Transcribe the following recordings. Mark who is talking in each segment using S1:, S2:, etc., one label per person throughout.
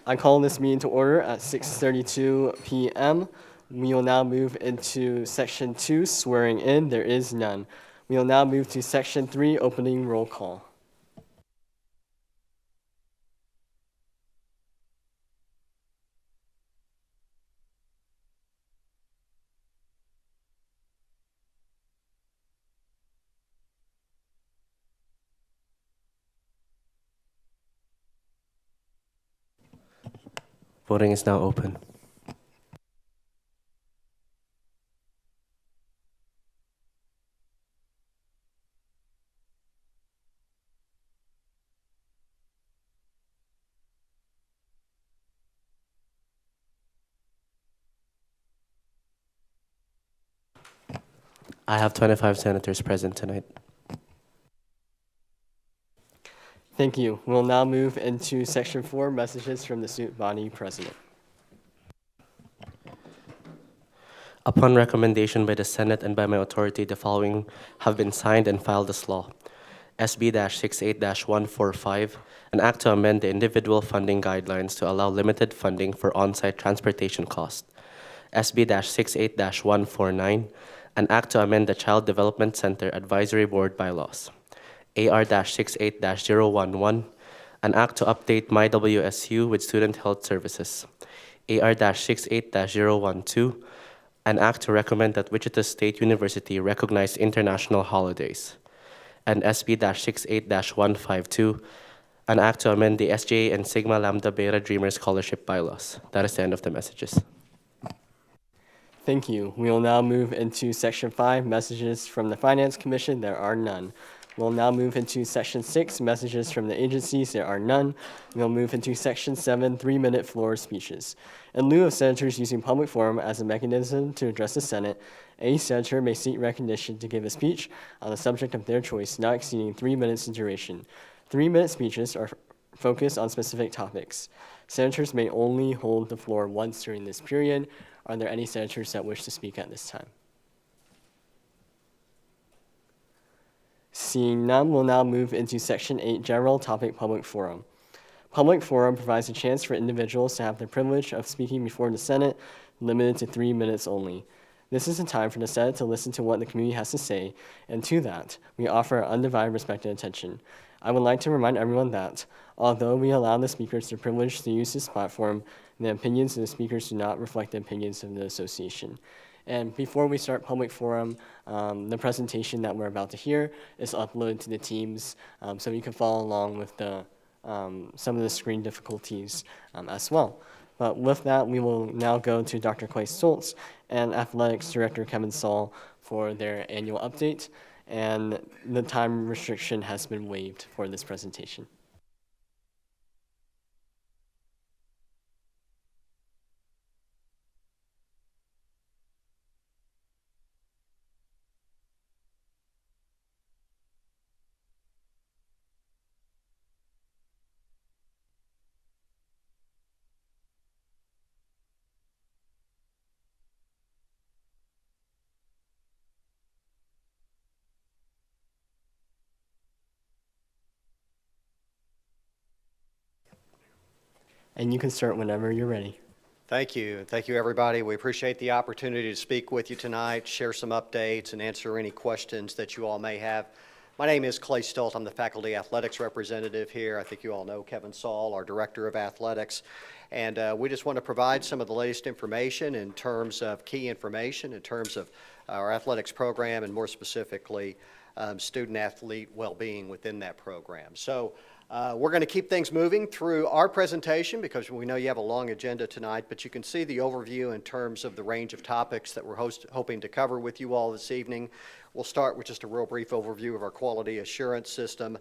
S1: I call this meeting to order at 6:32 p.m. We will now move into Section 2, swearing in. There is none. We will now move to Section 3, opening roll call.
S2: Voting is now open. I have 25 senators present tonight.
S1: Thank you. We'll now move into Section 4, messages from the student body president.
S2: Upon recommendation by the Senate and by my authority, the following have been signed and filed as law. SB-68-145, an act to amend the individual funding guidelines to allow limited funding for on-site transportation costs. SB-68-149, an act to amend the Child Development Center Advisory Board bylaws. AR-68-011, an act to update MyWSU with student health services. AR-68-012, an act to recommend that Wichita State University recognize international holidays. And SB-68-152, an act to amend the SJA and Sigma Lambda Beta Dreamer Scholarship bylaws. That is the end of the messages.
S1: Thank you. We will now move into Section 5, messages from the Finance Commission. There are none. We'll now move into Section 6, messages from the agencies. There are none. We'll move into Section 7, 3-minute floor speeches. In lieu of senators using public forum as a mechanism to address the Senate, a senator may seek recognition to give a speech on the subject of their choice, not exceeding 3 minutes in duration. 3-minute speeches are focused on specific topics. Senators may only hold the floor once during this period. Are there any senators that wish to speak at this time? Seeing none, we'll now move into Section 8, General Topic Public Forum. Public forum provides a chance for individuals to have the privilege of speaking before the Senate, limited to 3 minutes only. This is a time for the Senate to listen to what the community has to say, and to that, we offer our undivided respect and attention. I would like to remind everyone that, although we allow the speakers the privilege to use this platform, the opinions of the speakers do not reflect the opinions of the association. And before we start public forum, the presentation that we're about to hear is uploaded to the Teams, so you can follow along with some of the screen difficulties as well. But with that, we will now go to Dr. Clay Stoltz and Athletics Director Kevin Saul for their annual update, and the time restriction has been waived for this presentation. And you can start whenever you're ready.
S3: Thank you. Thank you, everybody. We appreciate the opportunity to speak with you tonight, share some updates, and answer any questions that you all may have. My name is Clay Stoltz. I'm the faculty athletics representative here. I think you all know Kevin Saul, our director of athletics. And we just want to provide some of the latest information in terms of key information, in terms of our athletics program, and more specifically, student-athlete well-being within that program. So we're going to keep things moving through our presentation because we know you have a long agenda tonight, but you can see the overview in terms of the range of topics that we're hoping to cover with you all this evening. We'll start with just a real brief overview of our quality assurance system.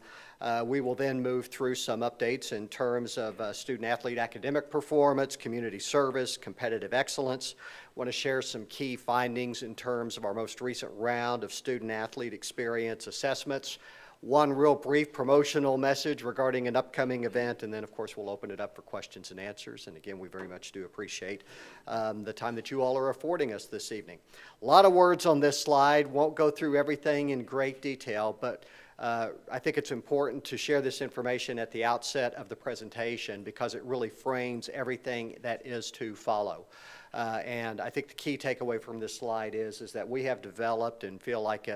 S3: We will then move through some updates in terms of student-athlete academic performance, community service, competitive excellence. Want to share some key findings in terms of our most recent round of student-athlete experience assessments. One real brief promotional message regarding an upcoming event, and then, of course, we'll open it up for questions and answers. And again, we very much do appreciate the time that you all are affording us this evening. A lot of words on this slide. Won't go through everything in great detail, but I think it's important to share this information at the outset of the presentation because it really frames everything that is to follow. And I think the key takeaway from this slide is that we have developed and feel like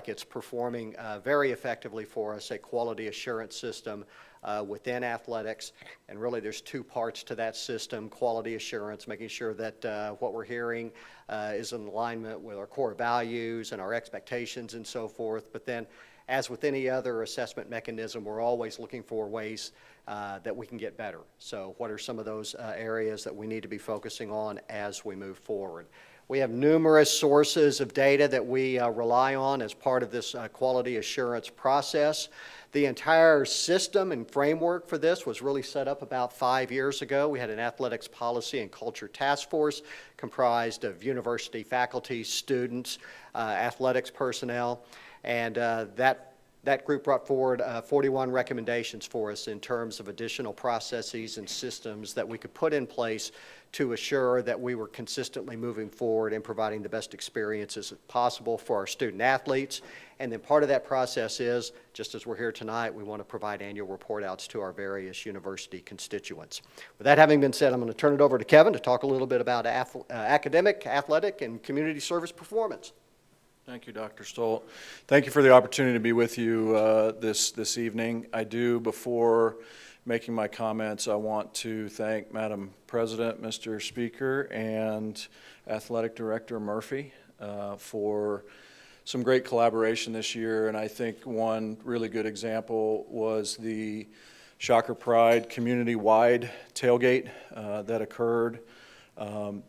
S3: it's performing very effectively for us, a quality assurance system within athletics. And really there's two parts to that system: quality assurance, making sure that what we're hearing is in alignment with our core values and our expectations and so forth. But then, as with any other assessment mechanism, we're always looking for ways that we can get better. So what are some of those areas that we need to be focusing on as we move forward? We have numerous sources of data that we rely on as part of this quality assurance process. The entire system and framework for this was really set up about 5 years ago. We had an athletics policy and culture task force comprised of university faculty, students, athletics personnel, and that group brought forward 41 recommendations for us in terms of additional processes and systems that we could put in place to assure that we were consistently moving forward and providing the best experiences possible for our student athletes. And then part of that process is, just as we're here tonight, we want to provide annual report outs to our various university constituents. With that having been said, I'm going to turn it over to Kevin to talk a little bit about academic, athletic, and community service performance.
S4: Thank you, Dr. Stolt. Thank you for the opportunity to be with you this evening. I do, before making my comments, I want to thank Madam President, Mr. Speaker, and Athletic Director Murphy for some great collaboration this year. And I think one really good example was the Shocker Pride community-wide tailgate that occurred.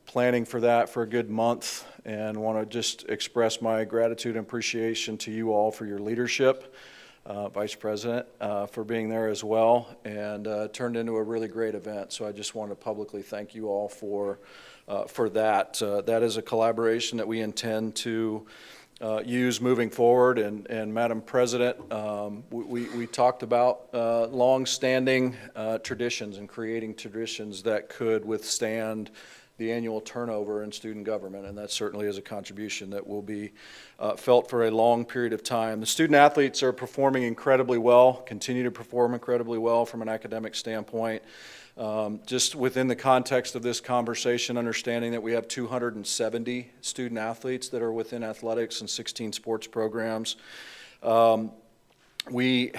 S4: Planning for that for a good month, and want to just express my gratitude and appreciation to you all for your leadership, Vice President, for being there as well, and turned into a really great event. So I just want to publicly thank you all for that. That is a collaboration that we intend to use moving forward. And Madam President, we talked about long-standing traditions and creating traditions that could withstand the annual turnover in student government, and that certainly is a contribution that will be felt for a long period of time. The student athletes are performing incredibly well, continue to perform incredibly well from an academic standpoint. Just within the context of this conversation, understanding that we have 270 student athletes that are within athletics and 16 sports programs. We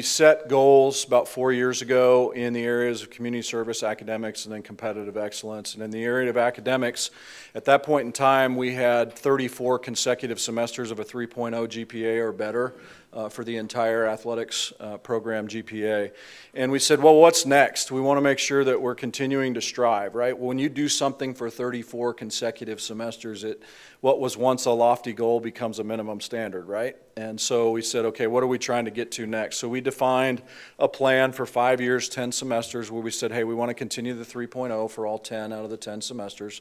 S4: set goals about 4 years ago in the areas of community service, academics, and then competitive excellence. And in the area of academics, at that point in time, we had 34 consecutive semesters of a 3.0 GPA or better for the entire athletics program GPA. And we said, well, what's next? We want to make sure that we're continuing to strive, right? When you do something for 34 consecutive semesters, what was once a lofty goal becomes a minimum standard, right? And so we said, okay, what are we trying to get to next? So we defined a plan for 5 years, 10 semesters, where we said, hey, we want to continue the 3.0 for all 10 out of the 10 semesters.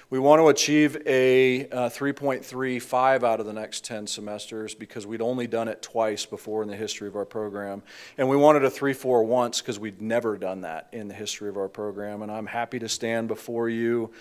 S4: We want to achieve a 3.35 out of the next 10 semesters because we'd only done it twice before in the history of our program. And we wanted a 3.4 once because we'd never done that in the history of our program. And I'm happy to stand before you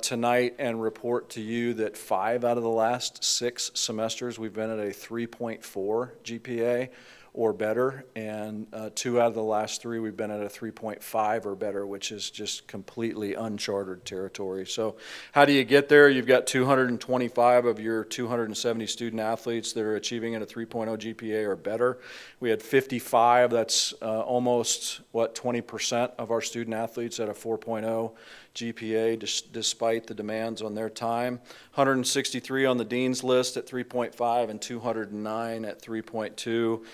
S4: tonight and report to you that 5 out of the last 6 semesters we've been at a 3.4 GPA or better, and 2 out of the last 3 we've been at a 3.5 or better, which is just completely uncharted territory. So how do you get there? You've got 225 of your 270 student athletes that are achieving at a 3.0 GPA or better. We had 55, that's almost, 20% of our student athletes at a 4.0 GPA, despite the demands on their time. 163 on the dean's list at 3.5 and 209 at 3.2.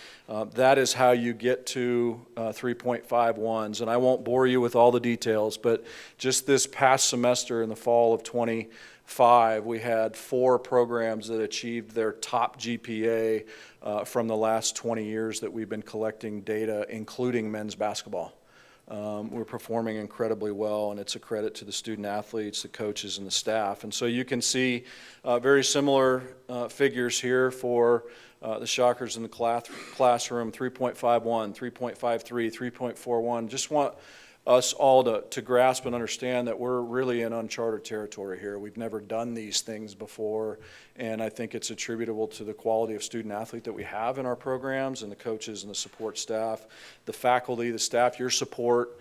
S4: That is how you get to 3.51s. And I won't bore you with all the details, but just this past semester in the fall of 25, we had 4 programs that achieved their top GPA from the last 20 years that we've been collecting data, including men's basketball. We're performing incredibly well, and it's a credit to the student athletes, the coaches, and the staff. And so you can see very similar figures here for the Shockers in the classroom: 3.51, 3.53, 3.41. Just want us all to grasp and understand that we're really in uncharted territory here. We've never done these things before, and I think it's attributable to the quality of student athlete that we have in our programs and the coaches and the support staff, the faculty, the staff, your support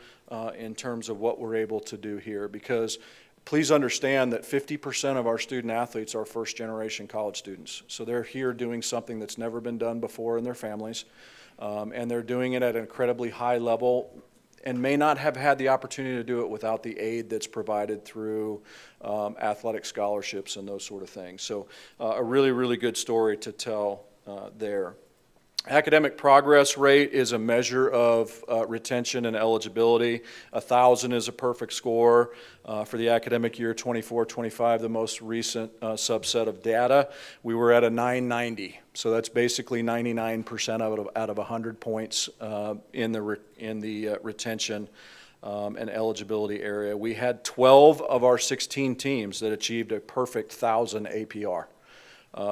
S4: in terms of what we're able to do here. Because please understand that 50% of our student athletes are first-generation college students. So they're here doing something that's never been done before in their families, and they're doing it at an incredibly high level, and may not have had the opportunity to do it without the aid that's provided through athletic scholarships and those sort of things. So a really, really good story to tell there. Academic progress rate is a measure of retention and eligibility. 1,000 is a perfect score for the academic year 24-25, the most recent subset of data. We were at a 990, so that's basically 99% out of 100 points in the retention and eligibility area. We had 12 of our 16 teams that achieved a perfect 1,000 APR.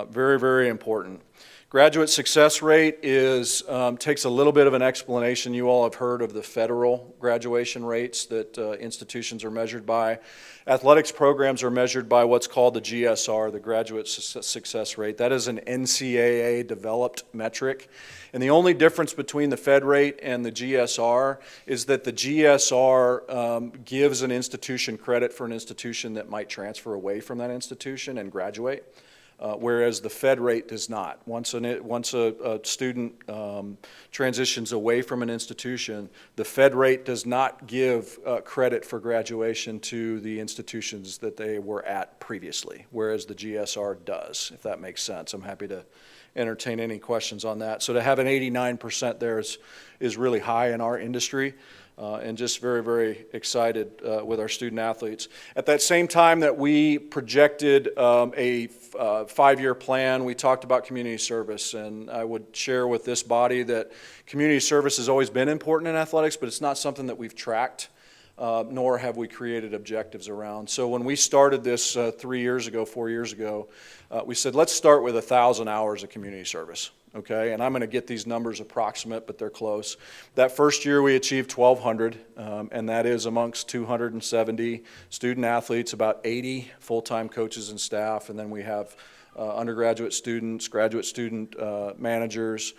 S4: Very, very important. Graduate success rate is takes a little bit of an explanation. You all have heard of the federal graduation rates that institutions are measured by. Athletics programs are measured by what's called the GSR, the Graduate Success Rate. That is an NCAA developed metric. And the only difference between the Fed rate and the GSR is that the GSR gives an institution credit for an institution that might transfer away from that institution and graduate. Whereas the Fed rate does not. Once a student transitions away from an institution, the Fed rate does not give credit for graduation to the institutions that they were at previously, whereas the GSR does, if that makes sense. I'm happy to entertain any questions on that. So to have an 89% there is really high in our industry. And just very, very excited with our student athletes. At that same time that we projected a 5-year plan, we talked about community service, and I would share with this body that community service has always been important in athletics, but it's not something that we've tracked, nor have we created objectives around. So when we started this 4 years ago, we said, let's start with 1,000 hours of community service. Okay, and I'm going to get these numbers approximate, but they're close. That first year we achieved 1,200, and that is amongst 270 student athletes, about 80 full-time coaches and staff, and then we have undergraduate students, graduate student managers.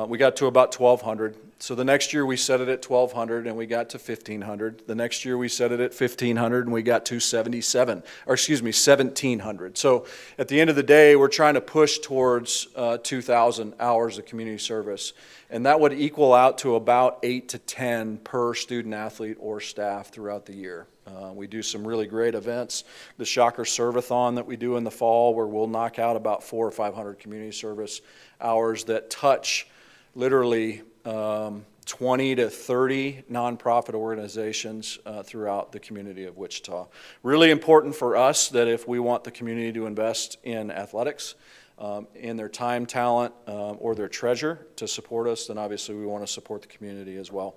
S4: We got to about 1,200. So the next year we set it at 1,200 and we got to 1,500. The next year we set it at 1,500 and we got to 1,700. So at the end of the day, we're trying to push towards 2,000 hours of community service. And that would equal out to about 8 to 10 per student athlete or staff throughout the year. We do some really great events. The Shocker Serve-a-thon that we do in the fall, where we'll knock out about 400 or 500 community service hours that touch literally 20 to 30 nonprofit organizations throughout the community of Wichita. Really important for us that if we want the community to invest in athletics, in their time, talent, or their treasure to support us, then obviously we want to support the community as well.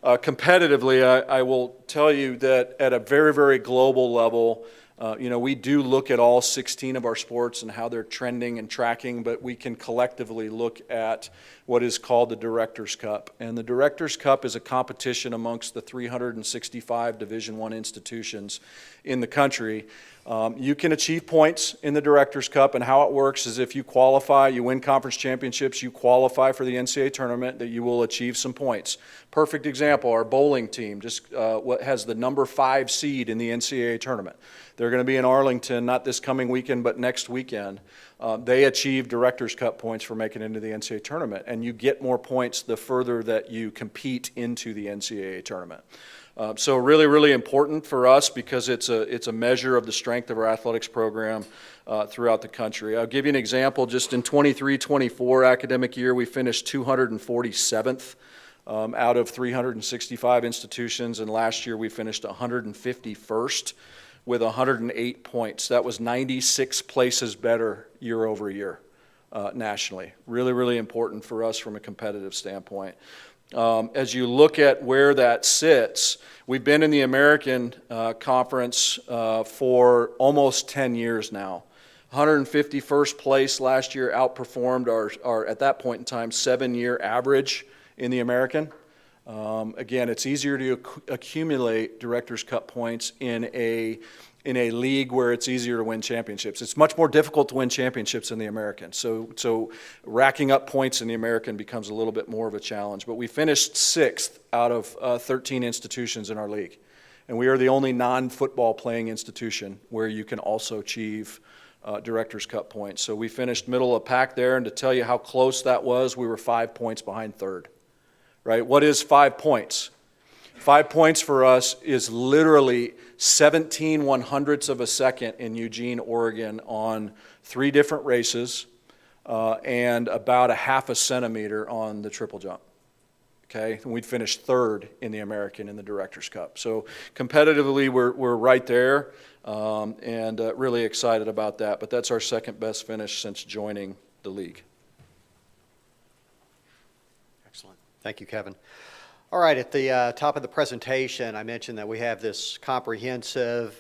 S4: Competitively, I will tell you that at a very, very global level, we do look at all 16 of our sports and how they're trending and tracking, but we can collectively look at what is called the Directors' Cup. And the Directors' Cup is a competition amongst the 365 Division I institutions in the country. You can achieve points in the Directors' Cup, and how it works is if you qualify, you win conference championships, you qualify for the NCAA tournament, that you will achieve some points. Perfect example, our bowling team just has the number 5 seed in the NCAA tournament. They're going to be in Arlington, not this coming weekend, but next weekend. They achieve Directors' Cup points for making it into the NCAA tournament, and you get more points the further that you compete into the NCAA tournament. So really, really important for us because it's a measure of the strength of our athletics program throughout the country. I'll give you an example. Just in 23-24 academic year, we finished 247th out of 365 institutions, and last year we finished 151st with 108 points. That was 96 places better year over year nationally. Really, really important for us from a competitive standpoint. As you look at where that sits, we've been in the American Conference for almost 10 years now. 151st place last year outperformed our at that point in time, 7-year average in the American. Again, it's easier to accumulate Director's Cup points in a league where it's easier to win championships. It's much more difficult to win championships in the American. So racking up points in the American becomes a little bit more of a challenge. But we finished 6th out of 13 institutions in our league. And we are the only non-football playing institution where you can also achieve Director's Cup points. So we finished middle of the pack there, and to tell you how close that was, we were 5 points behind third. Right? What is 5 points? 5 points for us is literally 17 100ths of a second in Eugene, Oregon on 3 different races and about a half a centimeter on the triple jump. Okay, and we'd finished 3rd in the American in the Director's Cup. So competitively, we're right there, and really excited about that. But that's our second best finish since joining the league.
S3: Excellent. Thank you, Kevin. All right, at the top of the presentation, I mentioned that we have this comprehensive,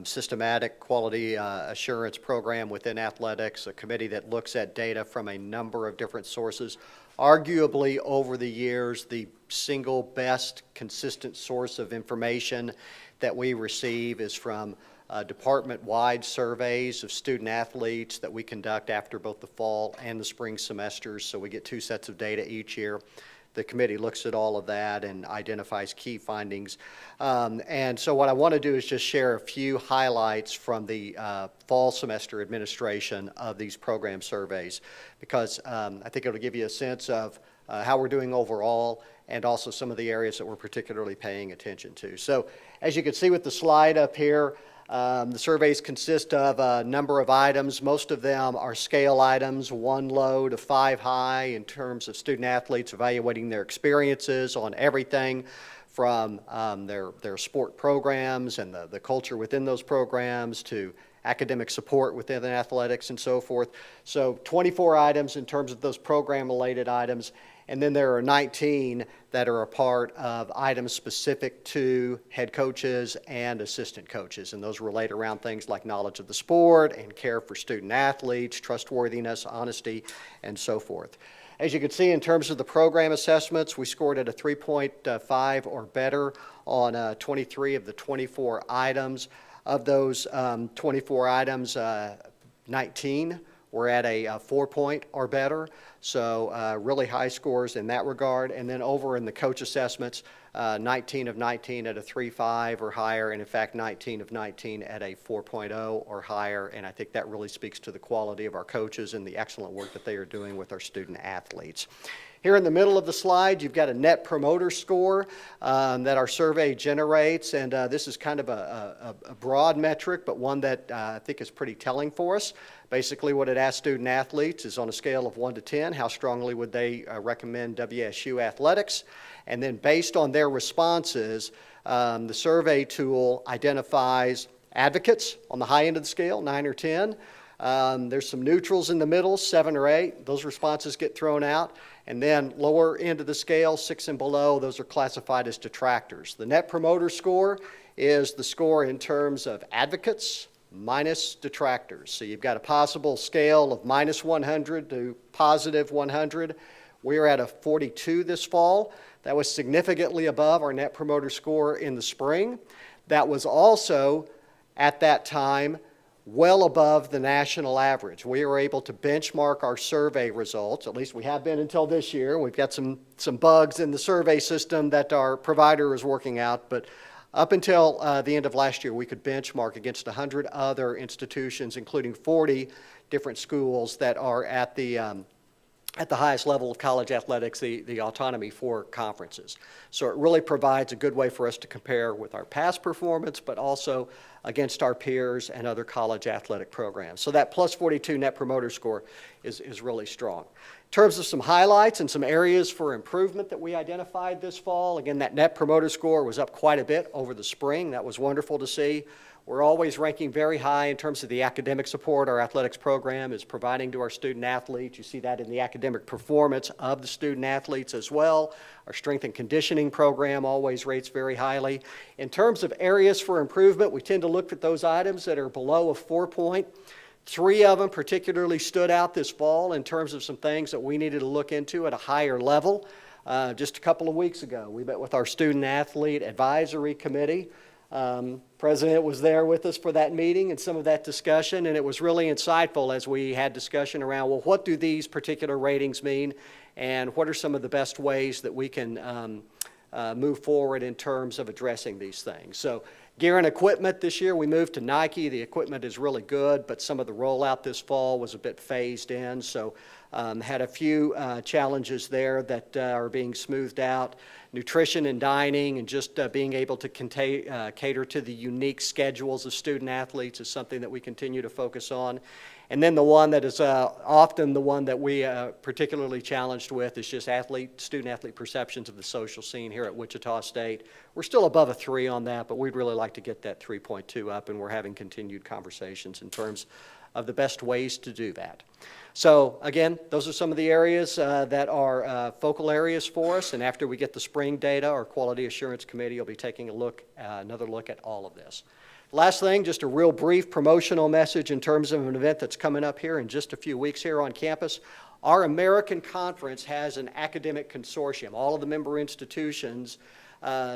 S3: systematic quality assurance program within athletics, a committee that looks at data from a number of different sources. Arguably, over the years, the single best consistent source of information that we receive is from department-wide surveys of student athletes that we conduct after both the fall and the spring semesters, so we get 2 sets of data each year. The committee looks at all of that and identifies key findings. And so what I want to do is just share a few highlights from the fall semester administration of these program surveys, because I think it'll give you a sense of how we're doing overall and also some of the areas that we're particularly paying attention to. So as you can see with the slide up here, the surveys consist of a number of items. Most of them are scale items, 1 low to 5 high, in terms of student athletes evaluating their experiences on everything from their sport programs and the culture within those programs to academic support within athletics and so forth. So 24 items in terms of those program-related items. And then there are 19 that are a part of items specific to head coaches and assistant coaches. And those relate around things like knowledge of the sport and care for student athletes, trustworthiness, honesty, and so forth. As you can see, in terms of the program assessments, we scored at a 3.5 or better on 23 of the 24 items. Of those 24 items, 19 were at a 4 or better, so really high scores in that regard. And then over in the coach assessments, 19 of 19 at a 3.5 or higher, and in fact 19 of 19 at a 4.0 or higher, and I think that really speaks to the quality of our coaches and the excellent work that they are doing with our student athletes. Here in the middle of the slide, you've got a net promoter score that our survey generates, and this is kind of a broad metric, but one that I think is pretty telling for us. Basically, what it asks student athletes is on a scale of 1 to 10, how strongly would they recommend WSU athletics? And then based on their responses, the survey tool identifies advocates on the high end of the scale, 9 or 10. There's some neutrals in the middle, 7 or 8. Those responses get thrown out. And then lower end of the scale, 6 and below, those are classified as detractors. The net promoter score is the score in terms of advocates minus detractors. So you've got a possible scale of minus 100 to positive 100. We're at a 42 this fall. That was significantly above our net promoter score in the spring. That was also, at that time, well above the national average. We were able to benchmark our survey results, at least we have been until this year. We've got some bugs in the survey system that our provider is working out, but up until the end of last year, we could benchmark against 100 other institutions, including 40 different schools that are at the highest level of college athletics, the autonomy for conferences. So it really provides a good way for us to compare with our past performance, but also against our peers and other college athletic programs. So that plus 42 net promoter score is really strong. In terms of some highlights and some areas for improvement that we identified this fall, again, that net promoter score was up quite a bit over the spring. That was wonderful to see. We're always ranking very high in terms of the academic support our athletics program is providing to our student athletes. You see that in the academic performance of the student athletes as well. Our strength and conditioning program always rates very highly. In terms of areas for improvement, we tend to look at those items that are below a 4 point. 3 of them particularly stood out this fall in terms of some things that we needed to look into at a higher level. Just a couple of weeks ago, we met with our Student Athlete Advisory Committee. President was there with us for that meeting and some of that discussion, and it was really insightful as we had discussion around, well, what do these particular ratings mean, and what are some of the best ways that we can move forward in terms of addressing these things. So gear and equipment this year, we moved to Nike. The equipment is really good, but some of the rollout this fall was a bit phased in, so had a few challenges there that are being smoothed out. Nutrition and dining and just being able to cater to the unique schedules of student athletes is something that we continue to focus on. And then the one that is often the one that we particularly challenged with is just student-athlete perceptions of the social scene here at Wichita State. We're still above a 3 on that, but we'd really like to get that 3.2 up, and we're having continued conversations in terms of the best ways to do that. So again, those are some of the areas that are focal areas for us, and after we get the spring data, our Quality Assurance Committee will be taking a look, another look at all of this. Last thing, just a real brief promotional message in terms of an event that's coming up here in just a few weeks here on campus. Our American Conference has an academic consortium. All of the member institutions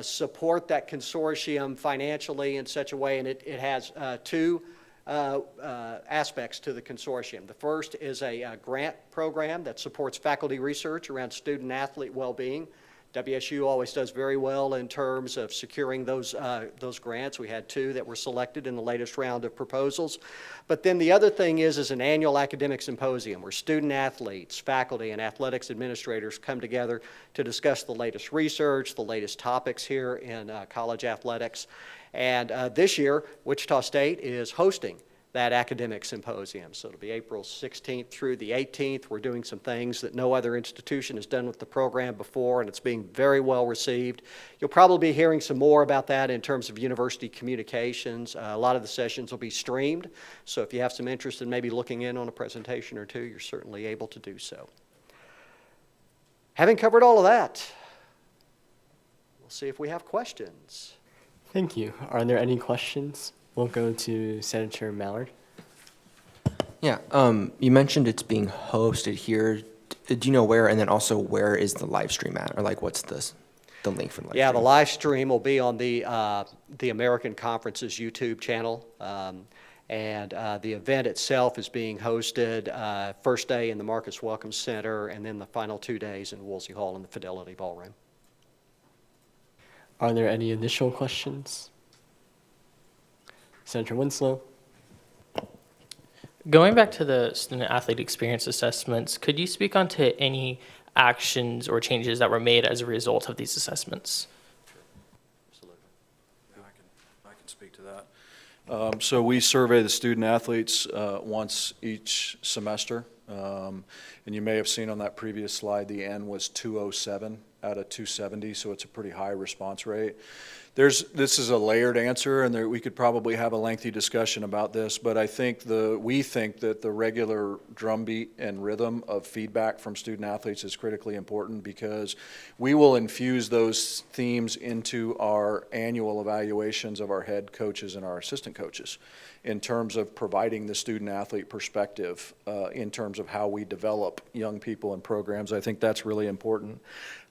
S3: support that consortium financially in such a way, and it has two aspects to the consortium. The first is a grant program that supports faculty research around student-athlete well-being. WSU always does very well in terms of securing those grants. We had 2 that were selected in the latest round of proposals. But then the other thing is an annual academic symposium where student-athletes, faculty, and athletics administrators come together to discuss the latest research, the latest topics here in college athletics. And this year, Wichita State is hosting that academic symposium. So it'll be April 16th through the 18th. We're doing some things that no other institution has done with the program before, and it's being very well received. You'll probably be hearing some more about that in terms of university communications. A lot of the sessions will be streamed, so if you have some interest in maybe looking in on a presentation or two, you're certainly able to do so. Having covered all of that, we'll see if we have questions.
S1: Thank you. Are there any questions? We'll go to Senator Mallard.
S5: Yeah, you mentioned it's being hosted here. Do you know where, and then also where is the live stream at, or like what's the link for the live stream?
S3: Yeah, the live stream will be on the American Conference's YouTube channel, and the event itself is being hosted first day in the Marcus Welcome Center, and then the final 2 days in Woolsey Hall in the Fidelity Ballroom.
S1: Are there any additional questions? Senator Winslow.
S6: Going back to the student athlete experience assessments, could you speak on to any actions or changes that were made as a result of these assessments?
S4: Absolutely. Yeah, I can speak to that. So we survey the student athletes once each semester. And you may have seen on that previous slide, the N was 207 out of 270, so it's a pretty high response rate. This is a layered answer, and we could probably have a lengthy discussion about this, but we think that the regular drumbeat and rhythm of feedback from student athletes is critically important, because we will infuse those themes into our annual evaluations of our head coaches and our assistant coaches in terms of providing the student athlete perspective in terms of how we develop young people and programs. I think that's really important.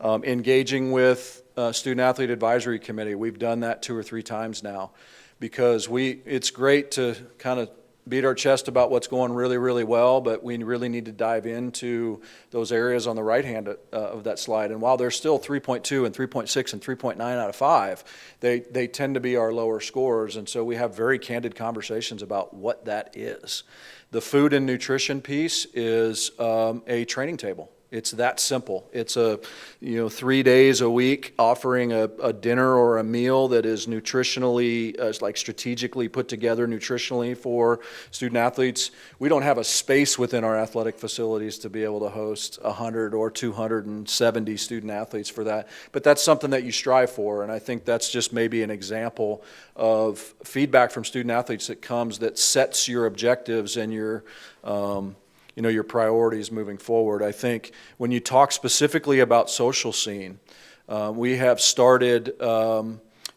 S4: Engaging with Student Athlete Advisory Committee, we've done that 2 or 3 times now, because it's great to kind of beat our chest about what's going really, really well, but we really need to dive into those areas on the right hand of that slide. And while they're still 3.2 and 3.6 and 3.9 out of 5, they tend to be our lower scores, and so we have very candid conversations about what that is. The food and nutrition piece is a training table. It's that simple. It's 3 days a week offering a dinner or a meal that is nutritionally, strategically put together nutritionally for student athletes. We don't have a space within our athletic facilities to be able to host 100 or 270 student athletes for that. But that's something that you strive for, and I think that's just maybe an example of feedback from student athletes that sets your objectives and your priorities moving forward. I think when you talk specifically about social scene, we have started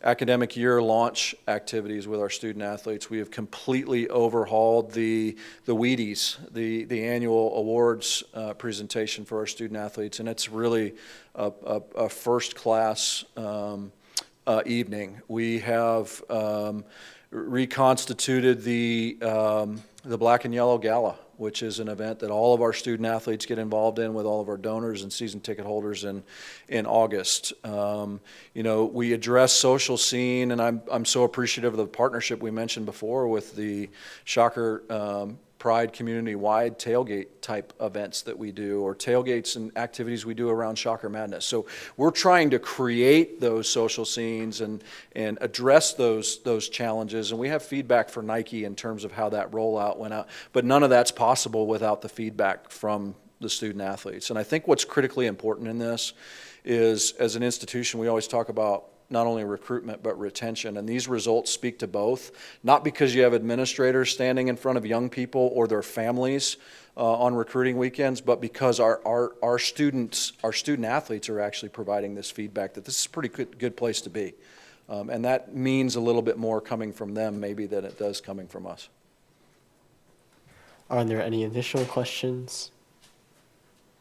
S4: academic year launch activities with our student athletes. We have completely overhauled the Wheaties, the annual awards presentation for our student athletes, and it's really a first-class evening. We have reconstituted the Black and Yellow Gala, which is an event that all of our student athletes get involved in with all of our donors and season ticket holders in August. You know, we address social scene, and I'm so appreciative of the partnership we mentioned before with the Shocker Pride community-wide tailgate type events that we do, or tailgates and activities we do around Shocker Madness. So we're trying to create those social scenes and address those challenges, and we have feedback for Nike in terms of how that rollout went out, but none of that's possible without the feedback from the student athletes. And I think what's critically important in this is, as an institution, we always talk about not only recruitment but retention, and these results speak to both, not because you have administrators standing in front of young people or their families on recruiting weekends, but because our student athletes are actually providing this feedback that this is a pretty good place to be, and that means a little bit more coming from them maybe than it does coming from us.
S1: Are there any additional questions?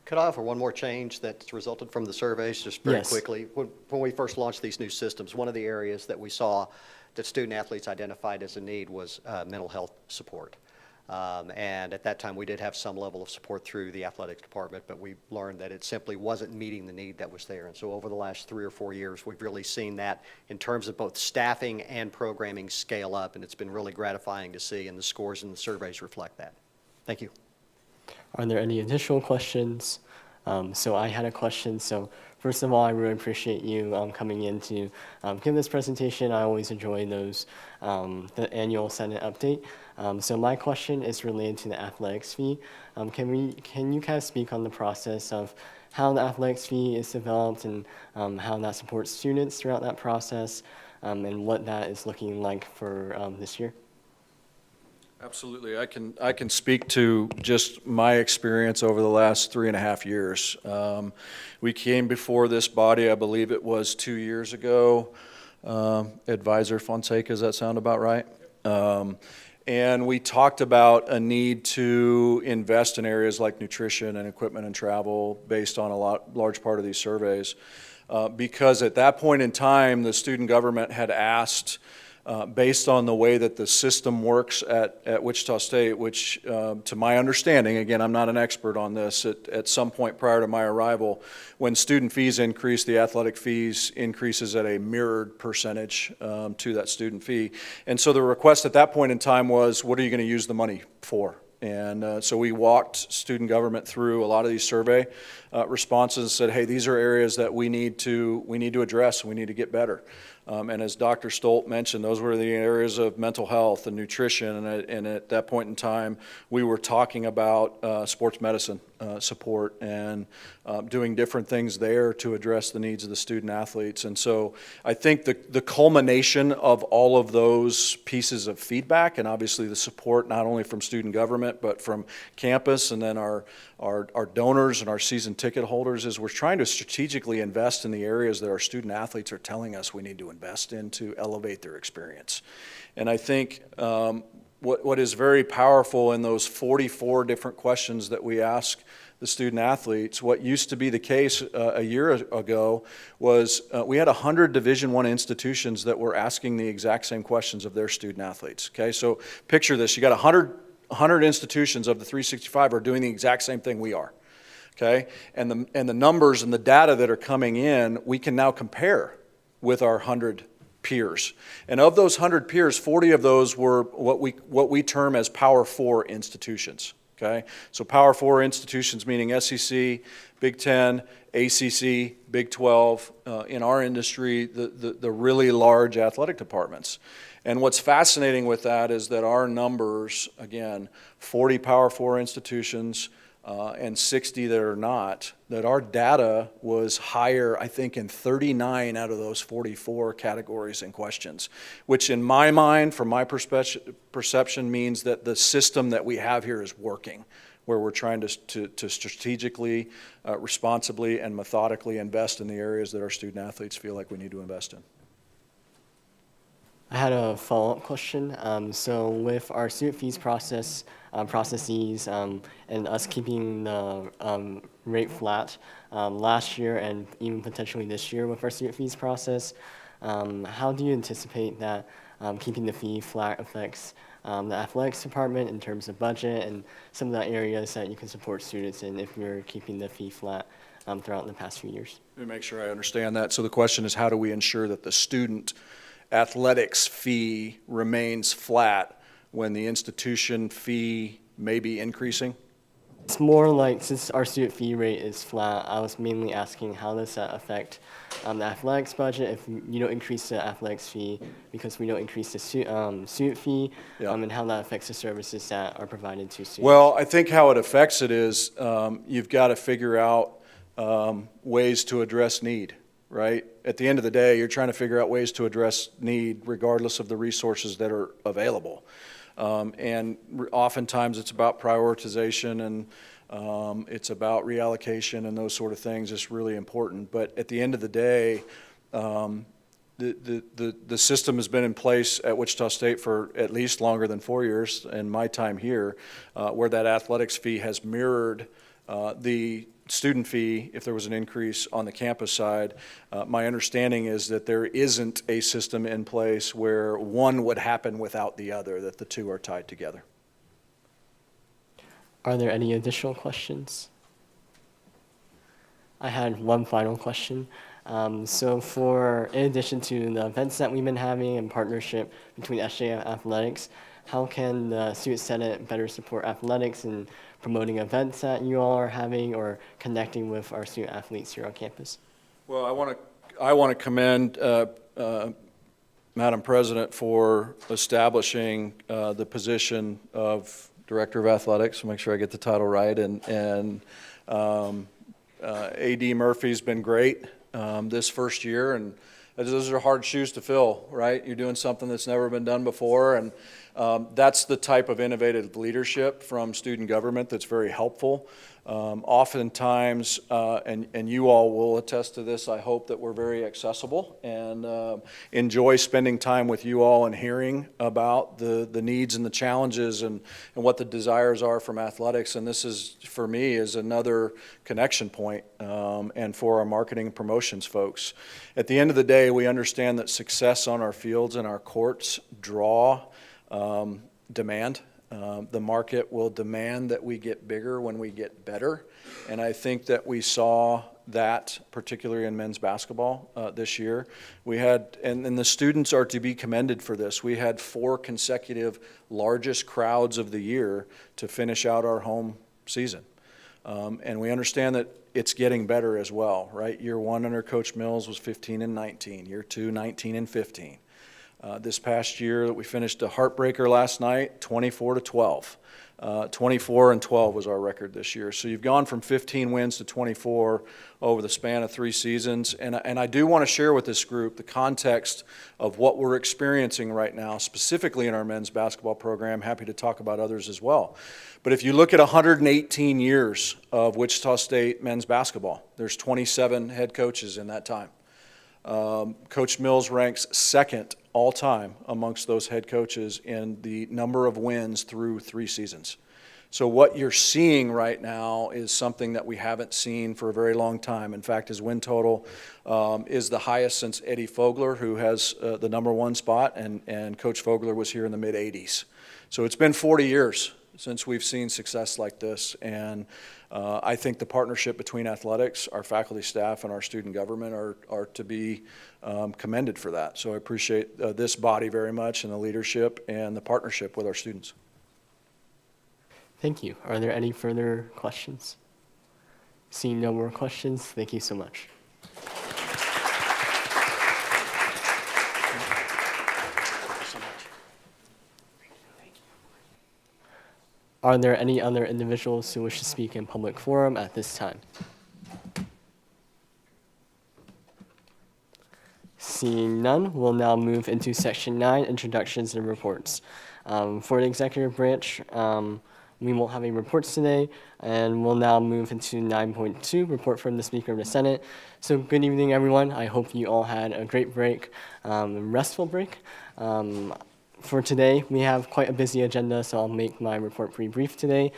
S3: Could I offer one more change that's resulted from the surveys, just very
S1: Yes.
S3: quickly? When we first launched these new systems, one of the areas that we saw that student athletes identified as a need was mental health support. And at that time, we did have some level of support through the athletics department, but we learned that it simply wasn't meeting the need that was there. And so over the last 3 or 4 years, we've really seen that in terms of both staffing and programming scale up, and it's been really gratifying to see, and the scores and the surveys reflect that. Thank you.
S1: Are there any additional questions? So I had a question. So first of all, I really appreciate you coming in to give this presentation. I always enjoy those, the annual Senate update. So my question is related to the athletics fee. Can you kind of speak on the process of how the athletics fee is developed and how that supports students throughout that process, and what that is looking like for this year?
S4: Absolutely. I can speak to just my experience over the last 3.5 years. We came before this body, I believe it was 2 years ago. Advisor Fonseca, does that sound about right? And we talked about a need to invest in areas like nutrition and equipment and travel based on large part of these surveys. Because at that point in time, the student government had asked, based on the way that the system works at Wichita State, which to my understanding, again, I'm not an expert on this, at some point prior to my arrival, when student fees increase, the athletic fees increases at a mirrored percentage to that student fee. And so the request at that point in time was, what are you going to use the money for? And so we walked student government through a lot of these survey responses and said, hey, these are areas that we need to address, we need to get better. And as Dr. Stolt mentioned, those were the areas of mental health and nutrition, and at that point in time, we were talking about sports medicine support and doing different things there to address the needs of the student athletes. And so I think the culmination of all of those pieces of feedback, and obviously the support not only from student government, but from campus and then our donors and our season ticket holders, is we're trying to strategically invest in the areas that our student athletes are telling us we need to invest in to elevate their experience. And I think what is very powerful in those 44 different questions that we ask the student athletes, what used to be the case a year ago was we had 100 Division I institutions that were asking the exact same questions of their student athletes. Okay, so picture this, you got 100 institutions of the 365 are doing the exact same thing we are. Okay, and the numbers and the data that are coming in, we can now compare with our 100 peers. And of those 100 peers, 40 of those were what we term as Power 4 institutions. Okay, so Power 4 institutions meaning SEC, Big 10, ACC, Big 12, in our industry, the really large athletic departments. And what's fascinating with that is that our numbers, again, 40 Power 4 institutions, and 60 that are not, that our data was higher, I think, in 39 out of those 44 categories and questions, which in my mind, from my perception, means that the system that we have here is working, where we're trying to strategically, responsibly, and methodically invest in the areas that our student athletes feel like we need to invest in.
S1: I had a follow-up question. So with our student fees processes, and us keeping the rate flat last year and even potentially this year with our student fees process, how do you anticipate that keeping the fee flat affects the athletics department in terms of budget and some of the areas that you can support students in if you're keeping the fee flat throughout the past few years?
S4: Let me make sure I understand that. So the question is, how do we ensure that the student athletics fee remains flat when the institution fee may be increasing?
S1: It's more like, since our student fee rate is flat, I was mainly asking how does that affect the athletics budget if you don't increase the athletics fee because we don't increase the student fee,
S4: Yeah.
S1: and how that affects the services that are provided to students.
S4: Well, I think how it affects it is you've got to figure out ways to address need, right? At the end of the day, you're trying to figure out ways to address need regardless of the resources that are available. Oftentimes it's about prioritization and it's about reallocation and those sort of things. It's really important. But at the end of the day, the system has been in place at Wichita State for at least longer than 4 years in my time here, where that athletics fee has mirrored the student fee if there was an increase on the campus side. My understanding is that there isn't a system in place where one would happen without the other, that the two are tied together.
S1: Are there any additional questions? I had one final question. So in addition to the events that we've been having in partnership between SJ and athletics, how can the Student Senate better support athletics and promoting events that you all are having or connecting with our student athletes here on campus?
S4: Well, I want to commend Madam President for establishing the position of Director of Athletics. Make sure I get the title right. And A.D. Murphy's been great this first year, and those are hard shoes to fill, right? You're doing something that's never been done before, and that's the type of innovative leadership from student government that's very helpful. Oftentimes, and you all will attest to this, I hope that we're very accessible and enjoy spending time with you all and hearing about the needs and the challenges and what the desires are from athletics. And this is, for me, is another connection point and for our marketing and promotions folks. At the end of the day, we understand that success on our fields and our courts draw demand. The market will demand that we get bigger when we get better. And I think that we saw that, particularly in men's basketball this year. We had, and the students are to be commended for this, we had 4 consecutive largest crowds of the year to finish out our home season. And we understand that it's getting better as well, right? Year 1 under Coach Mills was 15-19. Year 2, 19-15. This past year that we finished a heartbreaker last night, 24-12. 24-12 was our record this year. So you've gone from 15 wins to 24 over the span of 3 seasons. And I do want to share with this group the context of what we're experiencing right now, specifically in our men's basketball program. Happy to talk about others as well. But if you look at 118 years of Wichita State men's basketball, there's 27 head coaches in that time. Coach Mills ranks second all-time amongst those head coaches in the number of wins through 3 seasons. So what you're seeing right now is something that we haven't seen for a very long time. In fact, his win total is the highest since Eddie Fogler, who has the number 1 spot, and Coach Fogler was here in the mid-'80s. So it's been 40 years since we've seen success like this, and I think the partnership between athletics, our faculty, staff, and our student government are to be commended for that. So I appreciate this body very much and the leadership and the partnership with our students.
S1: Thank you. Are there any further questions? Seeing no more questions, thank you so much. Are there any other individuals who wish to speak in public forum at this time? Seeing none, we'll now move into Section 9, Introductions and Reports. For the executive branch, We won't have any reports today, and we'll now move into 9.2, report from the Speaker of the Senate. So good evening, everyone. I hope you all had a great break, restful break. For today, we have quite a busy agenda, so I'll make my report pretty brief today.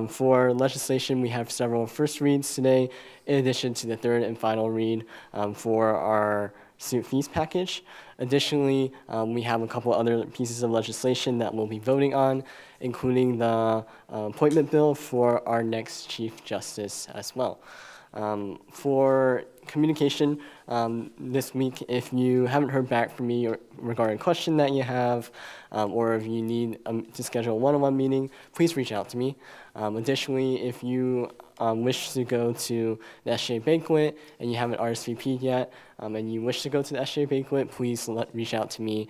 S1: For legislation, we have several first reads today, in addition to the third and final read for our student fees package. Additionally, we have a couple other pieces of legislation that we'll be voting on, including the appointment bill for our next Chief Justice as well. For communication this week, if you haven't heard back from me regarding a question that you have, or if you need to schedule a one-on-one meeting, please reach out to me. Additionally, if you wish to go to the SJ banquet and you haven't RSVP'd yet, and you wish to go to the SJ banquet, please reach out to me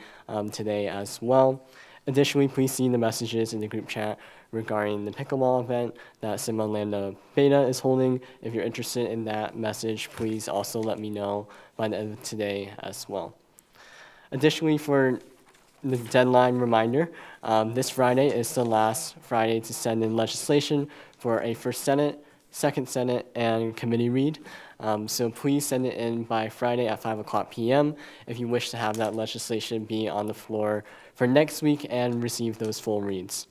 S1: today as well. Additionally, please see the messages in the group chat regarding the pickleball event that Sigma Lambda Beta is holding. If you're interested in that message, please also let me know by the end of today as well. Additionally, for the deadline reminder, this Friday is the last Friday to send in legislation for a first Senate, second Senate, and committee read. So please send it in by Friday at 5:00 p.m. if you wish to have that legislation be on the floor for next week and receive those full reads.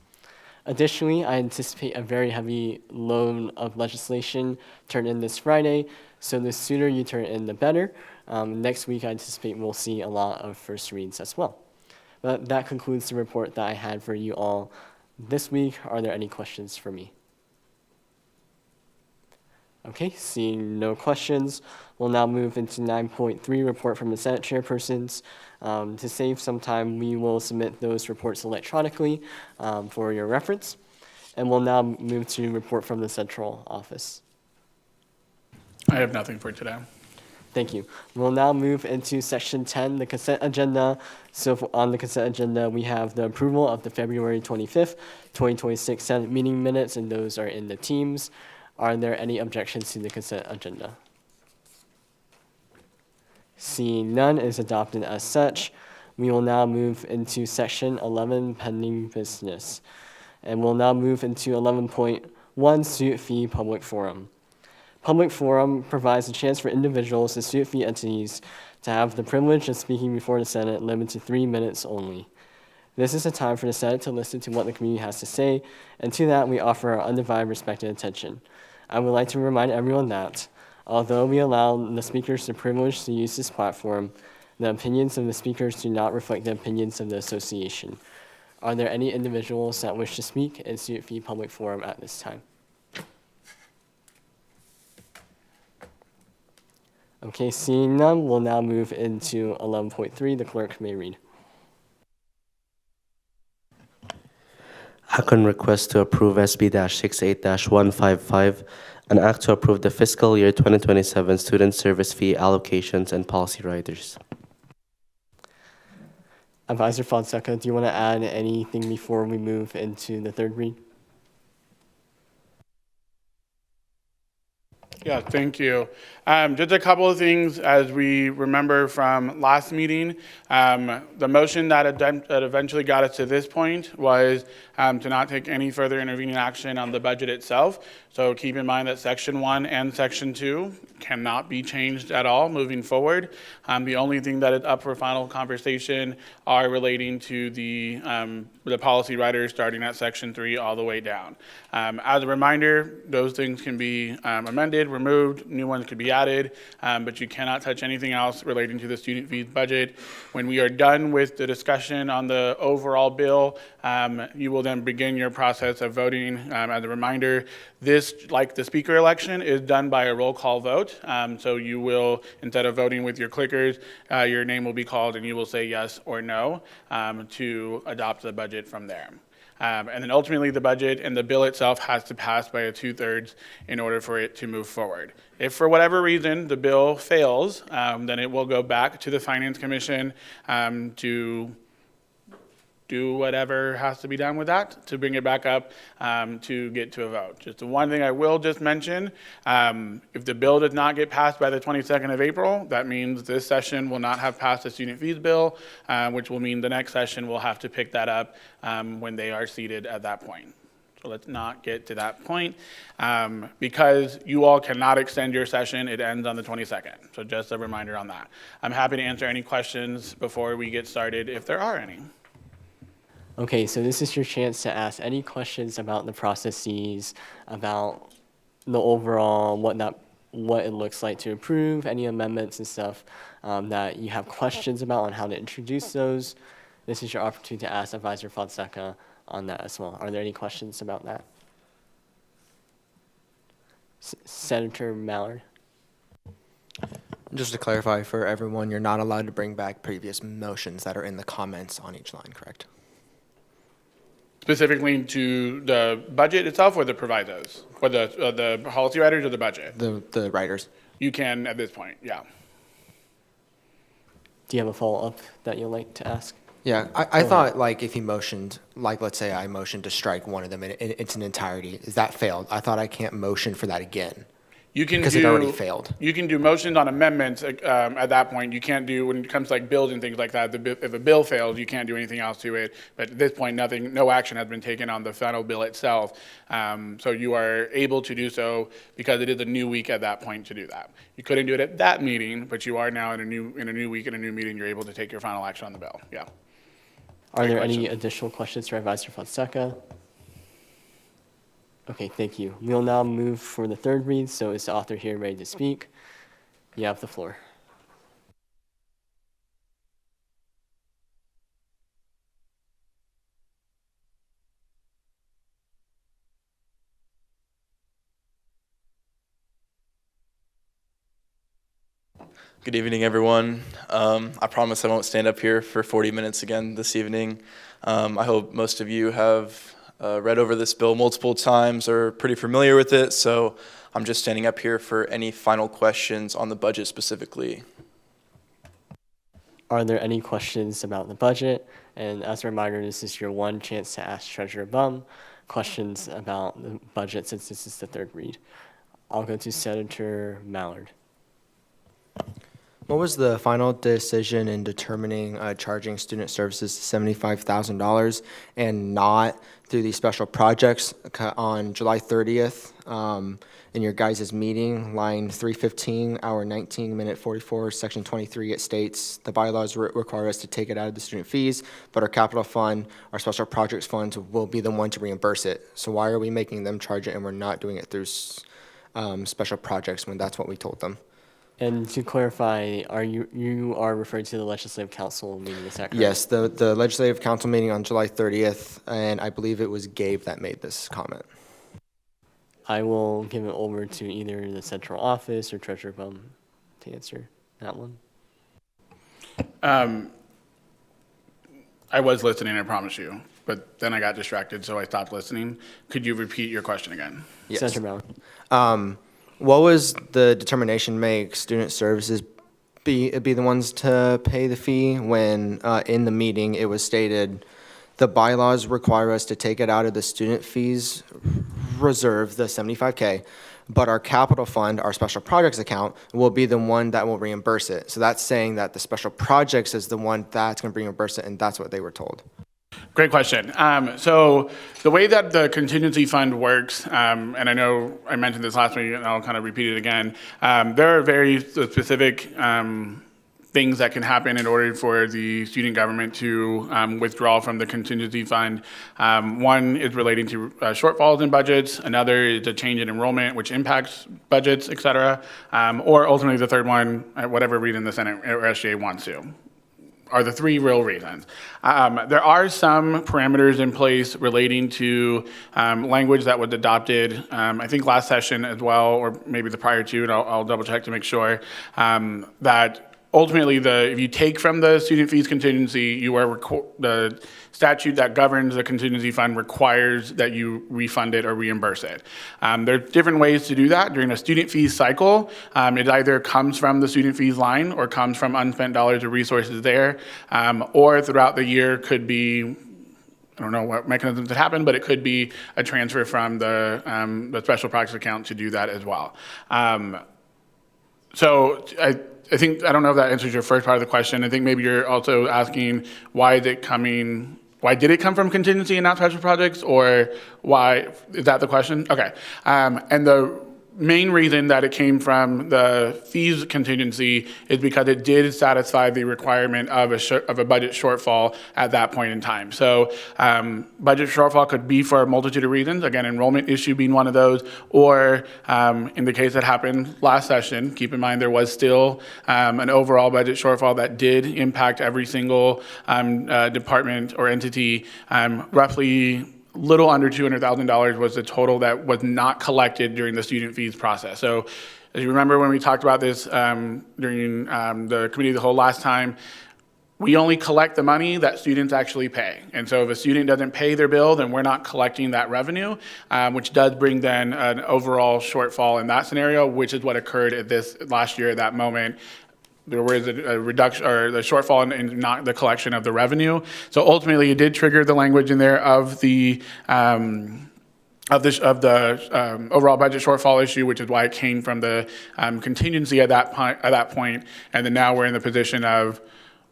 S1: Additionally, I anticipate a very heavy load of legislation turned in this Friday, so the sooner you turn it in, the better. Next week, I anticipate we'll see a lot of first reads as well. But that concludes the report that I had for you all this week. Are there any questions for me? Okay, seeing no questions, we'll now move into 9.3, report from the Senate chairpersons. To save some time, we will submit those reports electronically for your reference. And we'll now move to report from the central office.
S7: I have nothing for today.
S1: Thank you. We'll now move into section 10, the consent agenda. So on the consent agenda, we have the approval of the February 25th, 2026 Senate meeting minutes, and those are in the Teams. Are there any objections to the consent agenda? Seeing none, is adopted as such. We will now move into section 11, pending business. And we'll now move into 11.1, student fee public forum. Public forum provides a chance for individuals and student fee entities to have the privilege of speaking before the Senate, limited to 3 minutes only. This is a time for the Senate to listen to what the community has to say, and to that we offer our undivided respect and attention. I would like to remind everyone that, although we allow the speakers the privilege to use this platform, the opinions of the speakers do not reflect the opinions of the association. Are there any individuals that wish to speak in student fee public forum at this time? Okay, seeing none, we'll now move into 11.3. The clerk may read.
S2: Act on request to approve SB-68-155, an act to approve the fiscal year 2027 student service fee allocations and policy riders.
S1: Advisor Fonseca, do you want to add anything before we move into the third read?
S7: Yeah, thank you. Just a couple of things as we remember from last meeting. The motion that eventually got us to this point was to not take any further intervening action on the budget itself. So keep in mind that Section 1 and Section 2 cannot be changed at all moving forward. The only thing that is up for final conversation are relating to the policy riders starting at Section 3 all the way down. As a reminder, those things can be amended, removed, new ones could be added, but you cannot touch anything else relating to the student fees budget. When we are done with the discussion on the overall bill, you will then begin your process of voting. As a reminder, this, like the speaker election, is done by a roll call vote. So you will, instead of voting with your clickers, your name will be called and you will say yes or no to adopt the budget from there. And then ultimately the budget and the bill itself has to pass by a 2/3 in order for it to move forward. If for whatever reason the bill fails, then it will go back to the Finance Commission to do whatever has to be done with that to bring it back up to get to a vote. Just the one thing I will just mention, if the bill does not get passed by the 22nd of April, that means this session will not have passed the student fees bill, which will mean the next session will have to pick that up when they are seated at that point. So let's not get to that point. Because you all cannot extend your session, it ends on the 22nd. So just a reminder on that. I'm happy to answer any questions before we get started, if there are any.
S1: Okay, so this is your chance to ask any questions about the processes, about the overall, what it looks like to approve, any amendments and stuff that you have questions about on how to introduce those. This is your opportunity to ask Advisor Fonseca on that as well. Are there any questions about that? Senator Mallard.
S5: Just to clarify for everyone, you're not allowed to bring back previous motions that are in the comments on each line, correct?
S7: Specifically to the budget itself or the provisos? Or the policy writers or the budget?
S5: The writers.
S7: You can at this point, yeah.
S1: Do you have a follow-up that you'd like to ask?
S5: Yeah, I thought like if he motioned, like let's say I motioned to strike one of them in its entirety, is that failed? I thought I can't motion for that again.
S7: You can
S5: Because
S7: do,
S5: it already failed.
S7: You can do motions on amendments at that point. You can't do, when it comes to like bills and things like that, if a bill fails, you can't do anything else to it. But at this point, no action has been taken on the final bill itself. So you are able to do so because it is a new week at that point to do that. You couldn't do it at that meeting, but you are now in a new week, in a new meeting, you're able to take your final action on the bill, yeah.
S1: Are
S7: Great
S1: there any
S7: question.
S1: additional questions for Advisor Fonseca? Okay, thank you. We'll now move for the third read, so is the author here ready to speak? You have the floor.
S8: Good evening, everyone. I promise I won't stand up here for 40 minutes again this evening. I hope most of you have read over this bill multiple times or are pretty familiar with it, so I'm just standing up here for any final questions on the budget specifically.
S1: Are there any questions about the budget? And as a reminder, this is your one chance to ask Treasurer Bum questions about the budget since this is the third read. I'll go to Senator Mallard.
S5: What was the final decision in determining charging student services $75,000 and not through these special projects on July 30th? In your guys' meeting, line 315, hour 19, minute 44, section 23, it states the bylaws require us to take it out of the student fees, but our capital fund, our special projects fund will be the one to reimburse it. So why are we making them charge it and we're not doing it through special projects when that's what we told them?
S1: And to clarify, you are referring to the Legislative Council meeting, is that correct?
S5: Yes, the Legislative Council meeting on July 30th, and I believe it was Gabe that made this comment.
S1: I will give it over to either the central office or Treasurer Bum to answer that one.
S7: I was listening, I promise you, but then I got distracted, so I stopped listening. Could you repeat your question again?
S5: Yes.
S1: Senator Mallard.
S5: What was the determination make student services be the ones to pay the fee when in the meeting it was stated the bylaws require us to take it out of the student fees reserve, the $75K, but our capital fund, our special projects account, will be the one that will reimburse it. So that's saying that the special projects is the one that's going to reimburse it, and that's what they were told.
S7: Great question. So the way that the contingency fund works, and I know I mentioned this last week, and I'll kind of repeat it again, there are very specific things that can happen in order for the student government to withdraw from the contingency fund. One is relating to shortfalls in budgets. Another is a change in enrollment, which impacts budgets, et cetera. Or ultimately the third one, whatever reason the Senate or SJ wants to. Are the three real reasons. There are some parameters in place relating to language that was adopted, I think last session as well, or maybe the prior to, and I'll double check to make sure, that ultimately, if you take from the student fees contingency, the statute that governs the contingency fund requires that you refund it or reimburse it. There are different ways to do that. During a student fees cycle, it either comes from the student fees line or comes from unspent dollars or resources there, or throughout the year could be, I don't know what mechanisms that happen, but it could be a transfer from the special projects account to do that as well. So I think, I don't know if that answers your first part of the question. I think maybe you're also asking why is it coming why did it come from contingency and not special projects, or why, is that the question? Okay. And the main reason that it came from the fees contingency is because it did satisfy the requirement of a budget shortfall at that point in time. So budget shortfall could be for a multitude of reasons, again, enrollment issue being one of those, or in the case that happened last session, keep in mind there was still an overall budget shortfall that did impact every single department or entity, roughly little under $200,000 was the total that was not collected during the student fees process. So as you remember when we talked about this during the committee of the whole last time, we only collect the money that students actually pay. And so if a student doesn't pay their bill, then we're not collecting that revenue, which does bring then an overall shortfall in that scenario, which is what occurred at this last year at that moment. There was a reduction or the shortfall in not the collection of the revenue. So ultimately, it did trigger the language in there of the overall budget shortfall issue, which is why it came from the contingency at that point. And then now we're in the position of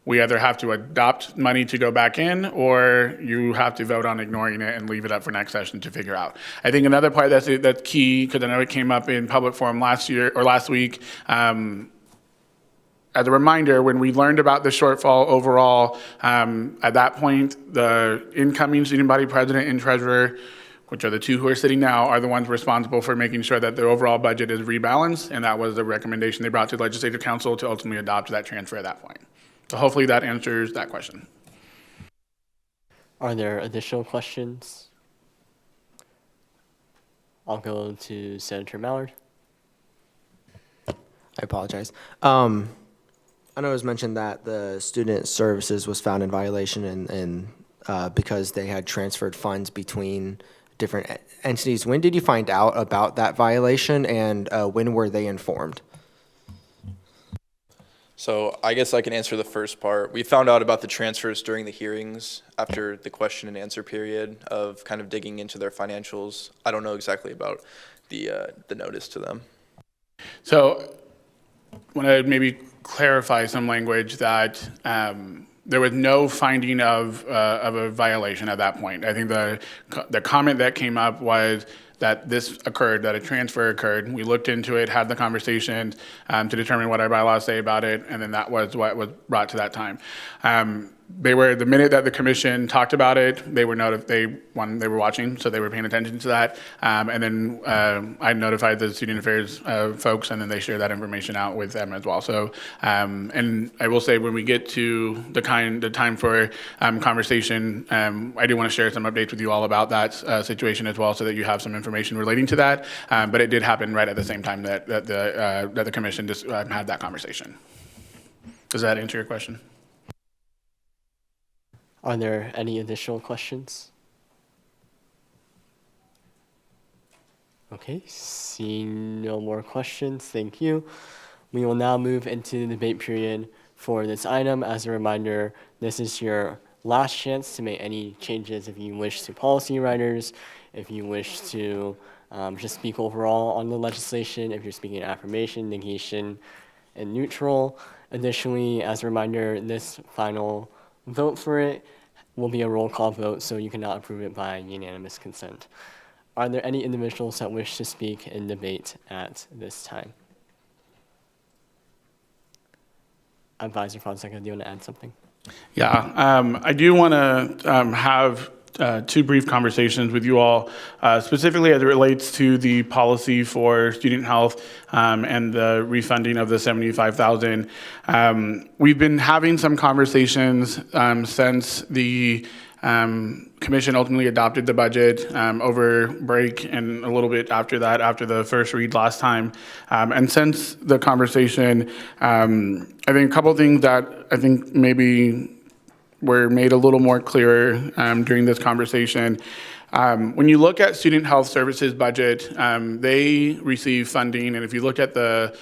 S7: we either have to adopt money to go back in, or you have to vote on ignoring it and leave it up for next session to figure out. I think another part that's key, because I know it came up in public forum last week. As a reminder, when we learned about the shortfall overall, at that point, the incoming student body president and treasurer, which are the two who are sitting now, are the ones responsible for making sure that the overall budget is rebalanced, and that was the recommendation they brought to the Legislative Council to ultimately adopt that transfer at that point. So hopefully that answers that question.
S1: Are there additional questions? I'll go to Senator Mallard.
S5: I apologize. I know it was mentioned that the student services was found in violation and because they had transferred funds between different entities. When did you find out about that violation, and when were they informed?
S8: So I guess I can answer the first part. We found out about the transfers during the hearings after the question and answer period of kind of digging into their financials. I don't know exactly about the notice to them.
S7: So I want to maybe clarify some language that there was no finding of a violation at that point. I think the comment that came up was that this occurred, that a transfer occurred. We looked into it, had the conversation to determine what our bylaws say about it, and then that was what was brought to that time. The minute that the commission talked about it, they were they were watching, so they were paying attention to that. And then I notified the student affairs folks, and then they shared that information out with them as well. So, and I will say when we get to the time for conversation, I do want to share some updates with you all about that situation as well, so that you have some information relating to that. But it did happen right at the same time that the commission just had that conversation. Does that answer your question?
S1: Are there any additional questions? Okay, seeing no more questions, thank you. We will now move into the debate period for this item. As a reminder, this is your last chance to make any changes if you wish to policy writers, if you wish to just speak overall on the legislation, if you're speaking affirmation, negation, and neutral. Additionally, as a reminder, this final vote for it will be a roll call vote, so you cannot approve it by unanimous consent. Are there any individuals that wish to speak in debate at this time? Advisor Fonseca, do you want to add something?
S7: Yeah, I do want to have two brief conversations with you all, specifically as it relates to the policy for student health and the refunding of the $75,000. We've been having some conversations since the commission ultimately adopted the budget over break and a little bit after that, after the first read last time. And since the conversation, I think a couple of things that I think maybe were made a little more clearer during this conversation. When you look at student health services budget, they receive funding, and if you look at the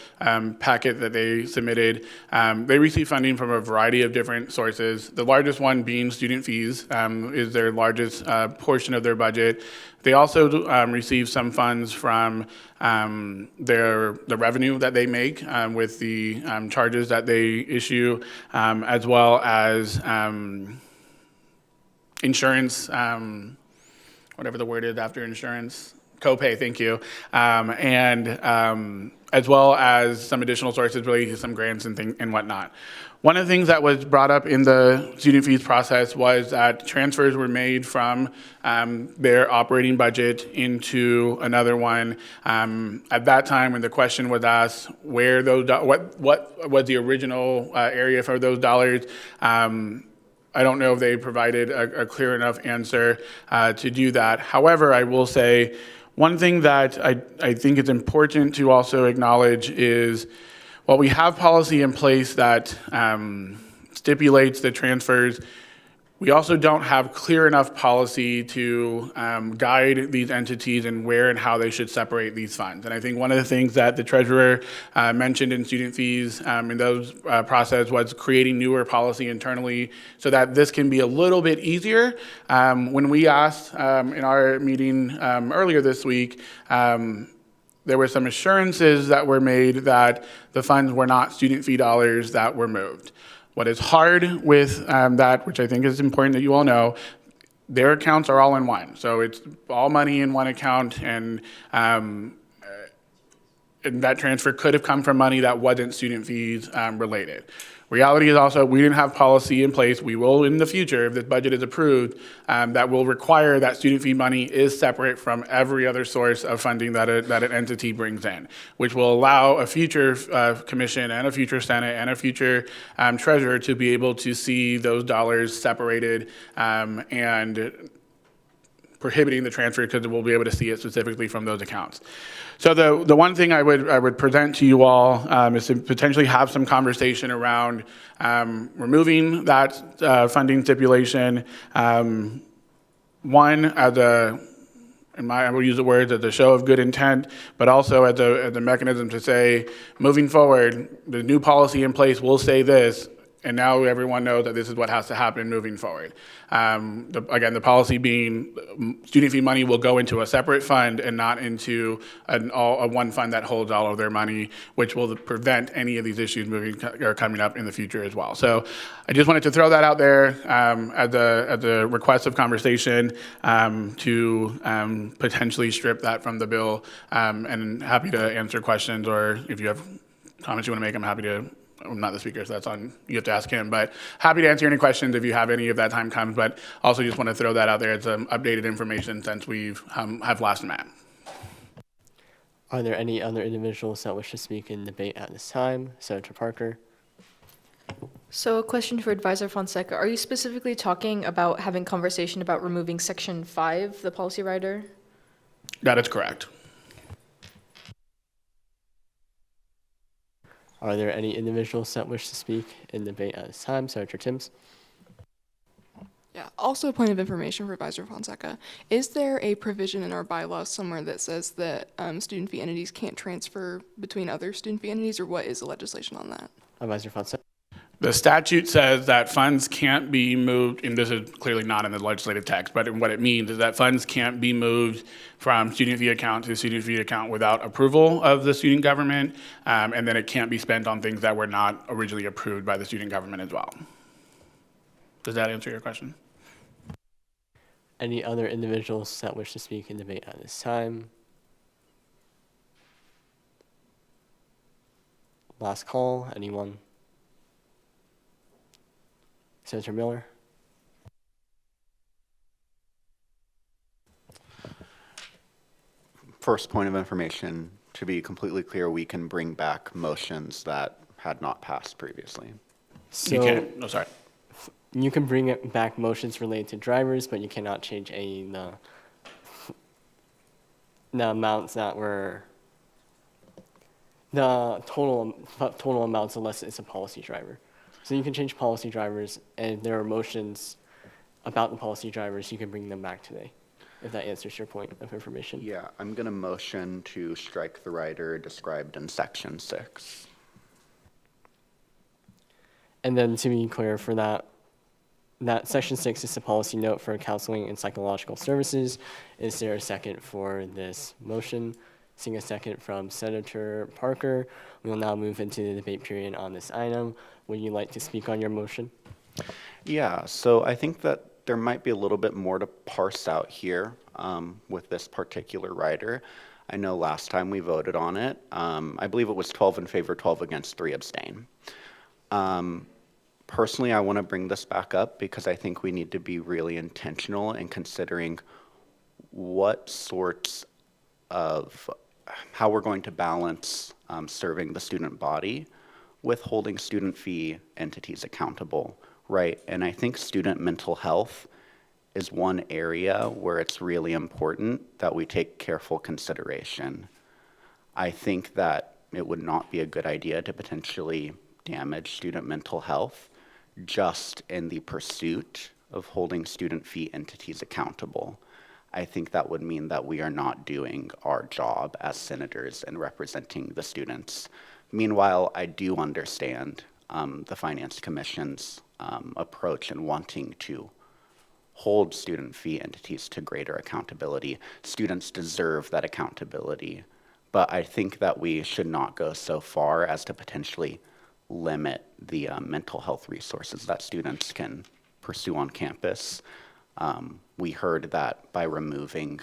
S7: packet that they submitted, they receive funding from a variety of different sources. The largest one being student fees is their largest portion of their budget. They also receive some funds from the revenue that they make with the charges that they issue, as well as insurance, whatever the word is after insurance, copay, thank you, and as well as some additional sources related to some grants and whatnot. One of the things that was brought up in the student fees process was that transfers were made from their operating budget into another one. At that time, when the question was asked where those what was the original area for those dollars, I don't know if they provided a clear enough answer to do that. However, I will say one thing that I think it's important to also acknowledge is while we have policy in place that stipulates the transfers, we also don't have clear enough policy to guide these entities and where and how they should separate these funds. And I think one of the things that the treasurer mentioned in student fees in those process was creating newer policy internally so that this can be a little bit easier. When we asked in our meeting earlier this week, there were some assurances that were made that the funds were not student fee dollars that were moved. What is hard with that, which I think is important that you all know, their accounts are all in one. So it's all money in one account, and that transfer could have come from money that wasn't student fees related. Reality is also we didn't have policy in place. We will in the future, if this budget is approved, that will require that student fee money is separate from every other source of funding that an entity brings in, which will allow a future commission and a future Senate and a future treasurer to be able to see those dollars separated and prohibiting the transfer because we'll be able to see it specifically from those accounts. So the one thing I would present to you all is to potentially have some conversation around removing that funding stipulation. One, I will use the words as a show of good intent, but also as a mechanism to say, moving forward, the new policy in place will say this, and now everyone knows that this is what has to happen moving forward. Again, the policy being student fee money will go into a separate fund and not into a one fund that holds all of their money, which will prevent any of these issues coming up in the future as well. So I just wanted to throw that out there as a request of conversation to potentially strip that from the bill, and happy to answer questions, or if you have comments you want to make, I'm happy to. I'm not the speaker, so that's on, you have to ask him, but happy to answer any questions if you have any if that time comes, but also just want to throw that out there as updated information since we've have last met.
S1: Are there any other individuals that wish to speak in debate at this time? Senator Parker.
S9: So a question for Advisor Fonseca. Are you specifically talking about having conversation about removing Section 5, the policy rider?
S7: That is correct.
S1: Are there any individuals that wish to speak in debate at this time? Senator Timms.
S10: Yeah, also a point of information for Advisor Fonseca. Is there a provision in our bylaws somewhere that says that student fee entities can't transfer between other student fee entities, or what is the legislation on that?
S1: Advisor Fonseca.
S7: The statute says that funds can't be moved, and this is clearly not in the legislative text, but what it means is that funds can't be moved from student fee account to student fee account without approval of the student government, and then it can't be spent on things that were not originally approved by the student government as well. Does that answer your question?
S1: Any other individuals that wish to speak in debate at this time? Last call, anyone? Senator Miller.
S11: First point of information, to be completely clear, we can bring back motions that had not passed previously.
S1: So
S7: You can't, no, sorry.
S1: you can bring it back motions related to drivers, but you cannot change any of the amounts that were the total amounts unless it's a policy driver. So you can change policy drivers, and if there are motions about the policy drivers, you can bring them back today, if that answers your point of information.
S11: Yeah, I'm going to motion to strike the rider described in Section 6.
S1: And then to be clear for that Section 6 is the policy note for counseling and psychological services. Is there a second for this motion? Seeing a second from Senator Parker, we will now move into the debate period on this item. Would you like to speak on your motion?
S11: Yeah, so I think that there might be a little bit more to parse out here with this particular rider. I know last time we voted on it, I believe it was 12 in favor, 12 against, 3 abstain. Personally, I want to bring this back up because I think we need to be really intentional in considering what sorts of, how we're going to balance serving the student body with holding student fee entities accountable, right? And I think student mental health is one area where it's really important that we take careful consideration. I think that it would not be a good idea to potentially damage student mental health just in the pursuit of holding student fee entities accountable. I think that would mean that we are not doing our job as senators and representing the students. Meanwhile, I do understand the Finance Commission's approach in wanting to hold student fee entities to greater accountability. Students deserve that accountability, but I think that we should not go so far as to potentially limit the mental health resources that students can pursue on campus. We heard that by removing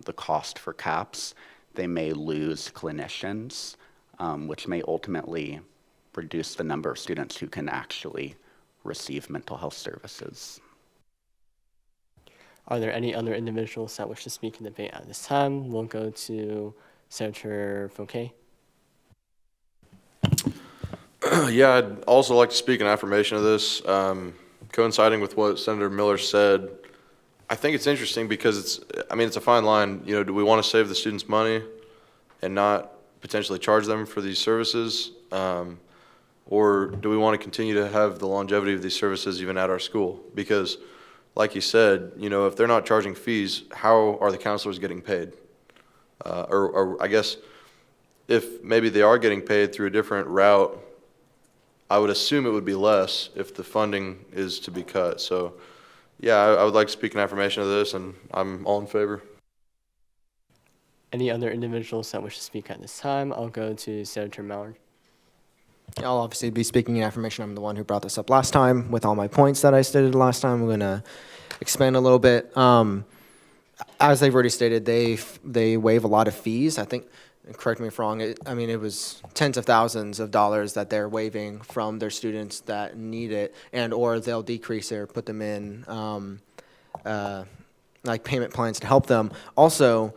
S11: the cost for CAPS, they may lose clinicians, which may ultimately reduce the number of students who can actually receive mental health services.
S1: Are there any other individuals that wish to speak in the debate at this time? We'll go to Senator Fouquet.
S12: Yeah, I'd also like to speak in affirmation of this. Coinciding with what Senator Miller said, I think it's interesting because it's a fine line. You know, do we want to save the students money and not potentially charge them for these services? Or do we want to continue to have the longevity of these services even at our school? Because like you said, you know, if they're not charging fees, how are the counselors getting paid? Or I guess if maybe they are getting paid through a different route, I would assume it would be less if the funding is to be cut. So yeah, I would like to speak in affirmation of this, and I'm all in favor.
S1: Any other individuals that wish to speak at this time? I'll go to Senator Mallard.
S5: I'll obviously be speaking in affirmation. I'm the one who brought this up last time with all my points that I stated last time. I'm going to expand a little bit. As they've already stated, they waive a lot of fees. I think, correct me if wrong, it was tens of thousands of dollars that they're waiving from their students that need it, and or they'll decrease it or put them in like payment plans to help them. Also,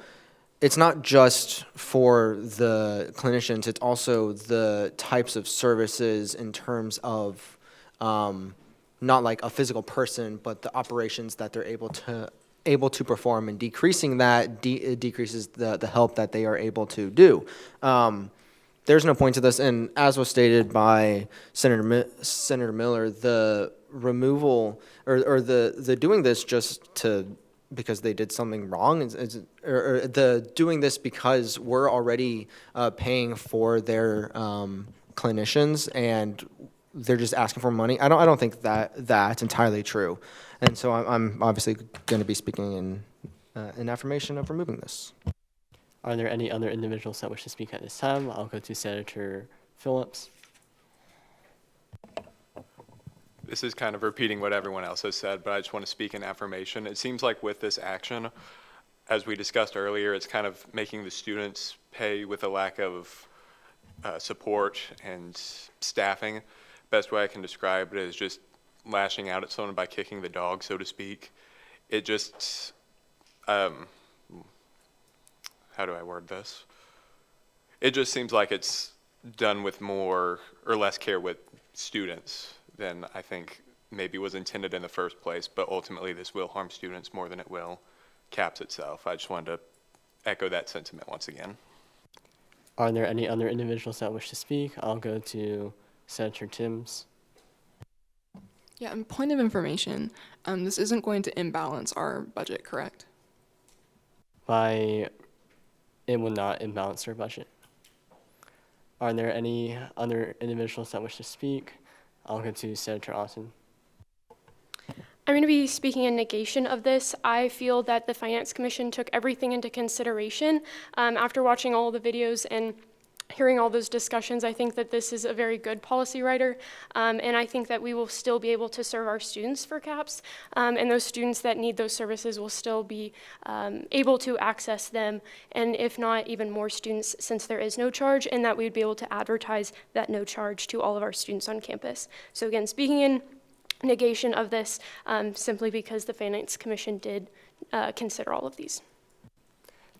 S5: it's not just for the clinicians, it's also the types of services in terms of not like a physical person, but the operations that they're able to perform, and decreasing that decreases the help that they are able to do. There's no point to this, and as was stated by Senator Miller, the removal or the doing this just to because they did something wrong, or the doing this because we're already paying for their clinicians and they're just asking for money. I don't think that's entirely true, and so I'm obviously going to be speaking in affirmation of removing this.
S1: Are there any other individuals that wish to speak at this time? I'll go to Senator Phillips.
S13: This is kind of repeating what everyone else has said, but I just want to speak in affirmation. It seems like with this action, as we discussed earlier, it's kind of making the students pay with a lack of support and staffing. Best way I can describe it is just lashing out at someone by kicking the dog, so to speak. It just, how do I word this? It just seems like it's done with more or less care with students than I think maybe was intended in the first place, but ultimately this will harm students more than it will CAPS itself. I just wanted to echo that sentiment once again.
S1: Are there any other individuals that wish to speak? I'll go to Senator Timms.
S10: Yeah, and point of information, this isn't going to imbalance our budget, correct?
S1: It will not imbalance our budget. Are there any other individuals that wish to speak? I'll go to Senator Austin.
S14: I'm going to be speaking in negation of this. I feel that the Finance Commission took everything into consideration after watching all the videos and hearing all those discussions, I think that this is a very good policy writer, and I think that we will still be able to serve our students for CAPS, and those students that need those services will still be able to access them, and if not, even more students since there is no charge, and that we'd be able to advertise that no charge to all of our students on campus. So again, speaking in negation of this, simply because the Finance Commission did consider all of these.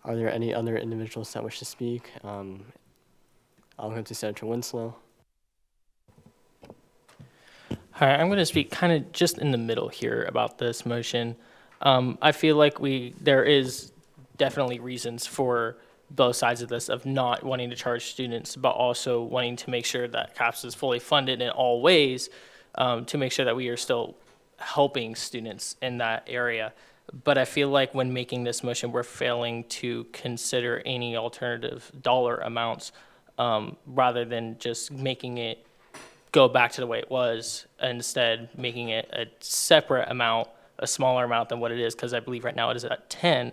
S1: Are there any other individuals that wish to speak? I'll go to Senator Winslow.
S6: Hi, I'm going to speak kind of just in the middle here about this motion. I feel like there is definitely reasons for both sides of this, of not wanting to charge students, but also wanting to make sure that CAPS is fully funded in all ways, to make sure that we are still helping students in that area. But I feel like when making this motion, we're failing to consider any alternative dollar amounts, rather than just making it go back to the way it was, instead making it a separate amount, a smaller amount than what it is, because I believe right now it is at 10.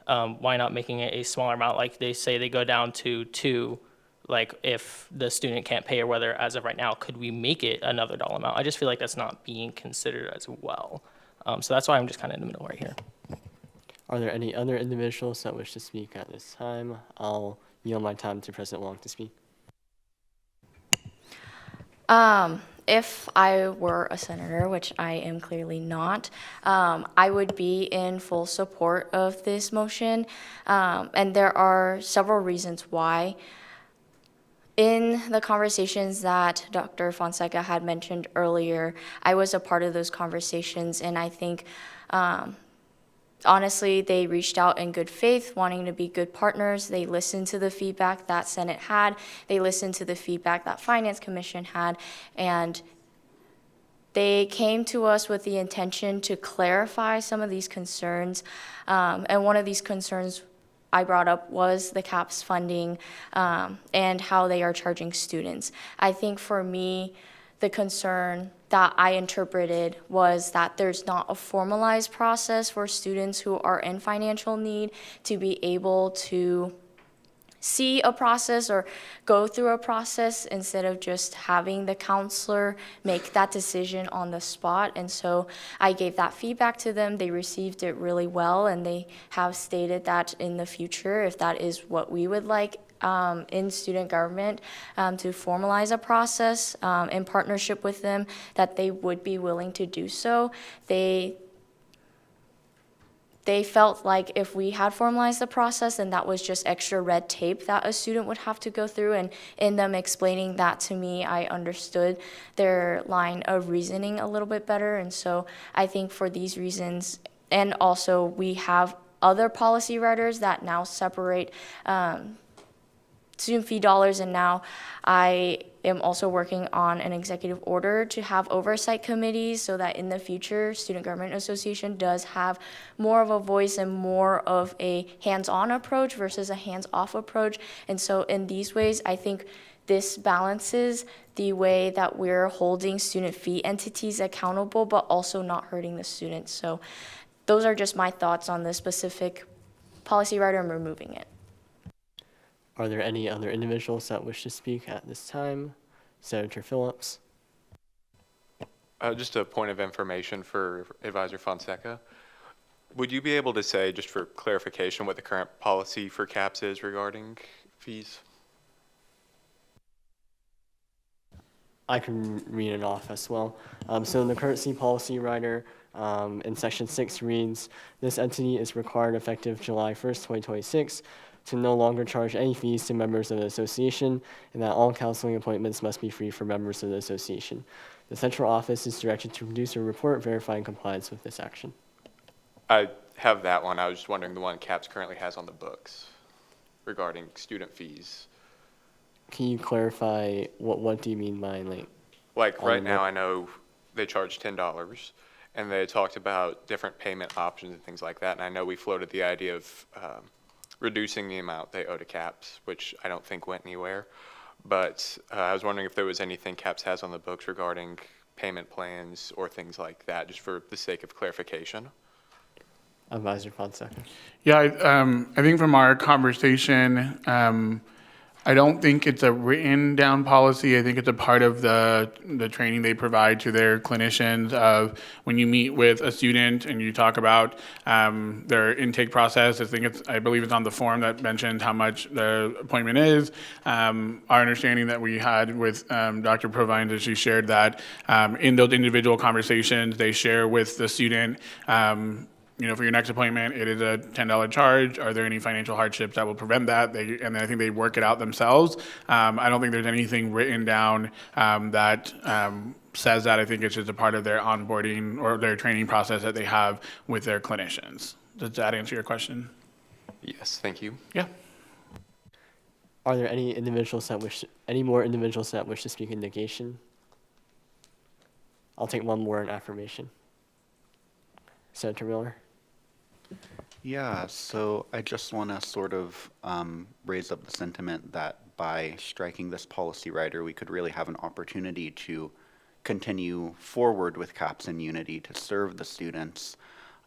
S6: Why not making it a smaller amount? Like they say they go down to 2, like if the student can't pay, or whether as of right now, could we make it another dollar amount? I just feel like that's not being considered as well. So that's why I'm just kind of in the middle right here.
S1: Are there any other individuals that wish to speak at this time? I'll yield my time to President Wong to speak.
S15: If I were a senator, which I am clearly not, I would be in full support of this motion. And there are several reasons why. In the conversations that Dr. Fonseca had mentioned earlier, I was a part of those conversations, and I think honestly, they reached out in good faith, wanting to be good partners. They listened to the feedback that Senate had. They listened to the feedback that Finance Commission had. And they came to us with the intention to clarify some of these concerns. And one of these concerns I brought up was the CAPS funding and how they are charging students. I think for me, the concern that I interpreted was that there's not a formalized process for students who are in financial need to be able to see a process or go through a process instead of just having the counselor make that decision on the spot. And so I gave that feedback to them. They received it really well, and they have stated that in the future, if that is what we would like in student government, to formalize a process in partnership with them, that they would be willing to do so. They felt like if we had formalized the process, then that was just extra red tape that a student would have to go through. And in them explaining that to me, I understood their line of reasoning a little bit better. And so I think for these reasons, and also we have other policy writers that now separate student fee dollars, and now I am also working on an executive order to have oversight committees so that in the future, Student Government Association does have more of a voice and more of a hands-on approach versus a hands-off approach. And so in these ways, I think this balances the way that we're holding student fee entities accountable, but also not hurting the students. So those are just my thoughts on this specific policy writer and removing it.
S1: Are there any other individuals that wish to speak at this time? Senator Phillips.
S13: Just a point of information for Advisor Fonseca. Would you be able to say, just for clarification, what the current policy for CAPS is regarding fees?
S1: I can read it off as well. So in the currency policy rider, in section 6 reads, this entity is required effective July 1st, 2026, to no longer charge any fees to members of the association, and that all counseling appointments must be free for members of the association. The central office is directed to produce a report verifying compliance with this action.
S13: I have that one. I was just wondering the one CAPS currently has on the books regarding student fees.
S1: Can you clarify what do you mean by
S13: like right now I know they charge $10, and they talked about different payment options and things like that, and I know we floated the idea of reducing the amount they owe to CAPS, which I don't think went anywhere. But I was wondering if there was anything CAPS has on the books regarding payment plans or things like that, just for the sake of clarification.
S1: Advisor Fonseca.
S7: Yeah, I think from our conversation, I don't think it's a written down policy. I think it's a part of the training they provide to their clinicians of when you meet with a student and you talk about their intake process. I believe it's on the form that mentioned how much the appointment is. Our understanding that we had with Dr. Provine is she shared that in those individual conversations, they share with the student, for your next appointment, it is a $10 charge. Are there any financial hardships that will prevent that? And then I think they work it out themselves. I don't think there's anything written down that says that. I think it's just a part of their onboarding or their training process that they have with their clinicians. Does that answer your question?
S13: Yes, thank you.
S7: Yeah.
S1: Are there any more individuals that wish to speak in negation? I'll take one more in affirmation. Senator Miller.
S11: Yeah, so I just want to sort of raise up the sentiment that by striking this policy rider, we could really have an opportunity to continue forward with CAPS and Unity to serve the students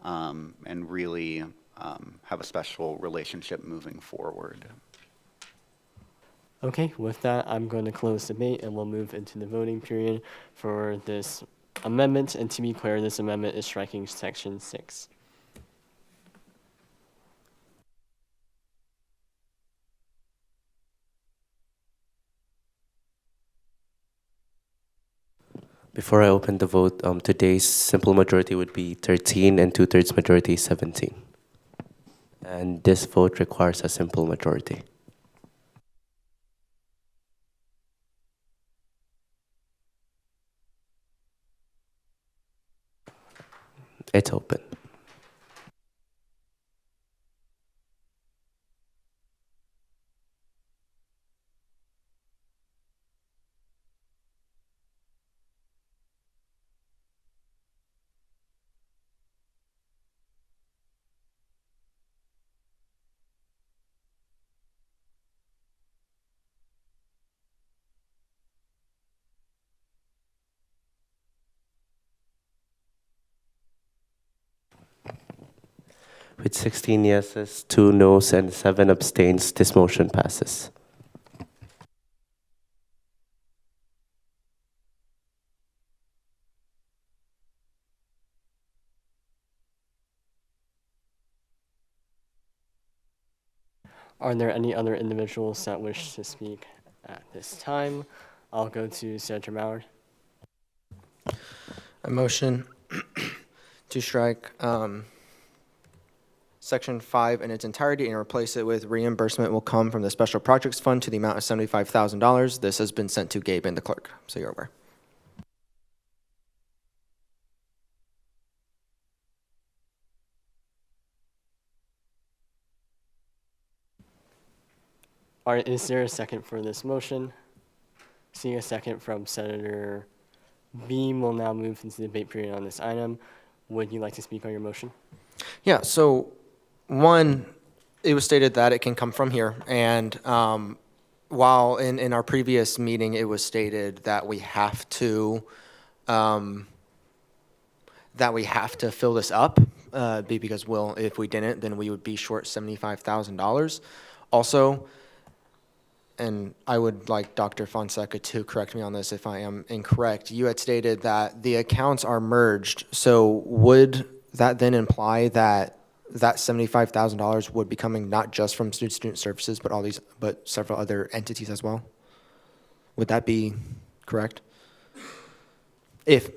S11: and really have a special relationship moving forward.
S1: Okay, with that, I'm going to close the debate and we'll move into the voting period for this amendment. And to be clear, this amendment is striking section 6.
S2: Before I open the vote, today's simple majority would be 13 and 2/3 majority 17. And this vote requires a simple majority. It's open. With 16 yeses, 2 noes, and 7 abstains, this motion passes.
S1: Are there any other individuals that wish to speak at this time? I'll go to Senator Mallard.
S5: A motion to strike Section 5 in its entirety and replace it with reimbursement will come from the Special Projects Fund to the amount of $75,000. This has been sent to Gabe and the clerk, so you're aware.
S1: All right, is there a second for this motion? Seeing a second from Senator Beam, we'll now move into the debate period on this item. Would you like to speak on your motion?
S5: Yeah, so one, it was stated that it can come from here. And while in our previous meeting, it was stated that we have to fill this up because if we didn't, then we would be short $75,000. Also, and I would like Dr. Fonseca to correct me on this if I am incorrect, you had stated that the accounts are merged. So would that then imply that $75,000 would be coming not just from student services, but several other entities as well? Would that be correct? If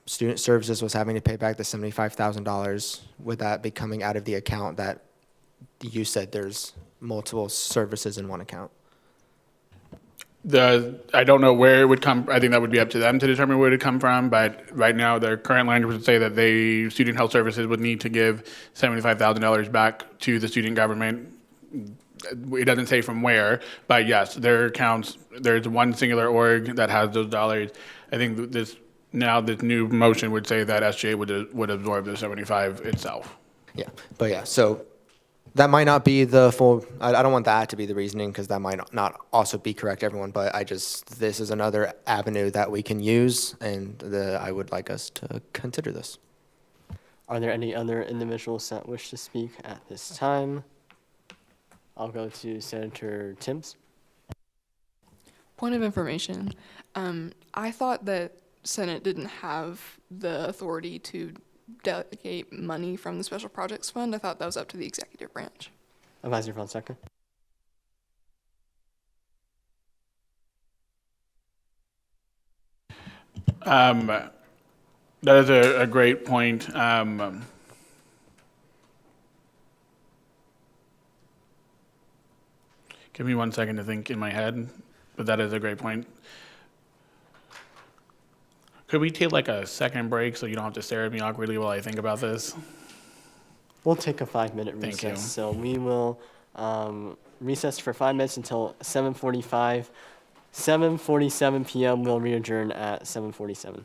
S5: student services was having to pay back the $75,000, would that be coming out of the account that you said there's multiple services in one account?
S7: I don't know where it would come. I think that would be up to them to determine where it would come from. But right now, their current language would say that student health services would need to give $75,000 back to the student government. It doesn't say from where, but yes, their accounts. There's one singular org that has those dollars. I think this new motion would say that SJ would absorb the 75 itself.
S5: Yeah, but yeah, so that might not be the full, I don't want that to be the reasoning because that might not also be correct, everyone, but this is another avenue that we can use, and I would like us to consider this.
S1: Are there any other individuals that wish to speak at this time? I'll go to Senator Timms.
S10: Point of information. I thought that Senate didn't have the authority to delegate money from the Special Projects Fund. I thought that was up to the executive branch.
S1: Advisor Fonseca.
S7: That is a great point. Give me 1 second to think in my head, but that is a great point. Could we take like a second break so you don't have to stare at me awkwardly while I think about this?
S1: We'll take a 5-minute
S7: Thank
S1: recess.
S7: you.
S1: So we will recess for 5 minutes until 7:45. 7:47 p.m. We'll re-adjourn at 7:47.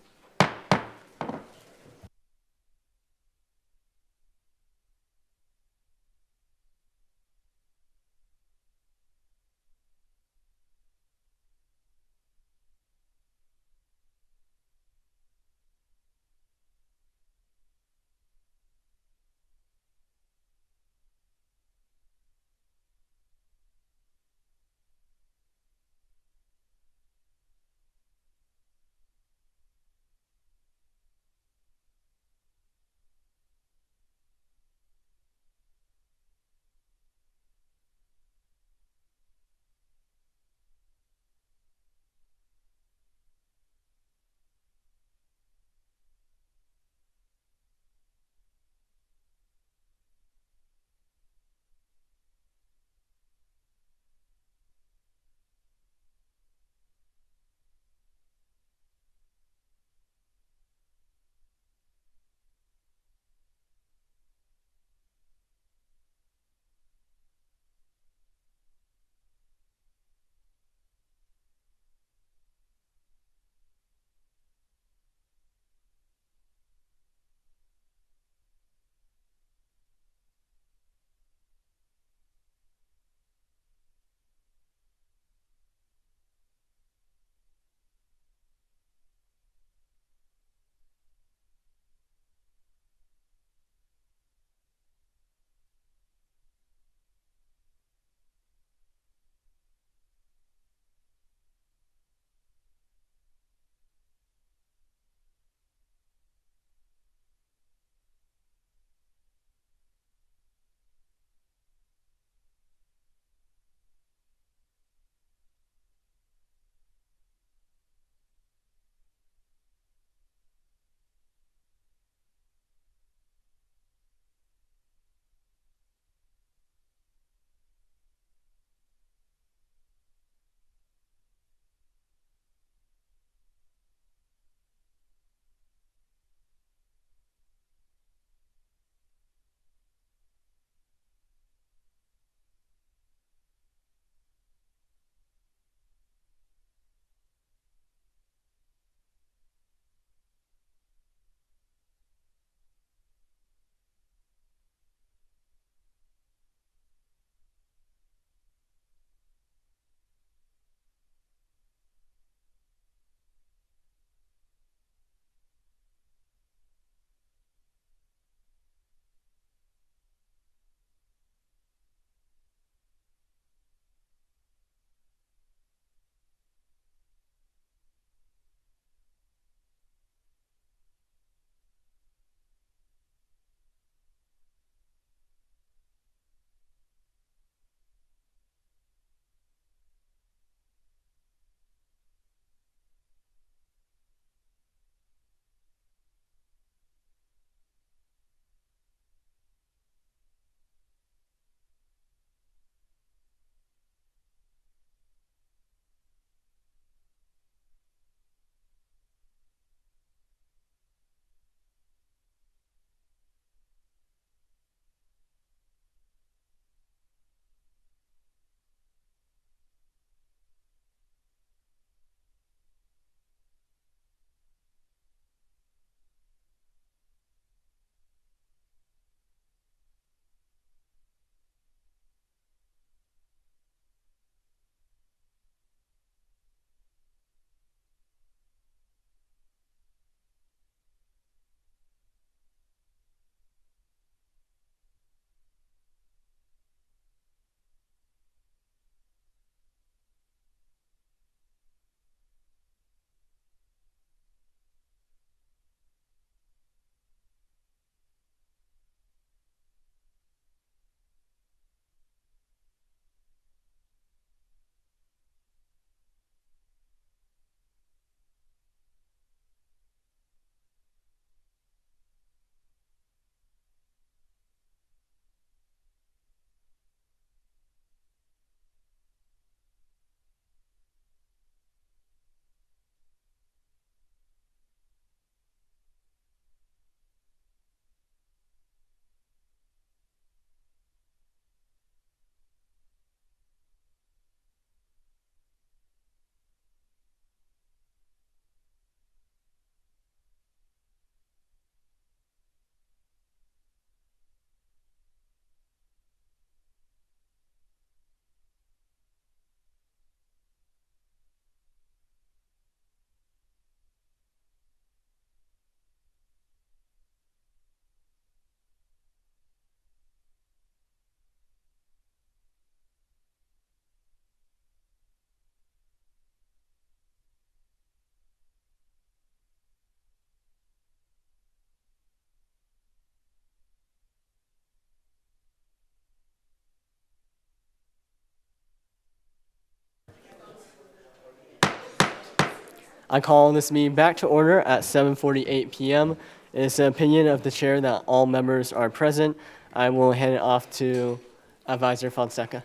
S1: I call this meeting back to order at 7:48 p.m. It is the opinion of the chair that all members are present. I will hand it off to Advisor Fonseca.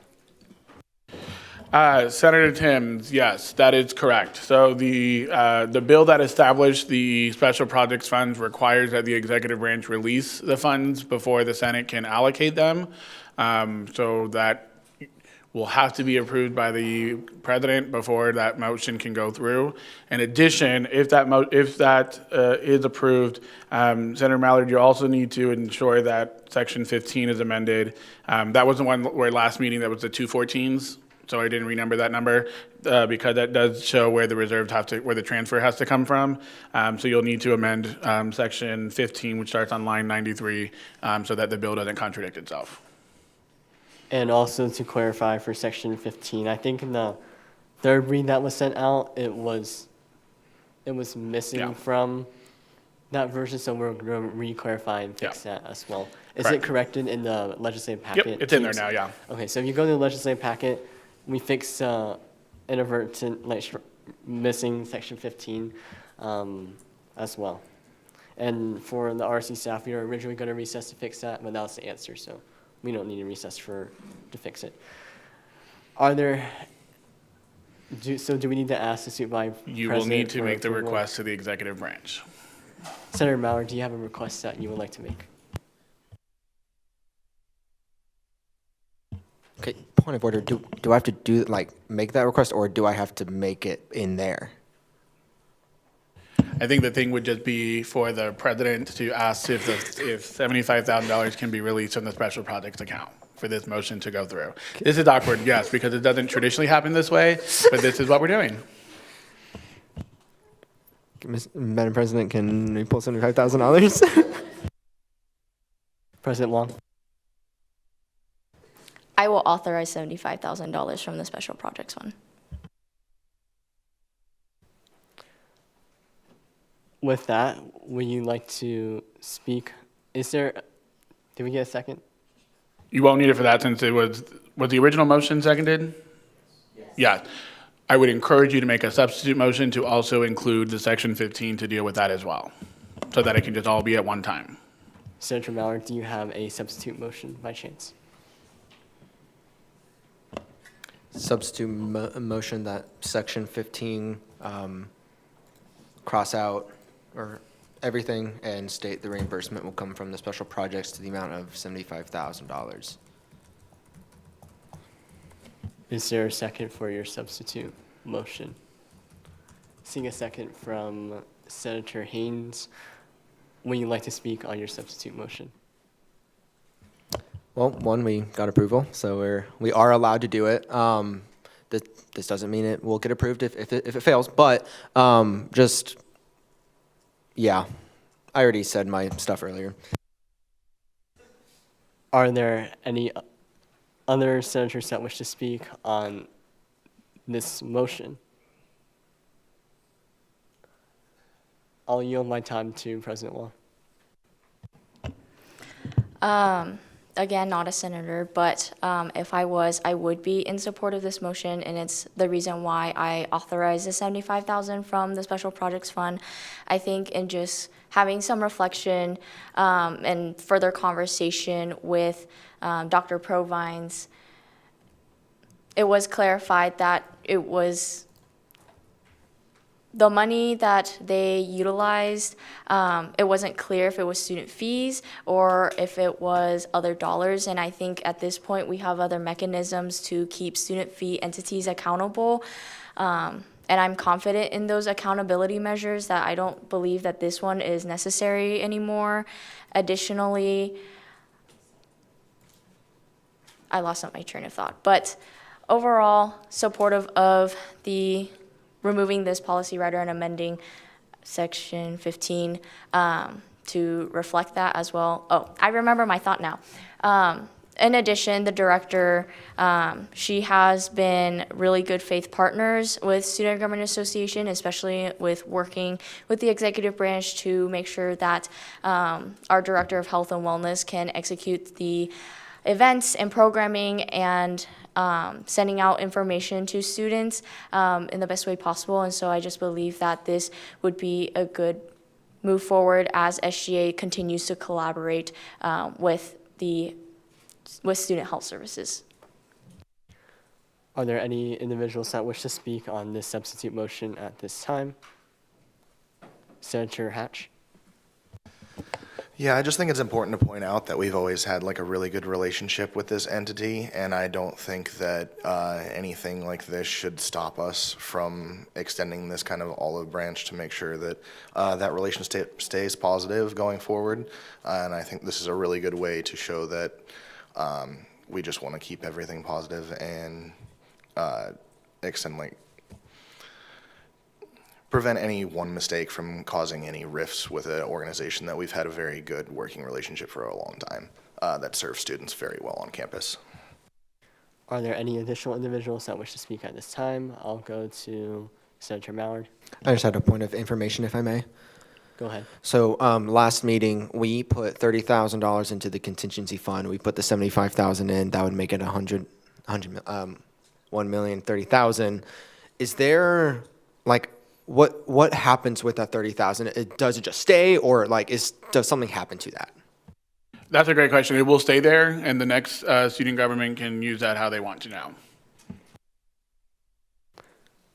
S7: Senator Timms, yes, that is correct. So the bill that established the special projects funds requires that the executive branch release the funds before the Senate can allocate them. So that will have to be approved by the president before that motion can go through. In addition, if that is approved, Senator Mallard, you also need to ensure that Section 15 is amended. That was the one where last meeting that was the 214s. So I didn't renumber that number because that does show where the reserves where the transfer has to come from. So you'll need to amend Section 15, which starts on line 93, so that the bill doesn't contradict itself.
S1: And also to clarify for Section 15, I think in the third read that was sent out, it was missing from that version, so we're going to re-clarify and fix that as well. Is it corrected in the legislative packet?
S7: Yep, it's in there now, yeah.
S1: Okay, so if you go to the legislative packet, we fix inadvertent, missing Section 15 as well. And for the RC staff, we were originally going to recess to fix that, but that was the answer, so we don't need to recess to fix it. Do we need to ask the supervisor president?
S7: You will need to make the
S1: approval?
S7: request to the executive branch.
S1: Senator Mallard, do you have a request that you would like to make?
S5: Okay, point of order. Do I have to make that request, or do I have to make it in there?
S7: I think the thing would just be for the president to ask if $75,000 can be released from the special projects account for this motion to go through. This is awkward, yes, because it doesn't traditionally happen this way, but this is what we're doing.
S5: Madam President, can we pull $75,000?
S1: President Wong?
S15: I will authorize $75,000 from the special projects fund.
S1: With that, would you like to speak? Did we get a second?
S7: You won't need it for that since it was the original motion seconded? Yes. Yeah. I would encourage you to make a substitute motion to also include the Section 15 to deal with that as well, so that it can just all be at one time.
S1: Senator Mallard, do you have a substitute motion by chance?
S5: Substitute motion that Section 15 cross out or everything and state the reimbursement will come from the special projects to the amount of $75,000.
S1: Is there a second for your substitute motion? Seeing a second from Senator Haynes. Would you like to speak on your substitute motion?
S5: Well, one, we got approval, so we are allowed to do it. This doesn't mean it will get approved if it fails, but yeah, I already said my stuff earlier.
S1: Are there any other senators that wish to speak on this motion? I'll yield my time to President Wong.
S15: Again, not a senator, but if I was, I would be in support of this motion, and it's the reason why I authorized the $75,000 from the Special Projects Fund. I think in just having some reflection and further conversation with Dr. Provines, it was clarified that it was the money that they utilized, it wasn't clear if it was student fees or if it was other dollars. And I think at this point we have other mechanisms to keep student fee entities accountable. And I'm confident in those accountability measures that I don't believe that this one is necessary anymore. Additionally, I lost my train of thought. But overall, supportive of the removing this policy rider and amending Section 15 to reflect that as well. Oh, I remember my thought now. In addition, the director, she has been really good faith partners with Student Government Association, especially with working with the executive branch to make sure that our Director of Health and Wellness can execute the events and programming and sending out information to students in the best way possible. And so I just believe that this would be a good move forward as SGA continues to collaborate with Student Health Services.
S1: Are there any individuals that wish to speak on this substitute motion at this time? Senator Hatch.
S16: Yeah, I just think it's important to point out that we've always had like a really good relationship with this entity, and I don't think that anything like this should stop us from extending this kind of olive branch to make sure that that relationship stays positive going forward. And I think this is a really good way to show that we just want to keep everything positive and extend prevent any one mistake from causing any rifts with an organization that we've had a very good working relationship for a long time that serves students very well on campus.
S1: Are there any additional individuals that wish to speak at this time? I'll go to Senator Mallard.
S5: I just had a point of information, if I may.
S1: Go ahead.
S5: So last meeting, we put $30,000 into the contingency fund. We put the $75,000 in. That would make it $1,030,000. Is there what happens with that $30,000? Does it just stay, or does something happen to that?
S7: That's a great question. It will stay there, and the next student government can use that how they want to now.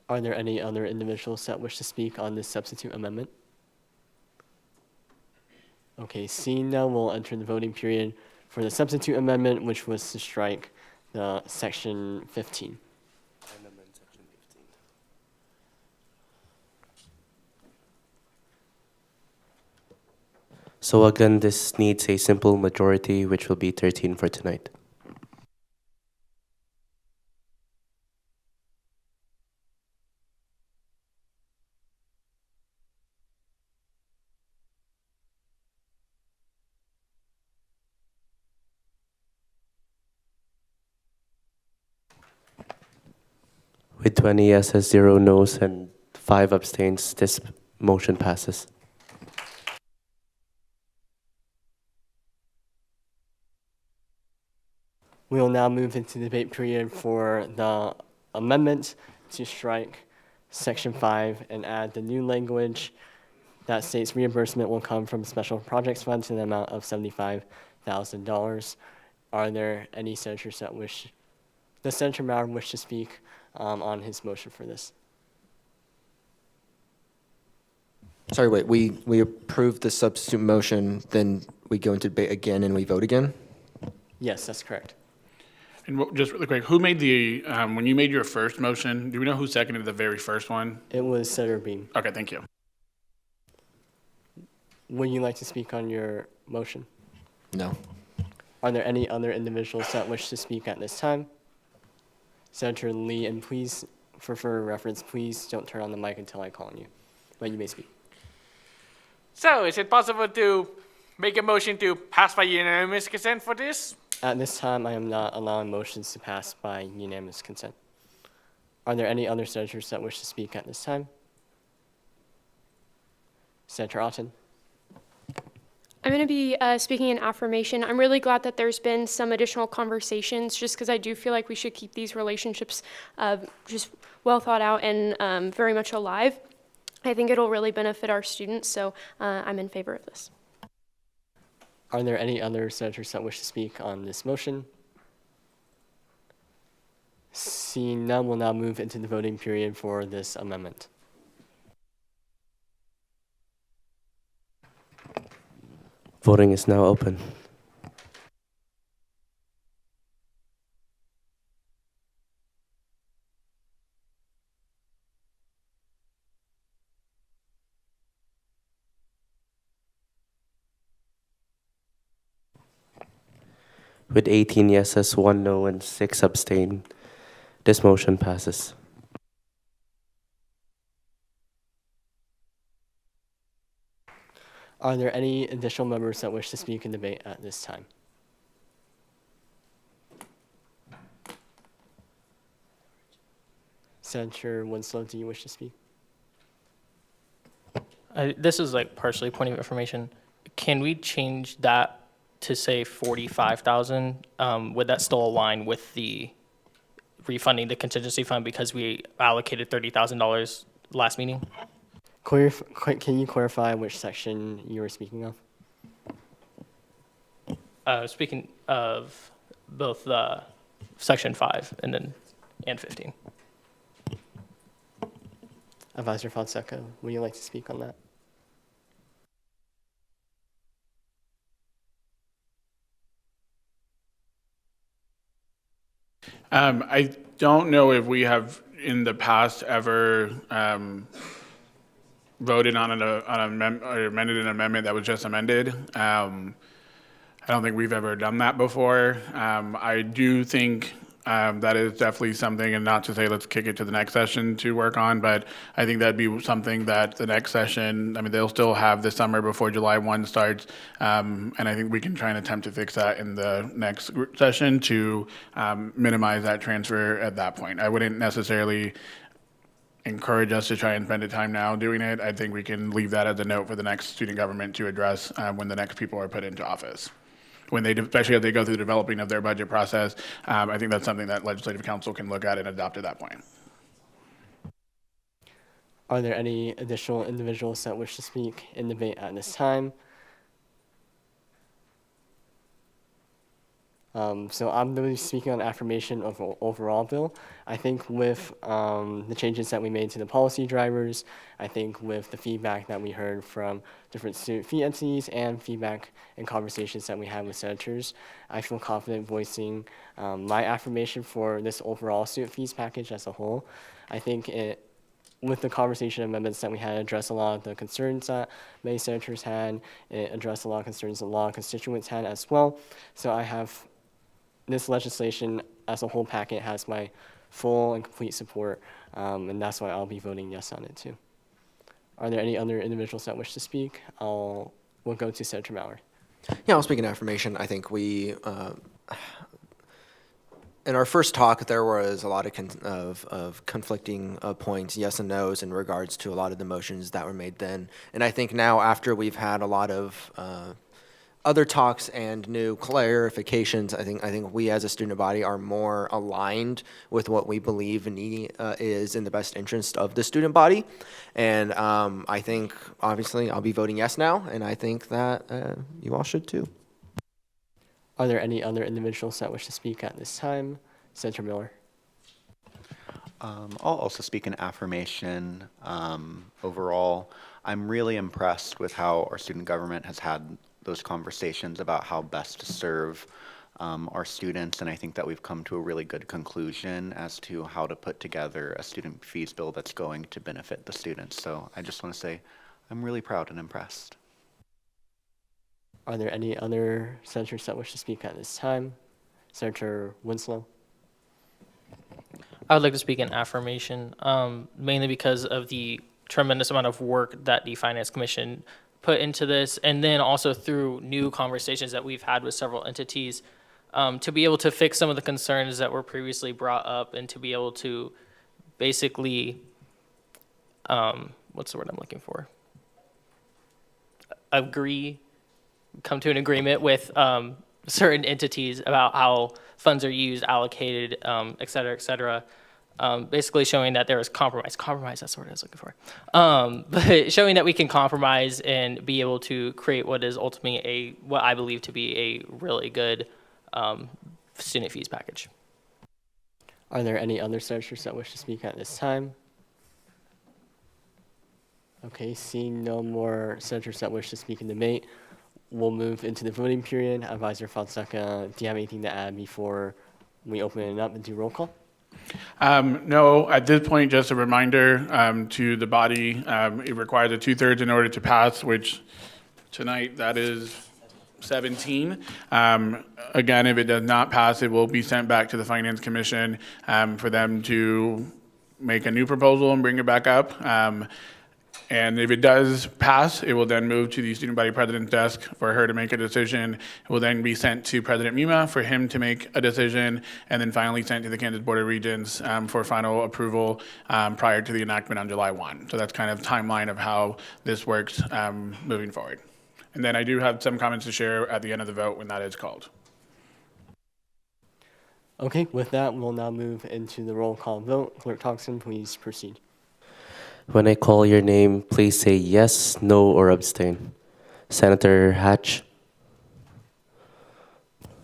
S1: Are there any other individuals that wish to speak on this substitute amendment? Okay, seeing none, we'll enter the voting period for the substitute amendment, which was to strike the section 15.
S2: So again, this needs a simple majority, which will be 13 for tonight. With 20 yeses, 0 noes, and 5 abstains, this motion passes.
S1: We will now move into the debate period for the amendment to strike Section 5 and add the new language that states reimbursement will come from Special Projects Fund to the amount of $75,000. Are there any senators that does Senator Maurer wish to speak on his motion for this?
S5: Sorry, wait, we approved the substitute motion, then we go into debate again and we vote again?
S1: Yes, that's correct.
S7: And just really quick, who made when you made your first motion, do we know who seconded the very first one?
S1: It was Senator Beam.
S7: Okay, thank you.
S1: Would you like to speak on your motion?
S5: No.
S1: Are there any other individuals that wish to speak at this time? Senator Lee, and please, for further reference, please don't turn on the mic until I call on you, but you may speak.
S17: So, is it possible to make a motion to pass by unanimous consent for this?
S1: At this time, I am not allowing motions to pass by unanimous consent. Are there any other senators that wish to speak at this time? Senator Otten.
S14: I'm going to be speaking in affirmation. I'm really glad that there's been some additional conversations, just because I do feel like we should keep these relationships just well thought out and very much alive. I think it'll really benefit our students, so I'm in favor of this.
S1: Are there any other senators that wish to speak on this motion? Seeing none, we'll now move into the voting period for this amendment.
S2: Voting is now open. With 18 yeses, 1 no, and 6 abstain, this motion passes.
S1: Are there any additional members that wish to speak in debate at this time? Senator Winslow, do you wish to speak?
S6: This is partially point of information. Can we change that to say 45,000, would that still align with the refunding the contingency fund because we allocated $30,000 last meeting?
S1: Can you clarify which section you were speaking of?
S6: Speaking of both section 5 and 15.
S1: Advisor Fonseca, would you like to speak on that?
S7: I don't know if we have in the past ever voted on or amended an amendment that was just amended. I don't think we've ever done that before. I do think that is definitely something, and not to say let's kick it to the next session to work on, but I think that'd be something that the next session, I mean, they'll still have the summer before July 1 starts, and I think we can try and attempt to fix that in the next session to minimize that transfer at that point. I wouldn't necessarily encourage us to try and spend the time now doing it. I think we can leave that as a note for the next student government to address when the next people are put into office. Especially as they go through the developing of their budget process, I think that's something that Legislative Council can look at and adopt at that point.
S1: Are there any additional individuals that wish to speak in debate at this time? So I'm going to be speaking on affirmation of the overall bill. I think with the changes that we made to the policy drivers, I think with the feedback that we heard from different student fee entities and feedback and conversations that we had with senators, I feel confident voicing my affirmation for this overall student fees package as a whole. I think with the conversation amendments that we had, addressed a lot of the concerns that many senators had. It addressed a lot of concerns that a lot of constituents had as well. So I have this legislation as a whole packet has my full and complete support, and that's why I'll be voting yes on it too. Are there any other individuals that wish to speak? We'll go to Senator Mallard.
S5: Yeah, I'll speak in affirmation. I think we, in our first talk, there was a lot of conflicting points, yes and no's, in regards to a lot of the motions that were made then. And I think now, after we've had a lot of other talks and new clarifications, I think we as a student body are more aligned with what we believe is in the best interest of the student body. And I think, obviously, I'll be voting yes now, and I think that you all should too.
S1: Are there any other individuals that wish to speak at this time? Senator Miller.
S11: I'll also speak in affirmation. Overall, I'm really impressed with how our student government has had those conversations about how best to serve our students, and I think that we've come to a really good conclusion as to how to put together a student fees bill that's going to benefit the students. So I just want to say I'm really proud and impressed.
S1: Are there any other senators that wish to speak at this time? Senator Winslow.
S6: I would like to speak in affirmation, mainly because of the tremendous amount of work that the Finance Commission put into this, and then also through new conversations that we've had with several entities, to be able to fix some of the concerns that were previously brought up, and to be able to basically, what's the word I'm looking for? Come to an agreement with certain entities about how funds are used, allocated, et cetera, basically showing that there was compromise. Compromise, that's the word I was looking for. But showing that we can compromise and be able to create what is ultimately what I believe to be a really good student fees package.
S1: Are there any other senators that wish to speak at this time? Okay, seeing no more senators that wish to speak in debate, we'll move into the voting period. Advisor Fonseca, do you have anything to add before we open it up and do roll call?
S7: No, at this point, just a reminder to the body, it requires a 2/3 in order to pass, which tonight that is 17. Again, if it does not pass, it will be sent back to the Finance Commission for them to make a new proposal and bring it back up. And if it does pass, it will then move to the student body president's desk for her to make a decision. It will then be sent to President Mima for him to make a decision, and then finally sent to the Kansas Board of Regents for final approval prior to the enactment on July 1. So that's kind of timeline of how this works moving forward. And then I do have some comments to share at the end of the vote when that is called.
S1: Okay, with that, we'll now move into the roll call vote. Clerk Thompson, please proceed.
S2: When I call your name, please say yes, no, or abstain. Senator Hatch,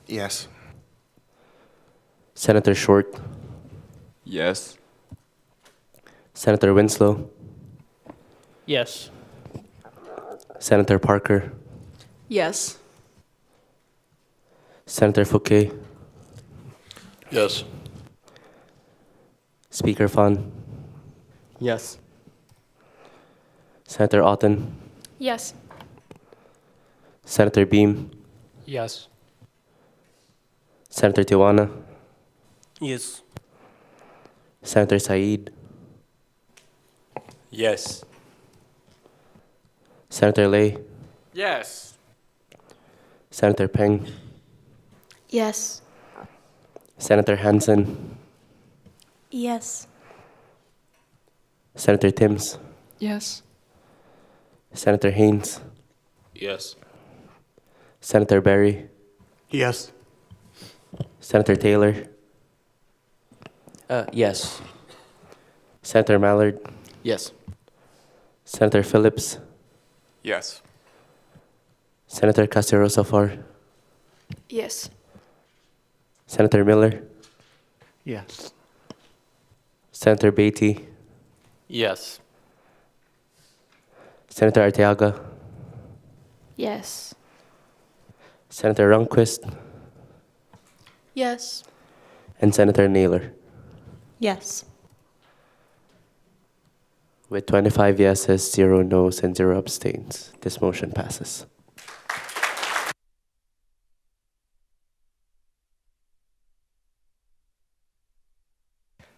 S16: Yes.
S2: Senator Short,
S18: Yes.
S2: Senator Winslow,
S6: Yes.
S2: Senator Parker,
S9: Yes.
S2: Senator Fouquet,
S12: Yes.
S2: Speaker Fan,
S1: Yes.
S2: Senator Otten,
S14: Yes.
S2: Senator Beam,
S17: Yes.
S2: Senator Tijuana,
S17: Yes.
S2: Senator Said,
S17: Yes.
S2: Senator Lay,
S17: Yes.
S2: Senator Peng,
S9: Yes.
S2: Senator Hansen,
S9: Yes.
S2: Senator Timms,
S10: Yes.
S2: Senator Haynes,
S18: Yes.
S2: Senator Berry,
S17: Yes.
S2: Senator Taylor,
S18: Yes.
S2: Senator Mallard,
S18: Yes.
S2: Senator Phillips,
S13: Yes.
S2: Senator Casterosa-Far,
S9: Yes.
S2: Senator Miller,
S11: Yes.
S2: Senator Beatty,
S18: Yes.
S2: Senator Arteaga,
S9: Yes.
S2: Senator Runquist,
S9: Yes.
S2: and Senator Naylor.
S9: Yes.
S2: With 25 yeses, 0 noes, and 0 abstains, this motion passes.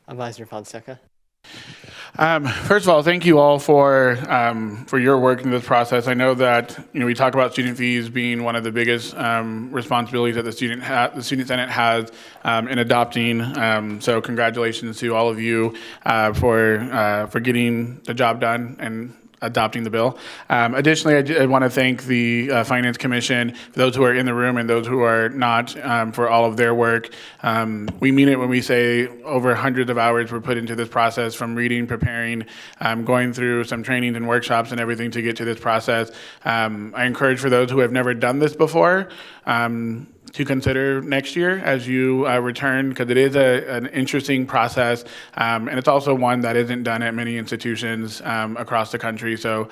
S1: Advisor Fonseca.
S7: First of all, thank you all for your work in this process. I know that we talk about student fees being one of the biggest responsibilities that the Student Senate has in adopting. So congratulations to all of you for getting the job done and adopting the bill. Additionally, I want to thank the Finance Commission, for those who are in the room and those who are not, for all of their work. We mean it when we say over hundreds of hours were put into this process, from reading, preparing, going through some trainings and workshops and everything to get to this process. I encourage for those who have never done this before, to consider next year as you return, because it is an interesting process, and it's also one that isn't done at many institutions across the country. So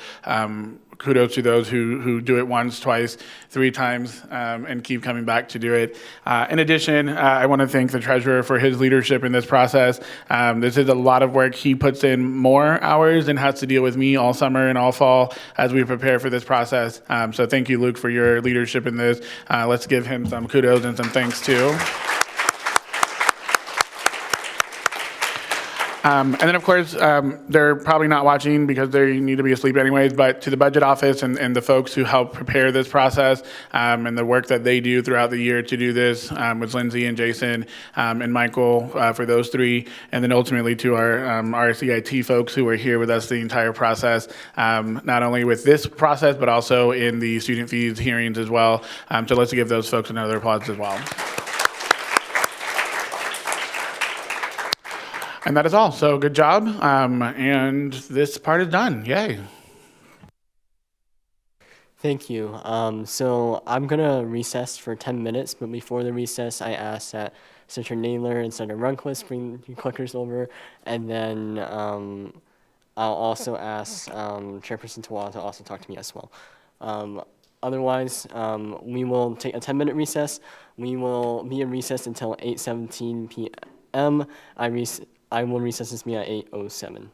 S7: kudos to those who do it once, twice, 3 times, and keep coming back to do it. In addition, I want to thank the treasurer for his leadership in this process. This is a lot of work. He puts in more hours and has to deal with me all summer and all fall as we prepare for this process. So thank you, Luke, for your leadership in this. Let's give him some kudos and some thanks too. And then, of course, they're probably not watching because they need to be asleep anyways, but to the budget office and the folks who help prepare this process, and the work that they do throughout the year to do this, with Lindsay and Jason and Michael, for those 3, and then ultimately to our CIT folks who are here with us the entire process, not only with this process, but also in the student fees hearings as well. So let's give those folks another applause as well. And that is all. So good job. And this part is done. Yay.
S1: Thank you. So I'm going to recess for 10 minutes, but before the recess, I ask that Senator Naylor and Senator Runquist bring your clickers over, and then I'll also ask Chairperson Tawala to also talk to me as well. Otherwise, we will take a 10-minute recess. We will be in recess until 8:17 p.m. I will recess this meeting at 8:07.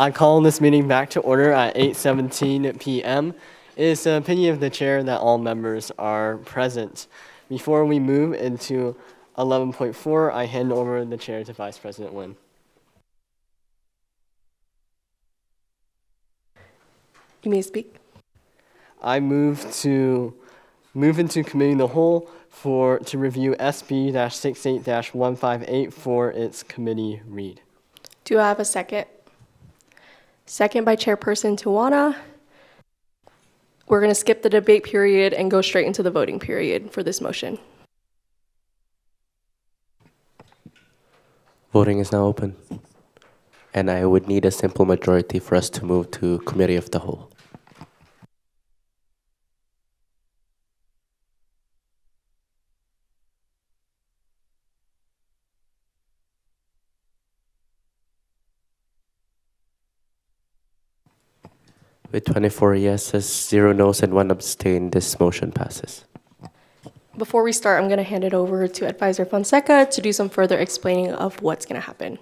S1: I call this meeting back to order at 8:17 p.m. It is the opinion of the chair that all members are present. Before we move into 11.4, I hand over the chair to Vice President Nguyen.
S19: You may speak.
S1: I move into committee of the whole to review SB-68-158 for its committee read.
S19: Do I have a second? Second by Chairperson Tawana. We're going to skip the debate period and go straight into the voting period for this motion.
S2: Voting is now open. And I would need a simple majority for us to move to committee of the whole. With 24 yeses, 0 noes, and 1 abstain, this motion passes.
S19: Before we start, I'm going to hand it over to Advisor Fonseca to do some further explaining of what's going to happen.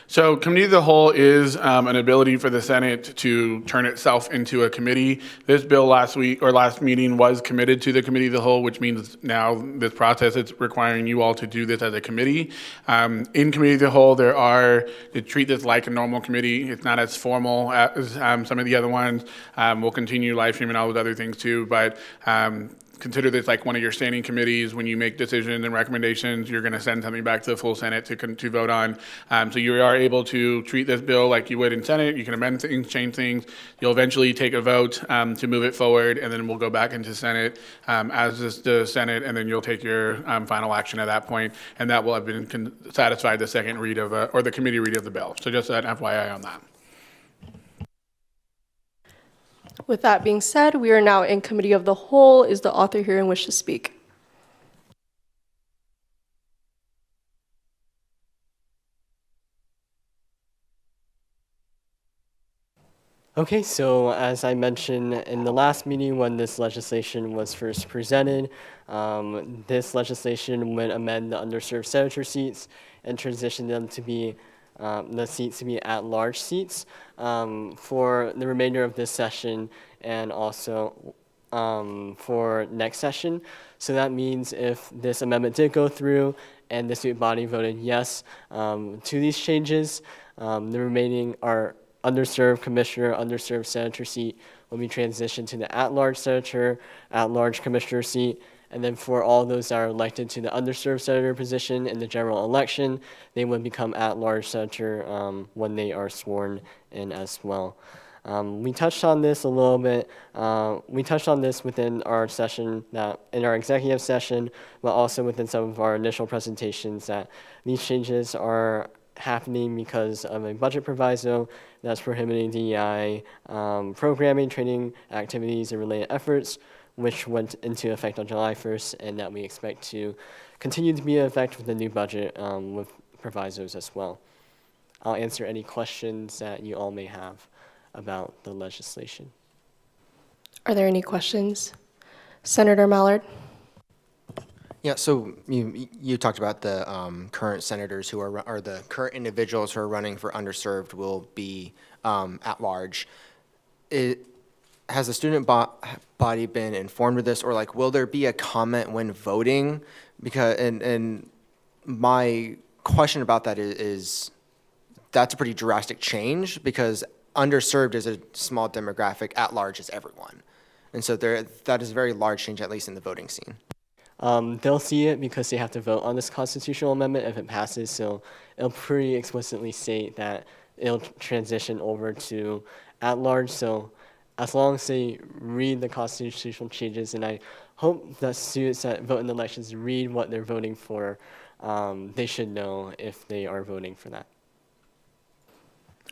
S7: So committee of the whole is an ability for the Senate to turn itself into a committee. This bill last meeting was committed to the committee of the whole, which means now this process is requiring you all to do this as a committee. In committee of the whole, they treat this like a normal committee. It's not as formal as some of the other ones. We'll continue live streaming all those other things too, but consider this like one of your standing committees. When you make decisions and recommendations, you're going to send something back to the full Senate to vote on. So you are able to treat this bill like you would in Senate. You can amend things, change things. You'll eventually take a vote to move it forward, and then we'll go back into Senate as the Senate, and then you'll take your final action at that point, and that will have been satisfied the second read of or the committee read of the bill. So just an FYI on that.
S19: With that being said, we are now in committee of the whole. Is the author here and wish to speak?
S1: Okay, so as I mentioned in the last meeting when this legislation was first presented, this legislation would amend the underserved senator seats and transition them to be the seats to be at-large seats for the remainder of this session and also for next session. So that means if this amendment did go through and the student body voted yes to these changes, the remaining are underserved commissioner, underserved senator seat will be transitioned to the at-large senator, at-large commissioner seat. And then for all those that are elected to the underserved senator position in the general election, they would become at-large senator when they are sworn in as well. We touched on this a little bit. We touched on this within our session, in our executive session, but also within some of our initial presentations that these changes are happening because of a budget proviso that's prohibiting DEI programming, training activities, and related efforts, which went into effect on July 1st, and that we expect to continue to be in effect with the new budget with provisos as well. I'll answer any questions that you all may have about the legislation.
S19: Are there any questions? Senator Mallard?
S5: Yeah, so you talked about the current senators who are, or the current individuals who are running for underserved will be at large. Has the student body been informed of this, or like, will there be a comment when voting? Because, and my question about that is that's a pretty drastic change because underserved is a small demographic, at large is everyone. And so that is a very large change, at least in the voting scene.
S1: They'll see it because they have to vote on this constitutional amendment if it passes, so it'll pretty explicitly state that it'll transition over to at-large, so as long as they read the constitutional changes, and I hope that students that vote in the elections read what they're voting for, they should know if they are voting for that.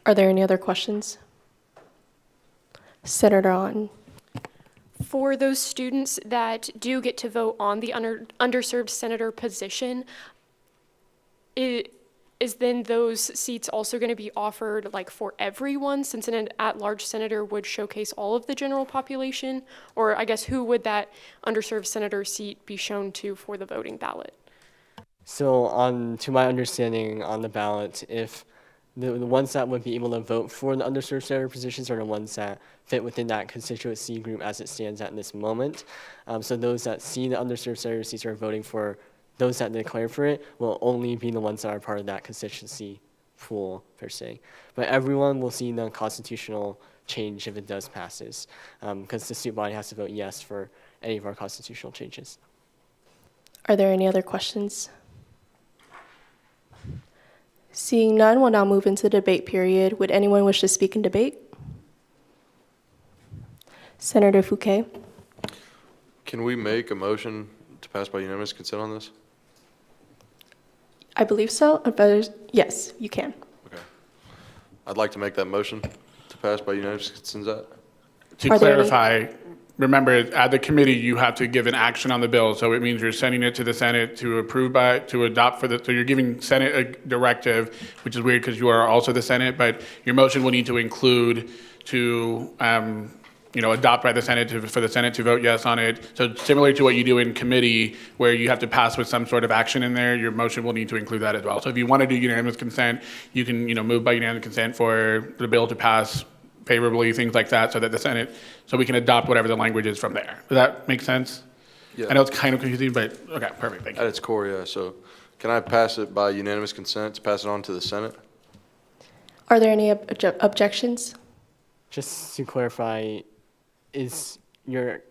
S19: Are there any other questions? Senator On.
S14: For those students that do get to vote on the underserved senator position, is then those seats also going to be offered like for everyone, since an at-large senator would showcase all of the general population? Or I guess who would that underserved senator seat be shown to for the voting ballot?
S1: So to my understanding on the ballot, if the ones that would be able to vote for the underserved senator positions are the ones that fit within that constituency group as it stands at this moment. So those that see the underserved senator seats are voting for those that declare for it will only be the ones that are part of that constituency pool, per se. But everyone will see the constitutional change if it does passes, because the student body has to vote yes for any of our constitutional changes.
S19: Are there any other questions? Seeing none, we'll now move into the debate period. Would anyone wish to speak in debate? Senator Fouquet.
S12: Can we make a motion to pass by unanimous consent on this?
S19: I believe so. Yes, you can.
S12: Okay. I'd like to make that motion to pass by unanimous consent.
S7: To
S19: Are there any-
S7: clarify, remember, at the committee, you have to give an action on the bill, so it means you're sending it to the Senate to approve by, to adopt for the, so you're giving Senate a directive, which is weird because you are also the Senate, but your motion will need to include to, adopt by the Senate for the Senate to vote yes on it. So similar to what you do in committee, where you have to pass with some sort of action in there, your motion will need to include that as well. So if you want to do unanimous consent, you can, move by unanimous consent for the bill to pass favorably, things like that, so that the Senate, so we can adopt whatever the language is from there. Does that make sense?
S12: Yeah.
S7: I know it's kind of confusing, but okay, perfect, thank you.
S12: At its core, yeah. So can I pass it by unanimous consent to pass it on to the Senate?
S19: Are there any objections?
S1: Just to clarify, is your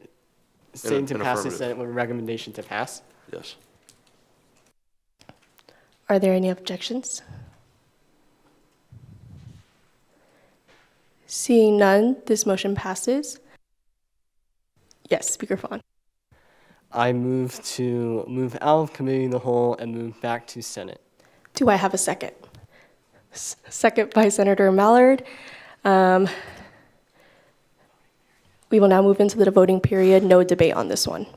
S1: saying to
S12: an
S1: pass the
S12: affirmative.
S1: Senate with a recommendation to pass?
S12: Yes.
S19: Are there any objections? Seeing none, this motion passes. Yes, Speaker Fawn.
S1: I move to move out of committee of the whole and move back to Senate.
S19: Do I have a second? Second by Senator Mallard. We will now move into the voting period. No debate on this one.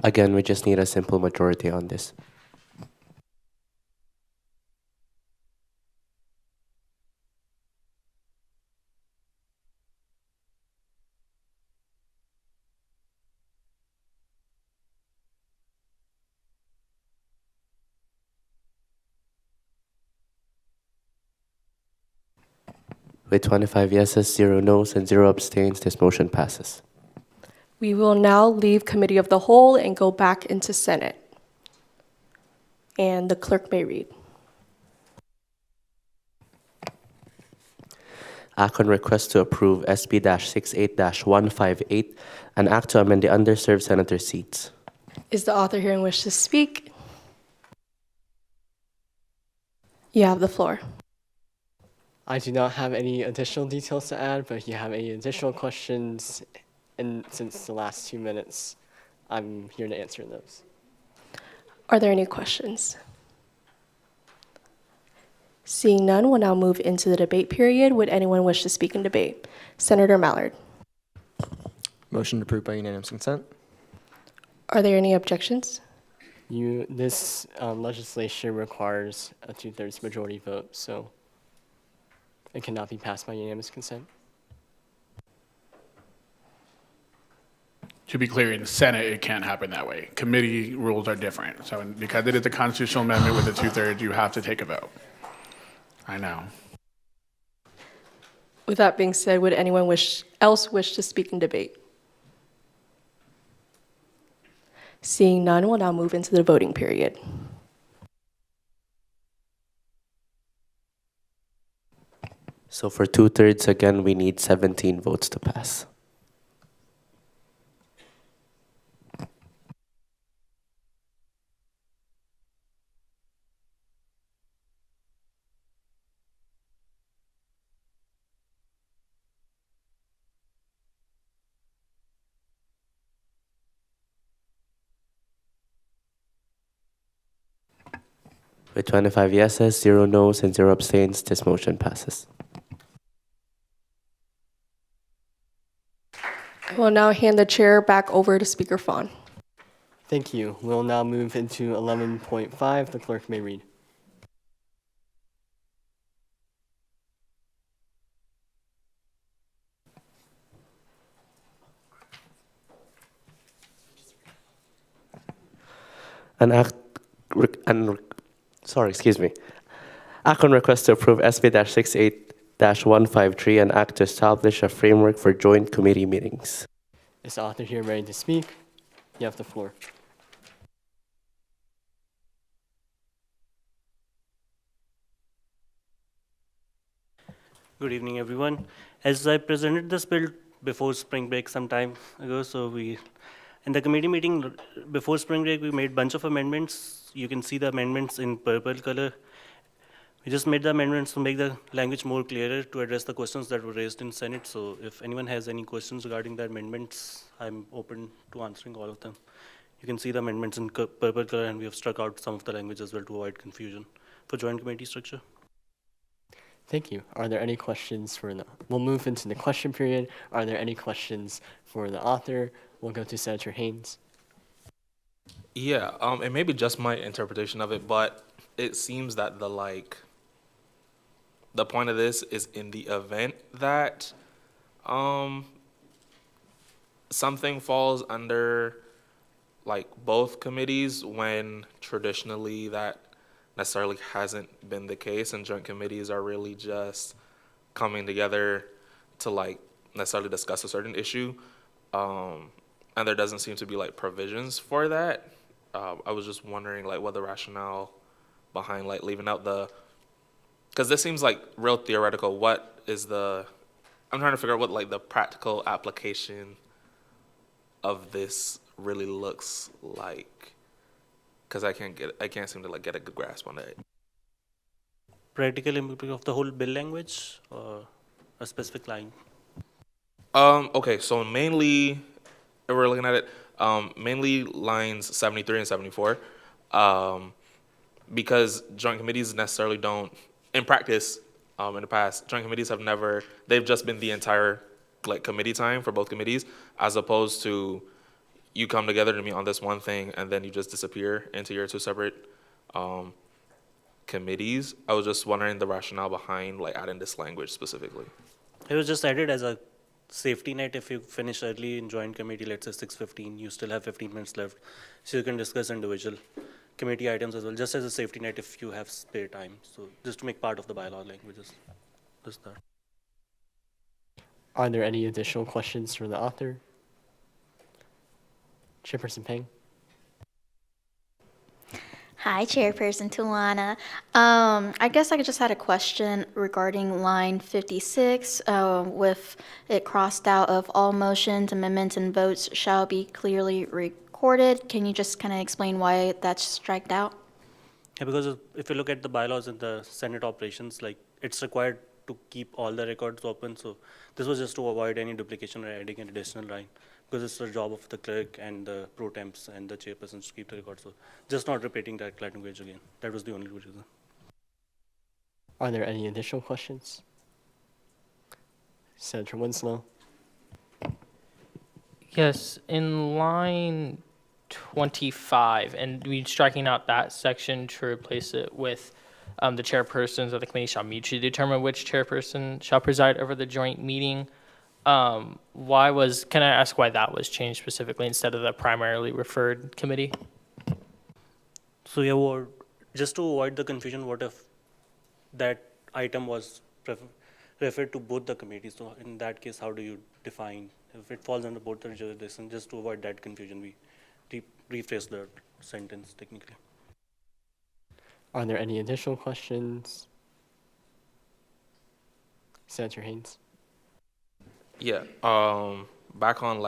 S2: Again, we just need a simple majority on this. With 25 yeses, 0 noes, and 0 abstains, this motion passes.
S19: We will now leave Committee of the Whole and go back into Senate. And the clerk may read.
S2: Act on request to approve SB-68-158, an act to amend the underserved senator seats.
S19: Is the author here and wish to speak? You have the floor.
S1: I do not have any additional details to add, but if you have any additional questions, and since the last 2 minutes, I'm here to answer those.
S19: Are there any questions? Seeing none, we'll now move into the debate period. Would anyone wish to speak in debate? Senator Mallard.
S5: Motion approved by unanimous consent.
S19: Are there any objections?
S1: This legislation requires a 2/3 majority vote, so it cannot be passed by unanimous consent.
S7: To be clear, in the Senate, it can't happen that way. Committee rules are different. So because it is a constitutional amendment with a 2/3, you have to take a vote. I know.
S19: With that being said, would anyone else wish to speak in debate? Seeing none, we'll now move into the voting period.
S2: So for 2/3, again, we need 17 votes to pass. With 25 yeses, 0 noes, and 0 abstains, this motion passes.
S19: I will now hand the chair back over to Speaker Fawn.
S1: Thank you. We'll now move into 11.5. The clerk may read.
S2: An act, excuse me. Act on request to approve SB-68-153, an act to establish a framework for joint committee meetings.
S1: Is the author here ready to speak? You have the floor.
S20: Good evening, everyone. As I presented this bill before spring break some time ago, in the committee meeting before spring break, we made a bunch of amendments. You can see the amendments in purple color. We just made the amendments to make the language more clearer to address the questions that were raised in Senate. So if anyone has any questions regarding the amendments, I'm open to answering all of them. You can see the amendments in purple color, and we have struck out some of the language as well to avoid confusion for joint committee structure.
S1: Thank you. Are there any questions for the, we'll move into the question period. Are there any questions for the author? We'll go to Senator Haynes.
S19: Yeah, it may be just my interpretation of it, but it seems that the point of this is in the event that something falls under both committees, when traditionally that necessarily hasn't been the case, and joint committees are really just coming together to necessarily discuss a certain issue, and there doesn't seem to be provisions for that. I was just wondering what the rationale behind leaving out because this seems real theoretical. What is I'm trying to figure out what the practical application of this really looks like, because I can't seem to get a good grasp on it.
S20: Practical impact of the whole bill language or a specific line?
S19: Okay, so mainly, if we're looking at it, mainly lines 73 and 74, because joint committees necessarily don't, in practice, in the past, joint committees they've just been the entire committee time for both committees, as opposed to you come together to meet on this one thing and then you just disappear into your two separate committees. I was just wondering the rationale behind adding this language specifically.
S20: It was just added as a safety net. If you finish early in joint committee, let's say 6:15, you still have 15 minutes left, so you can discuss individual committee items as well, just as a safety net if you have spare time. So just to make part of the bylaw languages. Just that.
S1: Are there any additional questions for the author? Chairperson Peng.
S21: Hi, Chairperson Tawana. I guess I just had a question regarding line 56, with it crossed out of all motions, amendments, and votes shall be clearly recorded. Can you just kind of explain why that's striked out?
S20: Yeah, because if you look at the bylaws in the Senate operations, it's required to keep all the records open. So this was just to avoid any duplication or adding an additional line, because it's the job of the clerk and the pro temps and the chairpersons to keep the record. So just not repeating that language again. That was the only reason.
S1: Are there any additional questions? Senator Winslow.
S6: Yes, in line 25, and we striking out that section to replace it with the chairpersons of the committee shall mutually determine which chairperson shall preside over the joint meeting. Can I ask why that was changed specifically instead of the primarily referred committee?
S20: So yeah, just to avoid the confusion, what if that item was referred to both the committees? So in that case, how do you define if it falls under both the jurisdiction? Just to avoid that confusion, we rephrase the sentence technically.
S1: Are there any additional questions? Senator Haynes.
S19: Yeah, back on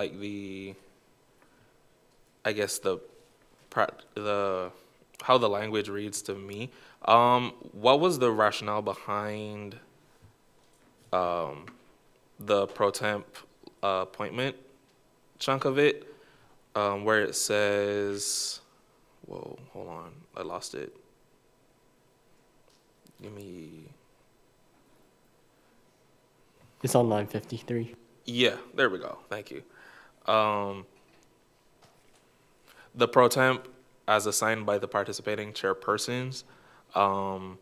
S19: how the language reads to me. What was the rationale behind the pro temp appointment chunk of it, where it says, whoa, hold on, I lost it. Give me.
S1: It's on line 53.
S19: Yeah, there we go. Thank you. The pro temp as assigned by the participating chairpersons. I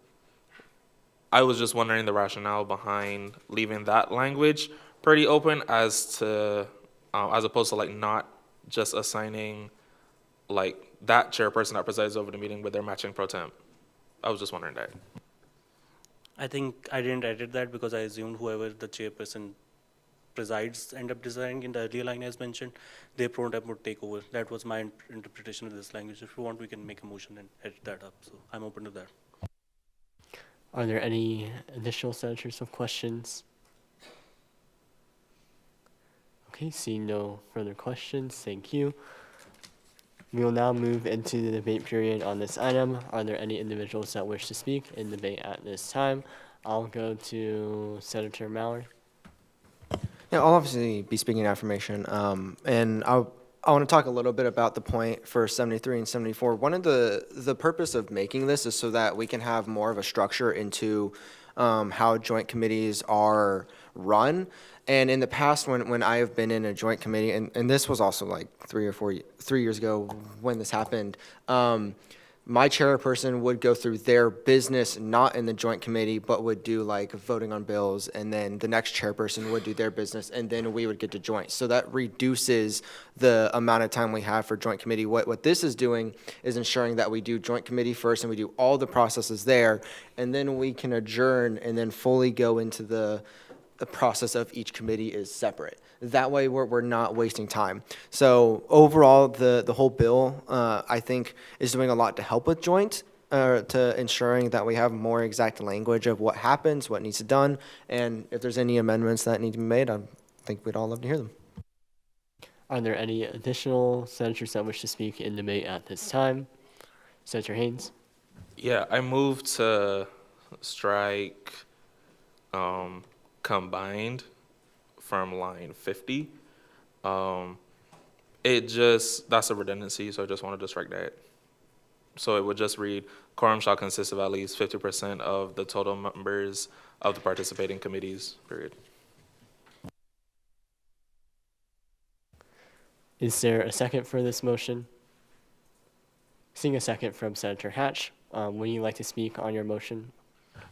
S19: was just wondering the rationale behind leaving that language pretty open as opposed to not just assigning that chairperson that presides over the meeting with their matching pro temp. I was just wondering that.
S20: I think I didn't edit that because I assumed whoever the chairperson presides end up deciding in the earlier line as mentioned, their pro temp would take over. That was my interpretation of this language. If you want, we can make a motion and edit that up. So I'm open to that.
S1: Are there any additional senators with questions? Okay, seeing no further questions, thank you. We will now move into the debate period on this item. Are there any individuals that wish to speak in debate at this time? I'll go to Senator Mallard.
S5: Yeah, I'll obviously be speaking affirmation, and I want to talk a little bit about the point for 73 and 74. One of the purpose of making this is so that we can have more of a structure into how joint committees are run. And in the past, when I have been in a joint committee, and this was also like 3 years ago when this happened, my chairperson would go through their business, not in the joint committee, but would do like voting on bills, and then the next chairperson would do their business, and then we would get to joint. So that reduces the amount of time we have for joint committee. What this is doing is ensuring that we do joint committee first, and we do all the processes there, and then we can adjourn and then fully go into the process of each committee is separate. That way we're not wasting time. So overall, the whole bill, I think, is doing a lot to help with joint, to ensuring that we have more exact language of what happens, what needs to be done, and if there's any amendments that need to be made, I think we'd all love to hear them.
S1: Are there any additional senators that wish to speak in debate at this time? Senator Haynes.
S19: Yeah, I move to strike combined from line 50. That's a redundancy, so I just wanted to strike that. So it would just read, quorum shall consist of at least 50% of the total members of the participating committees, period.
S1: Is there a second for this motion? Seeing a second from Senator Hatch, would you like to speak on your motion?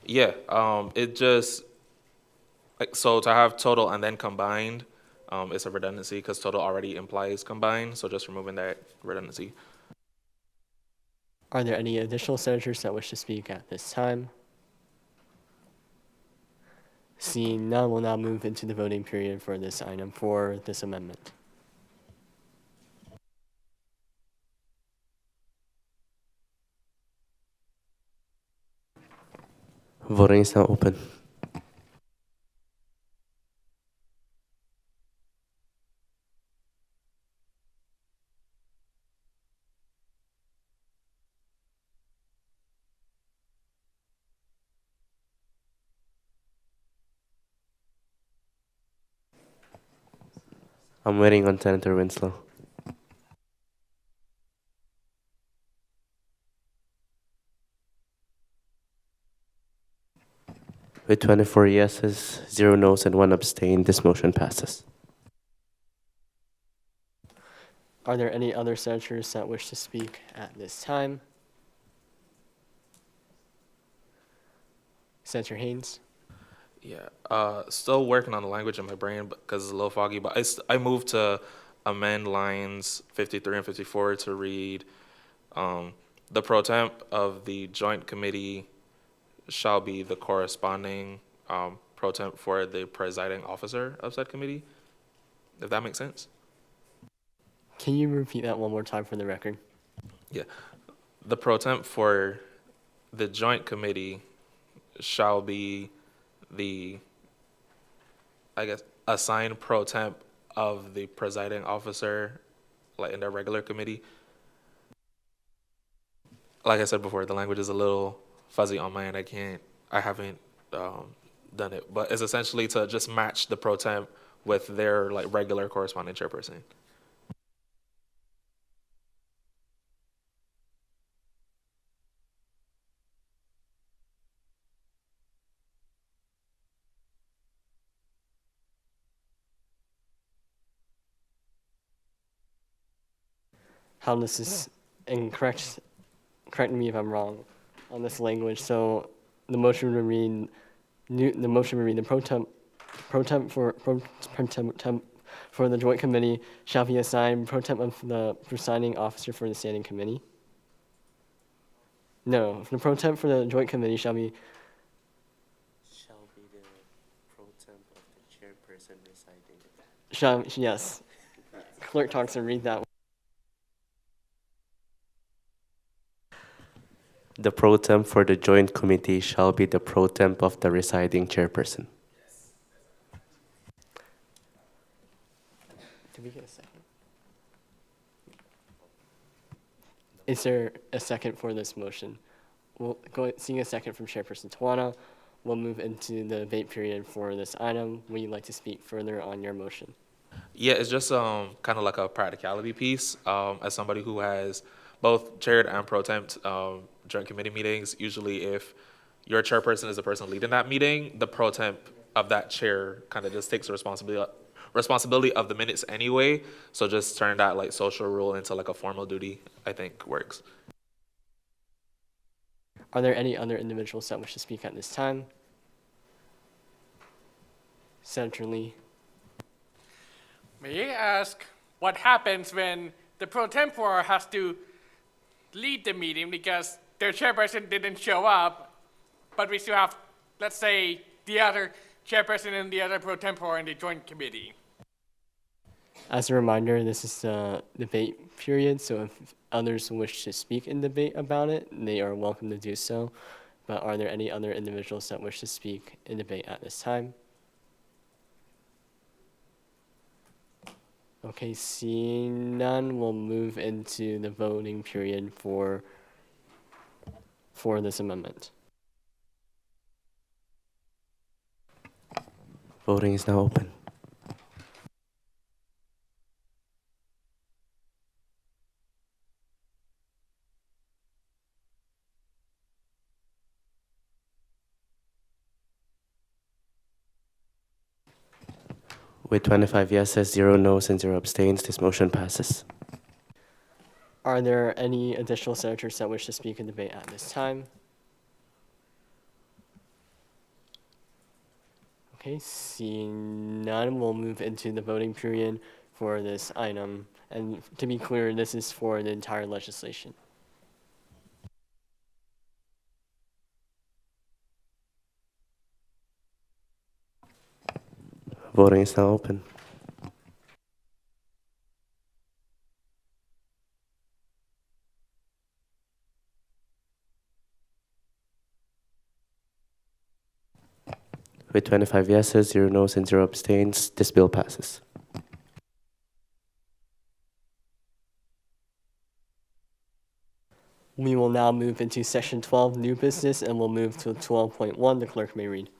S19: Yeah, it just, so to have total and then combined, it's a redundancy because total already implies combined, so just removing that redundancy.
S1: Are there any additional senators that wish to speak at this time? Seeing none, we'll now move into the voting period for this item, for this amendment.
S2: Voting is now open. I'm waiting on Senator Winslow. With 24 yeses, 0 noes, and 1 abstain, this motion passes.
S1: Are there any other senators that wish to speak at this time? Senator Haynes.
S19: Yeah, still working on the language in my brain because it's a little foggy, but I moved to amend lines 53 and 54 to read, the pro temp of the joint committee shall be the corresponding pro temp for the presiding officer of said committee, if that makes sense.
S1: Can you repeat that one more time for the record?
S19: Yeah, the pro temp for the joint committee shall be the, I guess, assigned pro temp of the presiding officer, like in their regular committee. Like I said before, the language is a little fuzzy on my end. I haven't done it, but it's essentially to just match the pro temp with their like regular corresponding chairperson.
S1: How this is, and correct me if I'm wrong on this language. So the motion would read, the pro temp for the joint committee shall be assigned pro temp of the presiding officer for the standing committee. No, the pro temp for the joint committee shall be
S2: the pro temp of the chairperson residing.
S1: yes. Clerk Thompson, read that.
S2: The pro temp for the joint committee shall be the pro temp of the residing chairperson.
S1: Did we get a second? Is there a second for this motion? We'll go seeing a second from Chairperson Tawana. We'll move into the debate period for this item. Would you like to speak further on your motion?
S19: Yeah, it's just kind of like a practicality piece. As somebody who has both chaired and pro temped joint committee meetings, usually if your chairperson is the person leading that meeting, the pro temp of that chair kind of just takes the responsibility of the minutes anyway. So just turn that like social rule into like a formal duty, I think works.
S1: Are there any other individuals that wish to speak at this time? Senator Lee.
S17: May I ask what happens when the pro tempore has to lead the meeting because their chairperson didn't show up, but we still have, let's say, the other chairperson and the other pro tempore in the joint committee?
S1: As a reminder, this is a debate period, so if others wish to speak in debate about it, they are welcome to do so. But are there any other individuals that wish to speak in debate at this time? Okay, seeing none, we'll move into the voting period for this amendment.
S2: Voting is now open. With 25 yeses, 0 noes, and 0 abstains, this motion passes.
S1: Are there any additional senators that wish to speak in debate at this time? Okay, seeing none, we'll move into the voting period for this item. And to be clear, this is for the entire legislation.
S2: Voting is now open. With 25 yeses, 0 noes, and 0 abstains, this bill passes.
S1: We will now move into section 12, new business, and we'll move to 12.1. The clerk may read.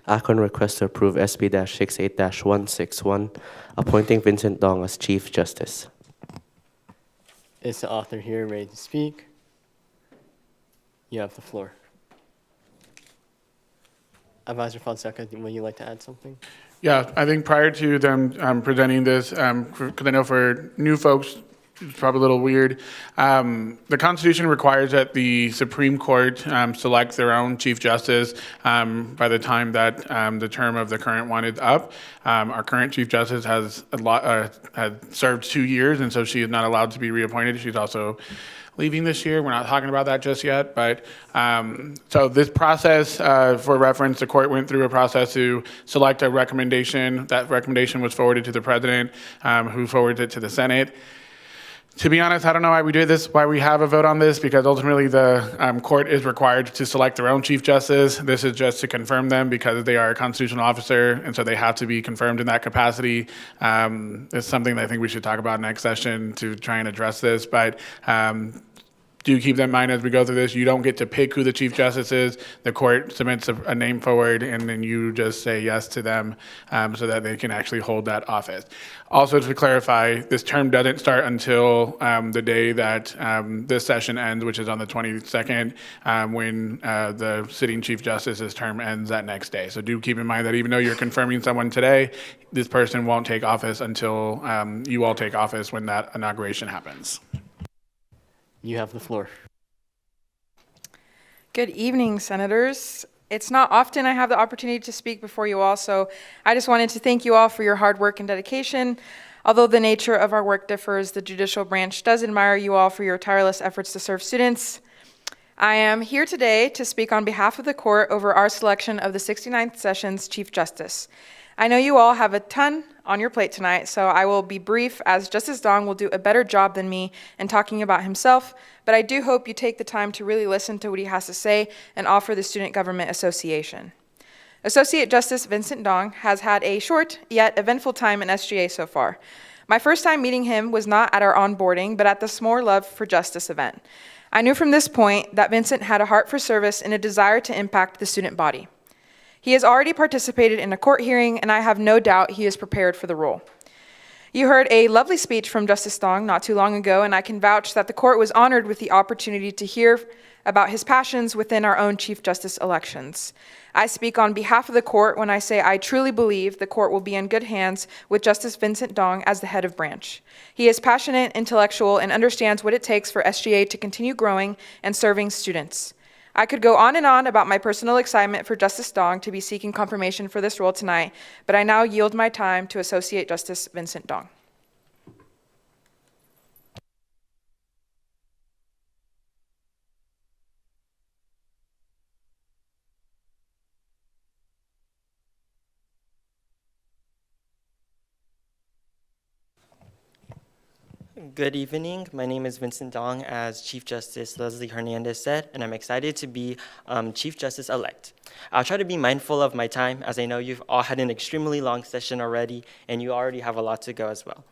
S2: Akon requests to approve SB-68-161, appointing Vincent Dong as Chief Justice.
S1: Is the author here ready to speak? You have the floor. Advisor Fonseca, would you like to add something?
S7: Yeah, I think prior to them presenting this, because I know for new folks, it's probably a little weird. The Constitution requires that the Supreme Court select their own Chief Justice by the time that the term of the current one is up. Our current Chief Justice has served 2 years, and so she is not allowed to be reappointed. She's also leaving this year. We're not talking about that just yet, but so this process, for reference, the court went through a process to select a recommendation. That recommendation was forwarded to the president, who forwarded it to the Senate. To be honest, I don't know why we do this, why we have a vote on this, because ultimately the court is required to select their own Chief Justice. This is just to confirm them because they are a constitutional officer, and so they have to be confirmed in that capacity. It's something that I think we should talk about next session to try and address this, but do keep that in mind as we go through this. You don't get to pick who the Chief Justice is. The court submits a name forward, and then you just say yes to them so that they can actually hold that office. Also, to clarify, this term doesn't start until the day that this session ends, which is on the 22nd, when the sitting Chief Justice's term ends that next day. So do keep in mind that even though you're confirming someone today, this person won't take office until you all take office when that inauguration happens.
S1: You have the floor.
S3: Good evening, Senators. It's not often I have the opportunity to speak before you all, so I just wanted to thank you all for your hard work and dedication. Although the nature of our work differs, the judicial branch does admire you all for your tireless efforts to serve students. I am here today to speak on behalf of the court over our selection of the 69th Session's Chief Justice. I know you all have a ton on your plate tonight, so I will be brief, as Justice Dong will do a better job than me in talking about himself, but I do hope you take the time to really listen to what he has to say and offer the Student Government Association. Associate Justice Vincent Dong has had a short yet eventful time in SGA so far. My first time meeting him was not at our onboarding, but at the S'more Love for Justice event. I knew from this point that Vincent had a heart for service and a desire to impact the student body. He has already participated in a court hearing, and I have no doubt he is prepared for the role. You heard a lovely speech from Justice Dong not too long ago, and I can vouch that the court was honored with the opportunity to hear about his passions within our own Chief Justice elections. I speak on behalf of the court when I say I truly believe the court will be in good hands with Justice Vincent Dong as the head of branch. He is passionate, intellectual, and understands what it takes for SGA to continue growing and serving students. I could go on and on about my personal excitement for Justice Dong to be seeking confirmation for this role tonight, but I now yield my time to Associate Justice Vincent Dong.
S22: Good evening. My name is Vincent Dong, as Chief Justice Leslie Hernandez said, and I'm excited to be Chief Justice-elect. I'll try to be mindful of my time, as I know you've all had an extremely long session already, and you already have a lot to go as well.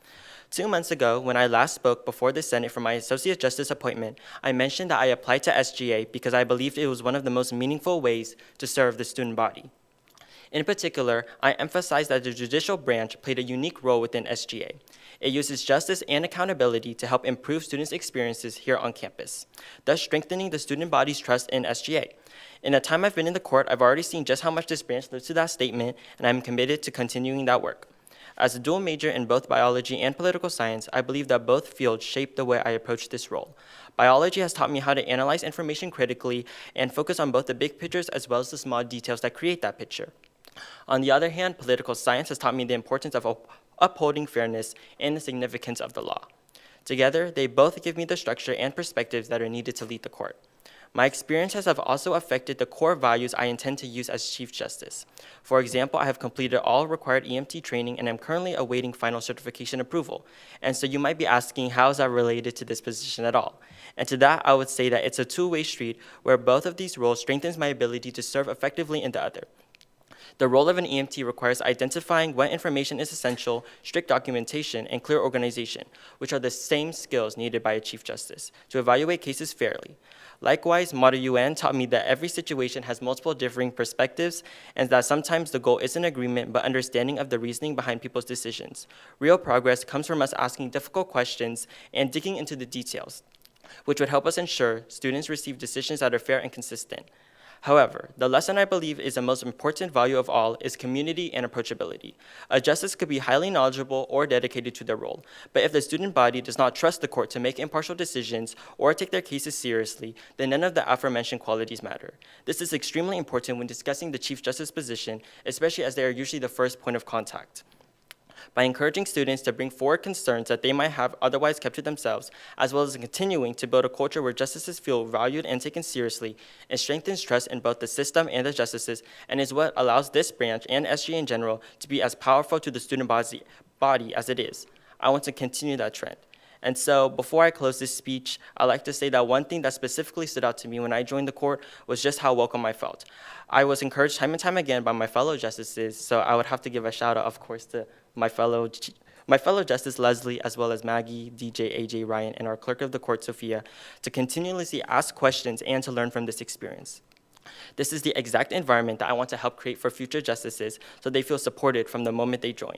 S22: 2 months ago, when I last spoke before the Senate for my Associate Justice appointment, I mentioned that I applied to SGA because I believed it was one of the most meaningful ways to serve the student body. In particular, I emphasized that the judicial branch played a unique role within SGA. It uses justice and accountability to help improve students' experiences here on campus, thus strengthening the student body's trust in SGA. In the time I've been in the court, I've already seen just how much this branch lives to that statement, and I'm committed to continuing that work. As a dual major in both biology and political science, I believe that both fields shape the way I approach this role. Biology has taught me how to analyze information critically and focus on both the big pictures as well as the small details that create that picture. On the other hand, political science has taught me the importance of upholding fairness and the significance of the law. Together, they both give me the structure and perspectives that are needed to lead the court. My experiences have also affected the core values I intend to use as Chief Justice. For example, I have completed all required EMT training and am currently awaiting final certification approval. And so you might be asking, how is that related to this position at all? And to that, I would say that it's a two-way street where both of these roles strengthens my ability to serve effectively in the other. The role of an EMT requires identifying what information is essential, strict documentation, and clear organization, which are the same skills needed by a Chief Justice to evaluate cases fairly. Likewise, Model UN taught me that every situation has multiple differing perspectives, and that sometimes the goal isn't agreement, but understanding of the reasoning behind people's decisions. Real progress comes from us asking difficult questions and digging into the details, which would help us ensure students receive decisions that are fair and consistent. However, the lesson I believe is the most important value of all is community and approachability. A justice could be highly knowledgeable or dedicated to their role, but if the student body does not trust the court to make impartial decisions or take their cases seriously, then none of the aforementioned qualities matter. This is extremely important when discussing the Chief Justice position, especially as they are usually the first point of contact. By encouraging students to bring forward concerns that they might have otherwise kept to themselves, as well as continuing to build a culture where justices feel valued and taken seriously, it strengthens trust in both the system and the justices, and is what allows this branch and SGA in general to be as powerful to the student body as it is. I want to continue that trend. And so before I close this speech, I'd like to say that one thing that specifically stood out to me when I joined the court was just how welcome I felt. I was encouraged time and time again by my fellow justices, so I would have to give a shout out, of course, to my fellow my fellow Justice Leslie, as well as Maggie, DJ, AJ, Ryan, and our clerk of the court, Sophia, to continuously ask questions and to learn from this experience. This is the exact environment that I want to help create for future justices so they feel supported from the moment they join.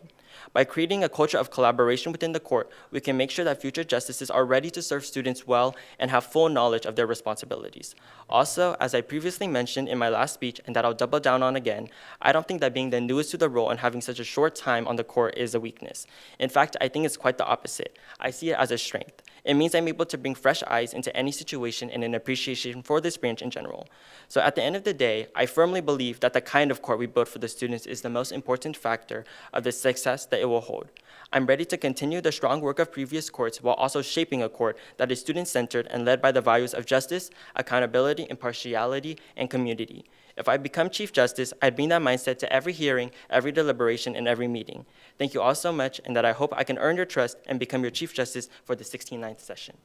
S22: By creating a culture of collaboration within the court, we can make sure that future justices are ready to serve students well and have full knowledge of their responsibilities. Also, as I previously mentioned in my last speech, and that I'll double down on again, I don't think that being the newest to the role and having such a short time on the court is a weakness. In fact, I think it's quite the opposite. I see it as a strength. It means I'm able to bring fresh eyes into any situation and an appreciation for this branch in general. So at the end of the day, I firmly believe that the kind of court we build for the students is the most important factor of the success that it will hold. I'm ready to continue the strong work of previous courts while also shaping a court that is student-centered and led by the values of justice, accountability, impartiality, and community. If I become Chief Justice, I bring that mindset to every hearing, every deliberation, and every meeting. Thank you all so much, and that I hope I can earn your trust and become your Chief Justice for the 69th session.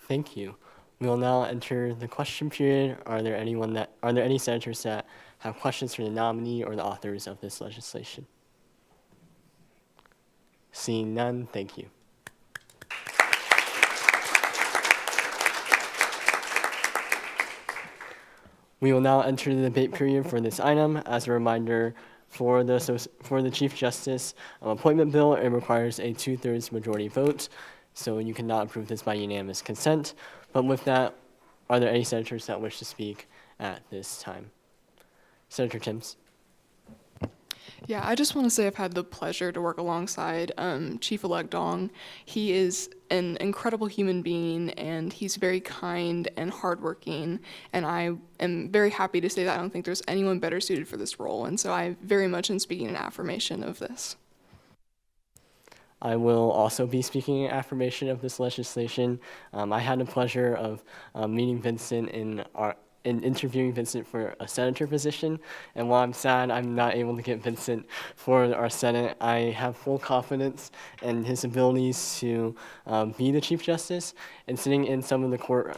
S1: Thank you. We will now enter the question period. Are there any senators that have questions for the nominee or the authors of this legislation? Seeing none, thank you. We will now enter the debate period for this item. As a reminder, for the Chief Justice appointment bill, it requires a 2/3 majority vote, so you cannot approve this by unanimous consent. But with that, are there any senators that wish to speak at this time? Senator Timms.
S10: Yeah, I just want to say I've had the pleasure to work alongside Chief-elect Dong. He is an incredible human being, and he's very kind and hardworking, and I am very happy to say that I don't think there's anyone better suited for this role, and so I very much am speaking in affirmation of this.
S1: I will also be speaking in affirmation of this legislation. I had the pleasure of meeting Vincent in interviewing Vincent for a senator position, and while I'm sad I'm not able to get Vincent for our Senate, I have full confidence in his abilities to be the Chief Justice. And sitting in some of the court,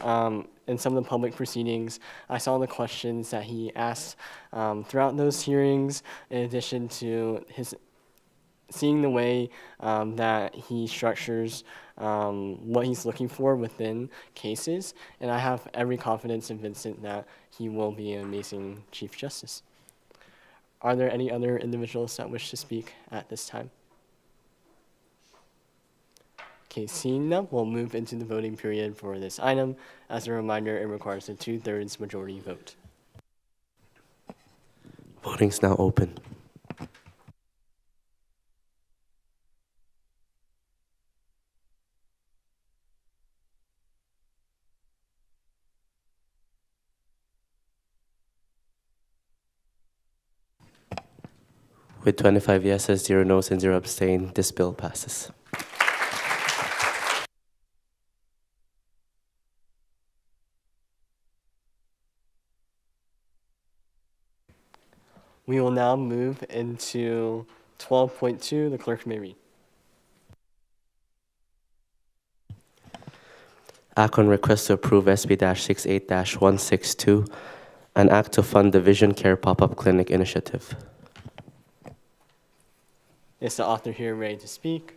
S1: in some of the public proceedings, I saw the questions that he asked throughout those hearings, in addition to seeing the way that he structures what he's looking for within cases, and I have every confidence in Vincent that he will be an amazing Chief Justice. Are there any other individuals that wish to speak at this time? Okay, seeing none, we'll move into the voting period for this item. As a reminder, it requires a 2/3 majority vote.
S2: Voting's now open. With 25 yeses, 0 noes, and 0 abstain, this bill passes.
S1: We will now move into 12.2. The clerk may read.
S2: Act on request to approve SB-68-162, an act to fund the Vision Care Pop-Up Clinic initiative.
S1: Is the author here ready to speak?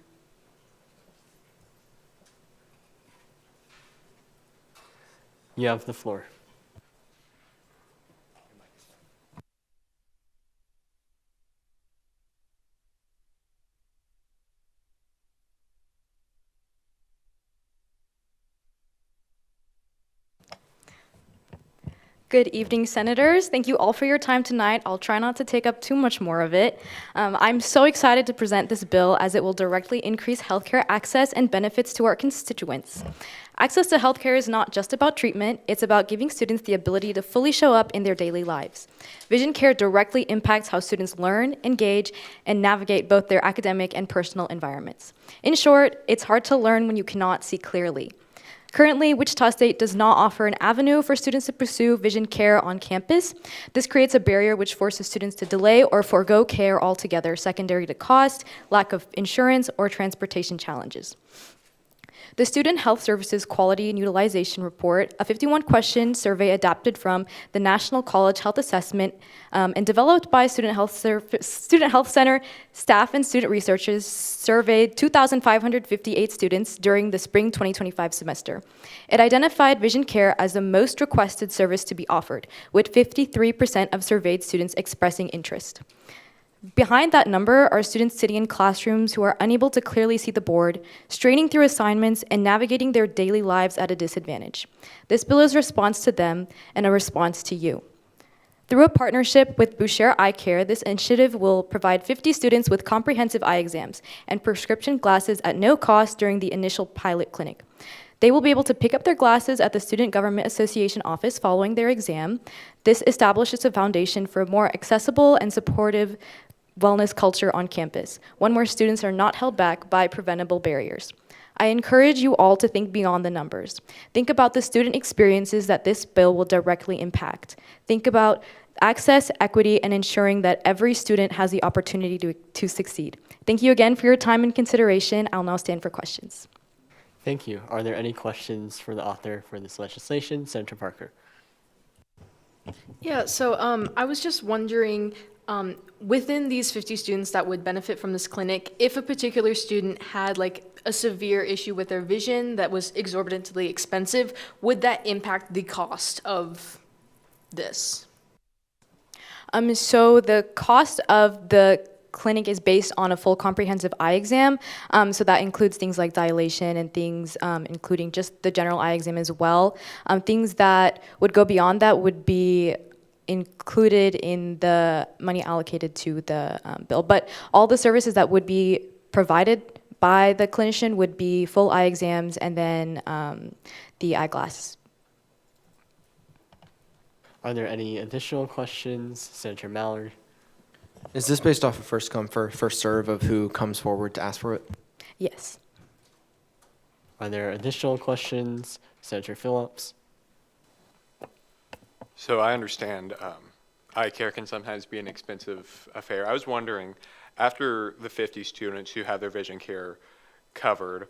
S1: You have the floor.
S4: Good evening, Senators. Thank you all for your time tonight. I'll try not to take up too much more of it. I'm so excited to present this bill as it will directly increase healthcare access and benefits to our constituents. Access to healthcare is not just about treatment, it's about giving students the ability to fully show up in their daily lives. Vision care directly impacts how students learn, engage, and navigate both their academic and personal environments. In short, it's hard to learn when you cannot see clearly. Currently, Wichita State does not offer an avenue for students to pursue vision care on campus. This creates a barrier which forces students to delay or forego care altogether, secondary to cost, lack of insurance, or transportation challenges. The Student Health Services Quality and Utilization Report, a 51-question survey adapted from the National College Health Assessment and developed by Student Health Center staff and student researchers, surveyed 2,558 students during the spring 2025 semester. It identified vision care as the most requested service to be offered, with 53% of surveyed students expressing interest. Behind that number are students sitting in classrooms who are unable to clearly see the board, straining through assignments, and navigating their daily lives at a disadvantage. This bill is a response to them and a response to you. Through a partnership with Boucher Eye Care, this initiative will provide 50 students with comprehensive eye exams and prescription glasses at no cost during the initial pilot clinic. They will be able to pick up their glasses at the Student Government Association office following their exam. This establishes a foundation for a more accessible and supportive wellness culture on campus, one where students are not held back by preventable barriers. I encourage you all to think beyond the numbers. Think about the student experiences that this bill will directly impact. Think about access, equity, and ensuring that every student has the opportunity to succeed. Thank you again for your time and consideration. I'll now stand for questions.
S1: Thank you. Are there any questions for the author for this legislation? Senator Parker.
S9: Yeah, so I was just wondering, within these 50 students that would benefit from this clinic, if a particular student had like a severe issue with their vision that was exorbitantly expensive, would that impact the cost of this?
S4: So the cost of the clinic is based on a full comprehensive eye exam. So that includes things like dilation and things including just the general eye exam as well. Things that would go beyond that would be included in the money allocated to the bill. But all the services that would be provided by the clinician would be full eye exams and then the eyeglass.
S1: Are there any additional questions? Senator Mallard.
S5: Is this based off of first come, first serve of who comes forward to ask for it?
S4: Yes.
S1: Are there additional questions? Senator Phillips.
S13: So I understand eye care can sometimes be an expensive affair. I was wondering, after the 50 students who have their vision care covered,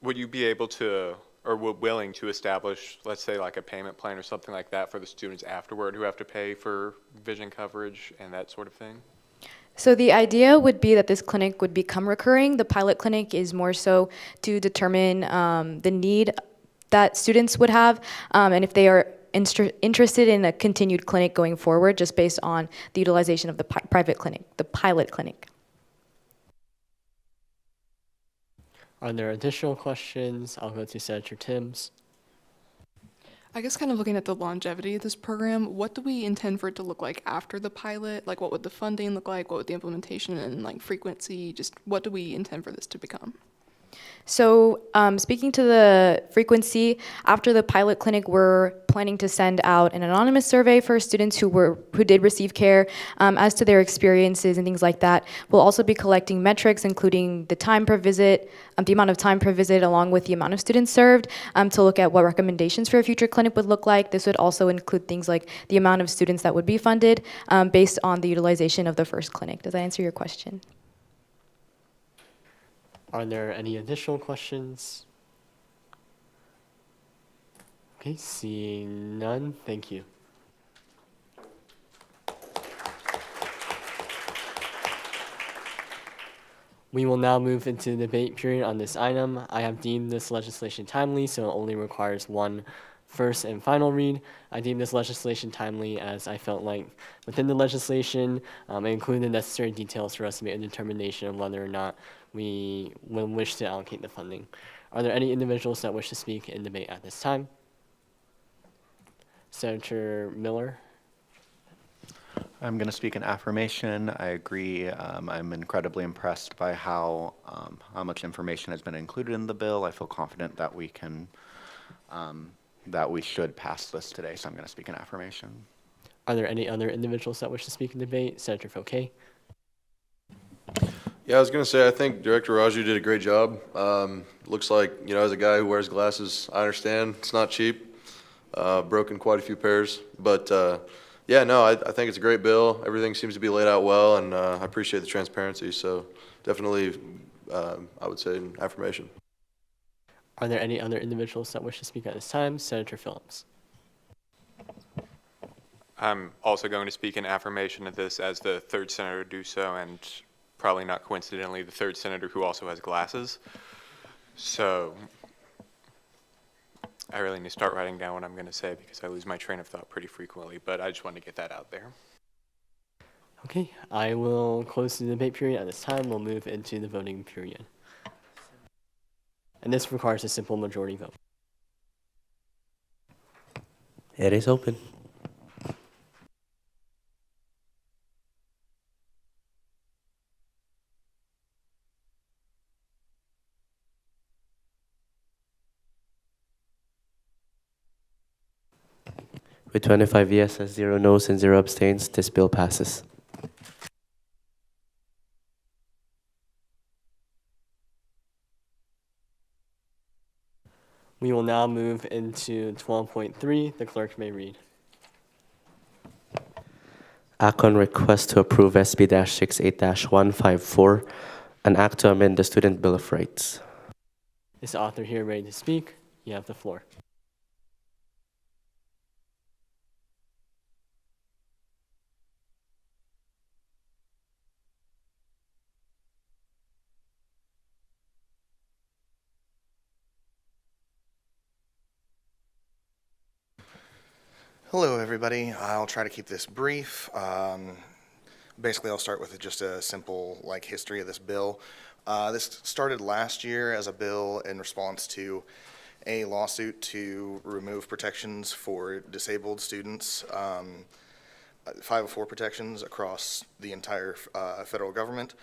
S13: would you be able to, or willing to establish, let's say like a payment plan or something like that for the students afterward who have to pay for vision coverage and that sort of thing?
S4: So the idea would be that this clinic would become recurring. The pilot clinic is more so to determine the need that students would have, and if they are interested in a continued clinic going forward, just based on the utilization of the private clinic, the pilot clinic.
S1: Are there additional questions? I'll go to Senator Timms.
S10: I guess kind of looking at the longevity of this program, what do we intend for it to look like after the pilot? Like what would the funding look like? What would the implementation and like frequency, just what do we intend for this to become?
S4: So speaking to the frequency, after the pilot clinic, we're planning to send out an anonymous survey for students who did receive care as to their experiences and things like that. We'll also be collecting metrics, including the time per visit, the amount of time per visit, along with the amount of students served, to look at what recommendations for a future clinic would look like. This would also include things like the amount of students that would be funded based on the utilization of the first clinic. Does that answer your question?
S1: Are there any additional questions? Okay, seeing none, thank you. We will now move into the debate period on this item. I have deemed this legislation timely, so it only requires one first and final read. I deem this legislation timely as I felt like within the legislation, it included the necessary details for us to make a determination of whether or not we will wish to allocate the funding. Are there any individuals that wish to speak in debate at this time? Senator Miller.
S11: I'm going to speak in affirmation. I agree. I'm incredibly impressed by how much information has been included in the bill. I feel confident that we can, that we should pass this today, so I'm going to speak in affirmation.
S1: Are there any other individuals that wish to speak in debate? Senator Fouquet.
S12: Yeah, I was going to say, I think Director Raju did a great job. Looks like, you know, as a guy who wears glasses, I understand it's not cheap. Broken quite a few pairs. But, yeah, no, I think it's a great bill. Everything seems to be laid out well, and I appreciate the transparency. So definitely, I would say an affirmation.
S1: Are there any other individuals that wish to speak at this time? Senator Phillips.
S13: I'm also going to speak in affirmation of this as the third senator to do so, and probably not coincidentally the third senator who also has glasses. So I really need to start writing down what I'm going to say because I lose my train of thought pretty frequently, but I just wanted to get that out there.
S1: Okay, I will close the debate period at this time. We'll move into the voting period. And this requires a simple majority vote.
S2: It is open. With 25 yeses, 0 noes, and 0 abstains, this bill passes.
S1: We will now move into 12.3. The clerk may read.
S2: Act on request to approve SB-68-154, an act to amend the Student Bill of Rights.
S1: Is the author here ready to speak? You have the floor.
S16: Hello, everybody. I'll try to keep this brief. Basically, I'll start with just a simple history of this bill. This started last year as a bill in response to a lawsuit to remove protections for disabled students, 504 protections across the entire federal government.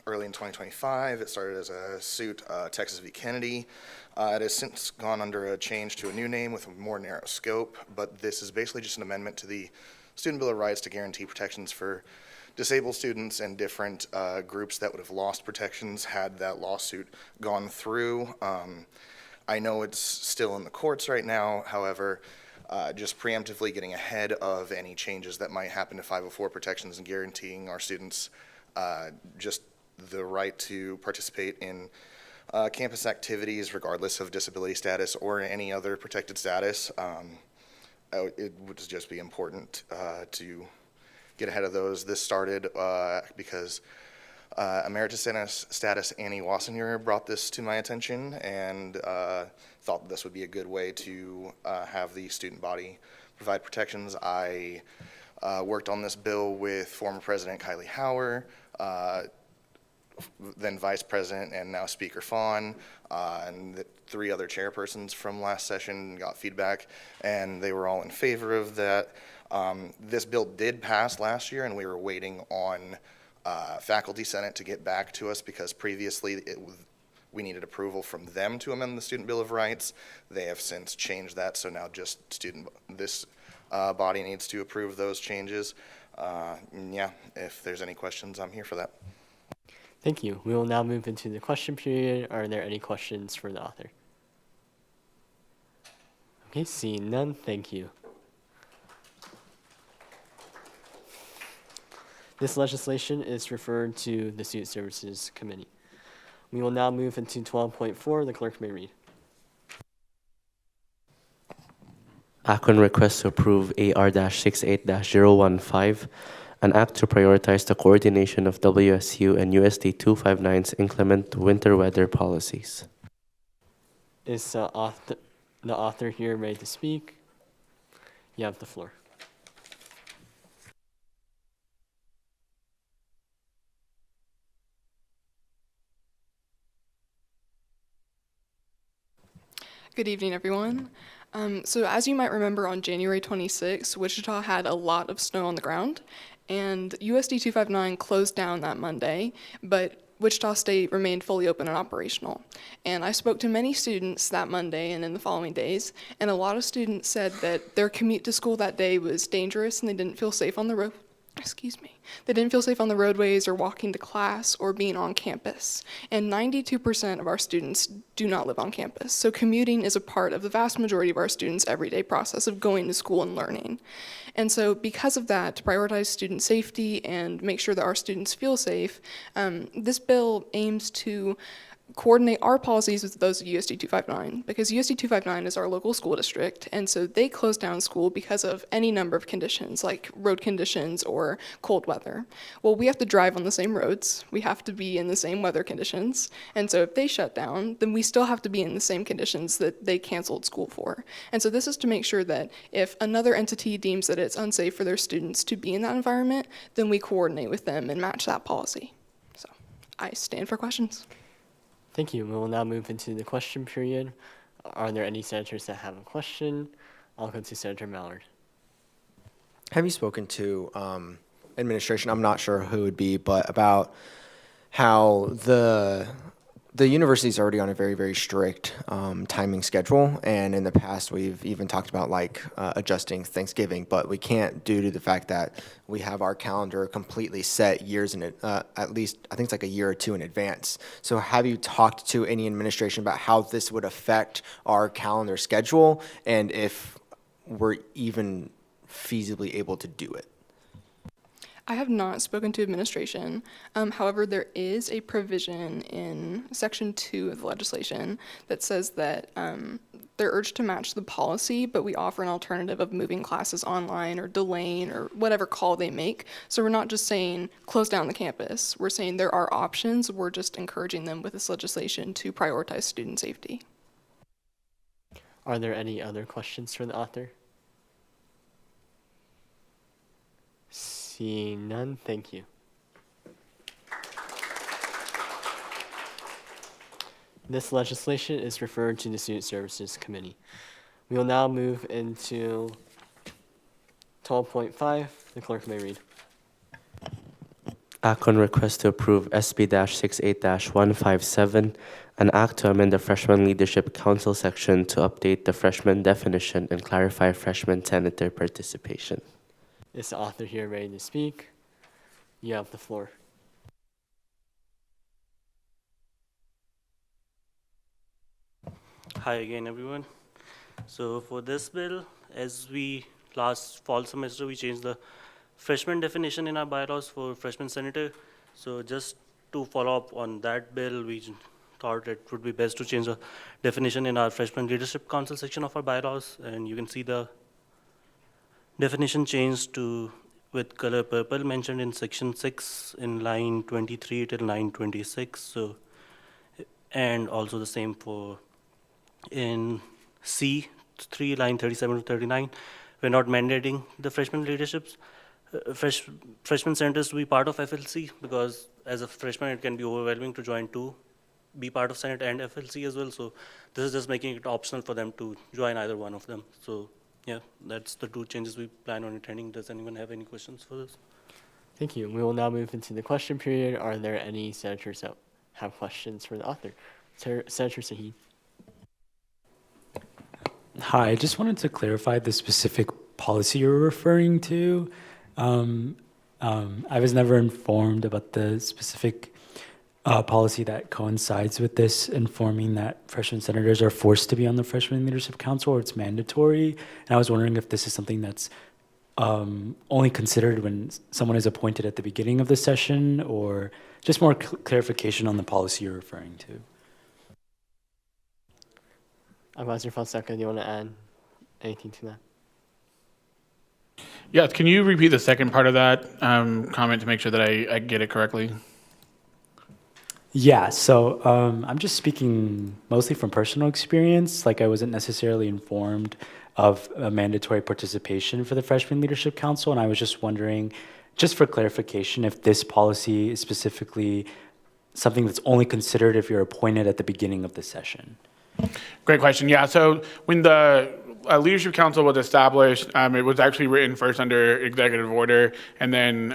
S16: Early in 2025, it started as a suit, Texas v. Kennedy. It has since gone under a change to a new name with a more narrow scope, but this is basically just an amendment to the Student Bill of Rights to guarantee protections for disabled students and different groups that would have lost protections had that lawsuit gone through. I know it's still in the courts right now, however, just preemptively getting ahead of any changes that might happen to 504 protections and guaranteeing our students just the right to participate in campus activities regardless of disability status or any other protected status. It would just be important to get ahead of those. This started because Emeritus Status Annie Wassenier brought this to my attention and thought this would be a good way to have the student body provide protections. I worked on this bill with former President Kylie Hauer, then Vice President and now Speaker Fawn, and the 3 other chairpersons from last session got feedback, and they were all in favor of that. This bill did pass last year, and we were waiting on Faculty Senate to get back to us because previously we needed approval from them to amend the Student Bill of Rights. They have since changed that, so now just this body needs to approve those changes. Yeah, if there's any questions, I'm here for that.
S1: Thank you. We will now move into the question period. Are there any questions for the author? Okay, seeing none, thank you. This legislation is referred to the Student Services Committee. We will now move into 12.4. The clerk may read.
S2: Act on request to approve AR-68-015, an act to prioritize the coordination of WSU and USD 259's inclement winter weather policies.
S1: Is the author here ready to speak? You have the floor.
S10: Good evening, everyone. So as you might remember, on January 26, Wichita had a lot of snow on the ground, and USD 259 closed down that Monday, but Wichita State remained fully open and operational. And I spoke to many students that Monday and in the following days, and a lot of students said that their commute to school that day was dangerous and they didn't feel safe on the road. They didn't feel safe on the roadways or walking to class or being on campus. And 92% of our students do not live on campus. So commuting is a part of the vast majority of our students' everyday process of going to school and learning. And so because of that, to prioritize student safety and make sure that our students feel safe, this bill aims to coordinate our policies with those of USD 259, because USD 259 is our local school district, and so they close down school because of any number of conditions, like road conditions or cold weather. Well, we have to drive on the same roads, we have to be in the same weather conditions, and so if they shut down, then we still have to be in the same conditions that they canceled school for. And so this is to make sure that if another entity deems that it's unsafe for their students to be in that environment, then we coordinate with them and match that policy. So I stand for questions.
S1: Thank you. We will now move into the question period. Are there any senators that have a question? I'll go to Senator Mallard.
S5: Have you spoken to administration? I'm not sure who it would be, but about how the university is already on a very, very strict timing schedule, and in the past we've even talked about like adjusting Thanksgiving, but we can't due to the fact that we have our calendar completely set years in it, at least I think it's like a year or two in advance. So have you talked to any administration about how this would affect our calendar schedule, and if we're even feasibly able to do it?
S10: I have not spoken to administration. However, there is a provision in Section 2 of the legislation that says that they're urged to match the policy, but we offer an alternative of moving classes online or delaying or whatever call they make. So we're not just saying close down the campus. We're saying there are options. We're just encouraging them with this legislation to prioritize student safety.
S1: Are there any other questions for the author? Seeing none, thank you. This legislation is referred to the Student Services Committee. We will now move into 12.5. The clerk may read.
S2: Act on request to approve SB-68-157, an act to amend the Freshman Leadership Council section to update the freshman definition and clarify freshman senator participation.
S1: Is the author here ready to speak? You have the floor.
S20: Hi again, everyone. So for this bill, as we last fall semester, we changed the freshman definition in our bylaws for freshman senator. So just to follow up on that bill, we thought it would be best to change the definition in our freshman leadership council section of our bylaws. And you can see the definition changed to with color purple mentioned in section 6 in line 23 till line 26. So, and also the same for in C3 line 37 to 39. We're not mandating the freshman leaderships, freshman senators to be part of FLC, because as a freshman it can be overwhelming to join two, be part of Senate and FLC as well. So this is just making it optional for them to join either one of them. So yeah, that's the two changes we plan on attending. Does anyone have any questions for this?
S1: Thank you. We will now move into the question period. Are there any senators that have questions for the author? Senator Sahin.
S8: Hi, I just wanted to clarify the specific policy you're referring to. I was never informed about the specific policy that coincides with this, informing that freshman senators are forced to be on the freshman leadership council, or it's mandatory. And I was wondering if this is something that's only considered when someone is appointed at the beginning of the session, or just more clarification on the policy you're referring to.
S1: Advisor Fonseca, do you want to add anything to that?
S7: Yes, can you repeat the second part of that comment to make sure that I get it correctly?
S8: Yeah, so I'm just speaking mostly from personal experience. Like, I wasn't necessarily informed of a mandatory participation for the Freshman Leadership Council, and I was just wondering, just for clarification, if this policy is specifically something that's only considered if you're appointed at the beginning of the session.
S7: Great question. Yeah, so when the Leadership Council was established, it was actually written first under executive order and then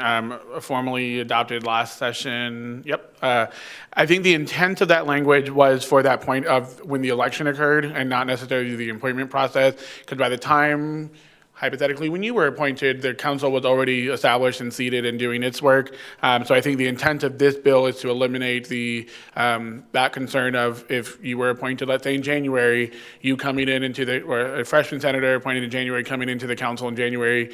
S7: formally adopted last session. Yep. I think the intent of that language was for that point of when the election occurred and not necessarily the appointment process, because by the time, hypothetically, when you were appointed, the council was already established and seated and doing its work. So I think the intent of this bill is to eliminate the that concern of if you were appointed, let's say in January, you coming in into the, or a freshman senator appointed in January coming into the council in January,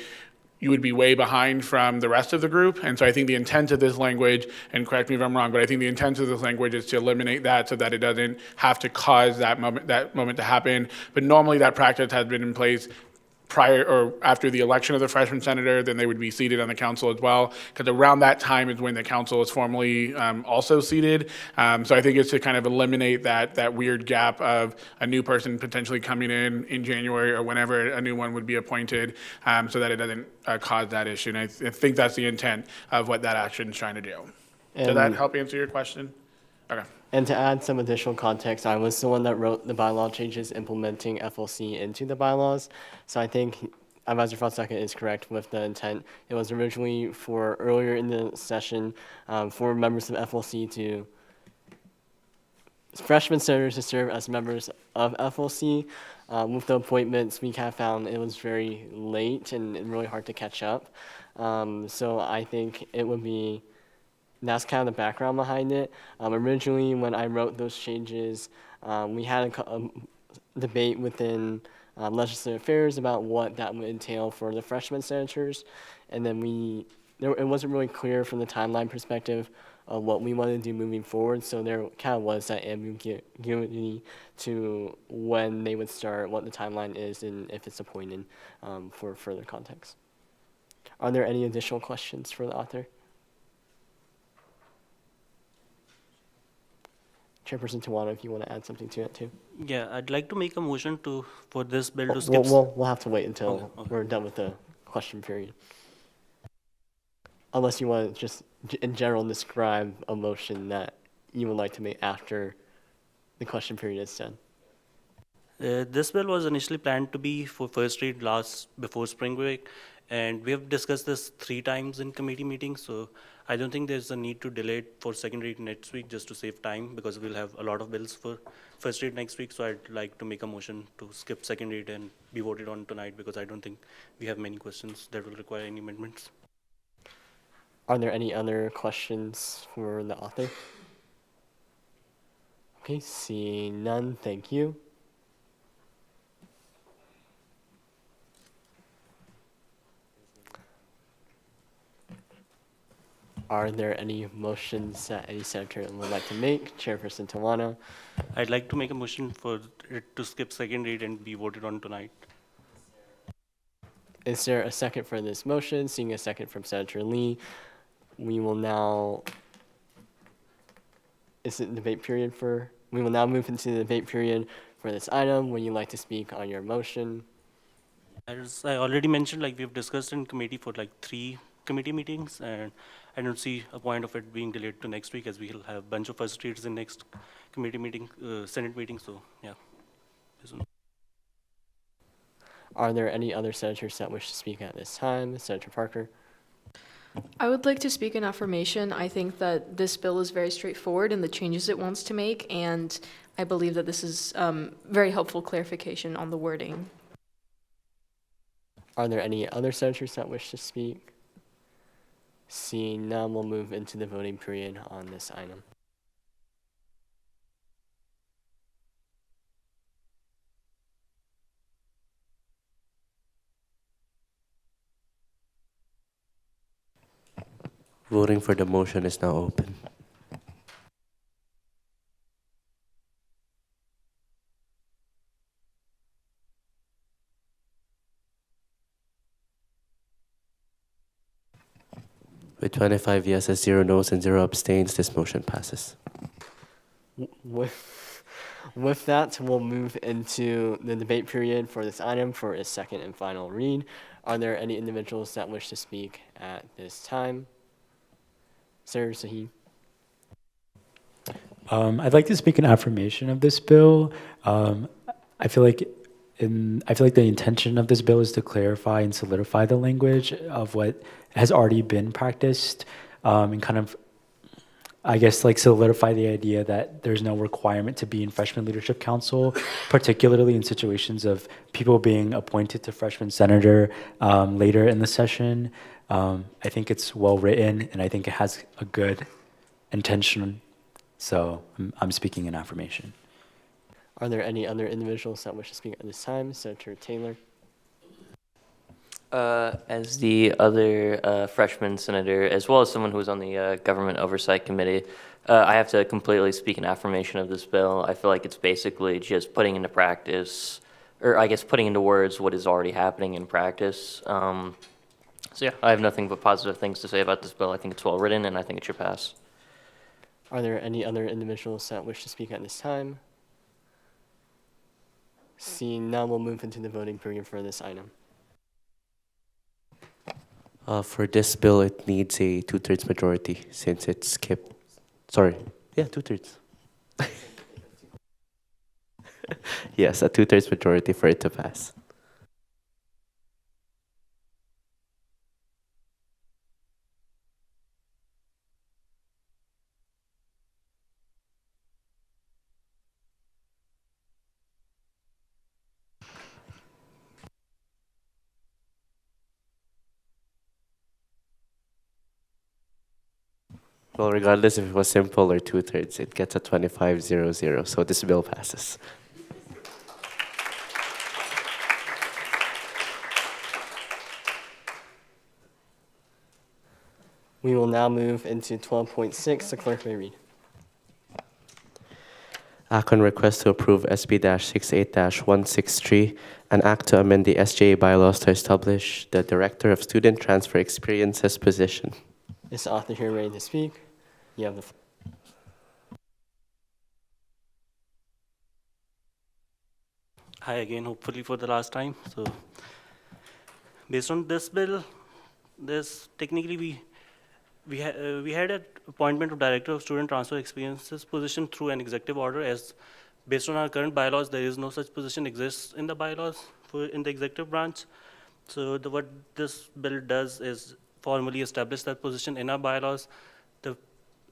S7: you would be way behind from the rest of the group. And so I think the intent of this language, and correct me if I'm wrong, but I think the intent of this language is to eliminate that so that it doesn't have to cause that moment to happen. But normally that practice has been in place prior or after the election of the freshman senator, then they would be seated on the council as well, because around that time is when the council is formally also seated. So I think it's to kind of eliminate that weird gap of a new person potentially coming in January or whenever a new one would be appointed, so that it doesn't cause that issue. And I think that's the intent of what that action is trying to do. Does that help answer your question? Okay.
S1: And to add some additional context, I was the one that wrote the bylaw changes implementing FLC into the bylaws. So I think Advisor Fonseca is correct with the intent. It was originally for earlier in the session for members of FLC to, freshman senators to serve as members of FLC. With the appointments, we kind of found it was very late and really hard to catch up. So I think it would be, that's kind of the background behind it. Originally, when I wrote those changes, we had a debate within legislative affairs about what that would entail for the freshman senators, and then it wasn't really clear from the timeline perspective of what we wanted to do moving forward. So there kind of was that ambiguity to when they would start, what the timeline is, and if it's appointed for further context. Are there any additional questions for the author? Chairperson Tawana, if you want to add something to it too.
S20: Yeah, I'd like to make a motion for this bill to
S1: We'll,
S20: skip.
S1: we'll have to wait until we're done with the question period. Unless you want to just in general describe a motion that you would like to make after the question period is done.
S20: This bill was initially planned to be for first read before spring break, and we have discussed this 3 times in committee meetings, so I don't think there's a need to delay it for second read next week just to save time, because we'll have a lot of bills for first read next week. So I'd like to make a motion to skip second read and be voted on tonight, because I don't think we have many questions that will require any amendments.
S1: Are there any other questions for the author? Okay, seeing none, thank you. Are there any motions that any senator would like to make? Chairperson Tawana.
S20: I'd like to make a motion for it to skip second read and be voted on tonight.
S1: Is there a second for this motion? Seeing a second from Senator Lee, we will now, is it debate period for, we will now move into the debate period for this item. Would you like to speak on your motion?
S20: As I already mentioned, like we've discussed in committee for like 3 committee meetings, and I don't see a point of it being delayed to next week, as we'll have a bunch of first reads in next committee meeting, Senate meeting, so yeah.
S1: Are there any other senators that wish to speak at this time? Senator Parker.
S9: I would like to speak in affirmation. I think that this bill is very straightforward in the changes it wants to make, and I believe that this is very helpful clarification on the wording.
S1: Are there any other senators that wish to speak? Seeing none, we'll move into the voting period on this item.
S2: Voting for the motion is now open. With 25 yeses, 0 noes, and 0 abstains, this motion passes.
S1: With that, we'll move into the debate period for this item for its second and final read. Are there any individuals that wish to speak at this time? Sir Sahib.
S8: I'd like to speak in affirmation of this bill. I feel like the intention of this bill is to clarify and solidify the language of what has already been practiced, and kind of, I guess, like solidify the idea that there's no requirement to be in freshman leadership council, particularly in situations of people being appointed to freshman senator later in the session. I think it's well written, and I think it has a good intention. So I'm speaking in affirmation.
S1: Are there any other individuals that wish to speak at this time? Senator Taylor.
S15: As the other freshman senator, as well as someone who was on the Government Oversight Committee, I have to completely speak in affirmation of this bill. I feel like it's basically just putting into practice, or I guess putting into words what is already happening in practice. So yeah, I have nothing but positive things to say about this bill. I think it's well written, and I think it should pass.
S1: Are there any other individuals that wish to speak at this time? Seeing none, we'll move into the voting period for this item.
S2: For this bill, it needs a 2/3 majority since it skipped. Sorry, yeah, 2/3. Yes, a 2/3 majority for it to pass. Well, regardless if it was simple or 2/3, it gets a 25-0-0, so this bill passes.
S1: We will now move into 12.6. The clerk may read.
S2: Act on request to approve SB-68-163, an act to amend the SJA bylaws to establish the Director of Student Transfer Experiences position.
S1: Is the author here ready to speak? You have the floor.
S20: Hi again, hopefully for the last time. So, based on this bill, there's technically we had an appointment of Director of Student Transfer Experiences position through an executive order. As based on our current bylaws, there is no such position exists in the bylaws in the executive branch. So what this bill does is formally establish that position in our bylaws.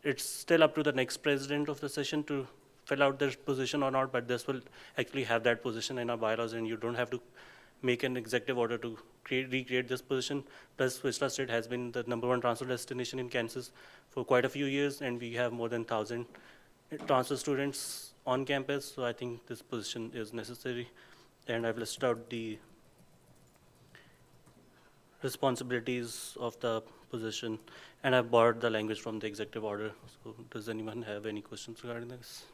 S20: It's still up to the next president of the session to fill out this position or not, but this will actually have that position in our bylaws, and you don't have to make an executive order to recreate this position. Plus, Wichita State has been the #1 transfer destination in Kansas for quite a few years, and we have more than 1,000 transfer students on campus, so I think this position is necessary. And I've listed out the responsibilities of the position, and I've borrowed the language from the executive order. So does anyone have any questions regarding this?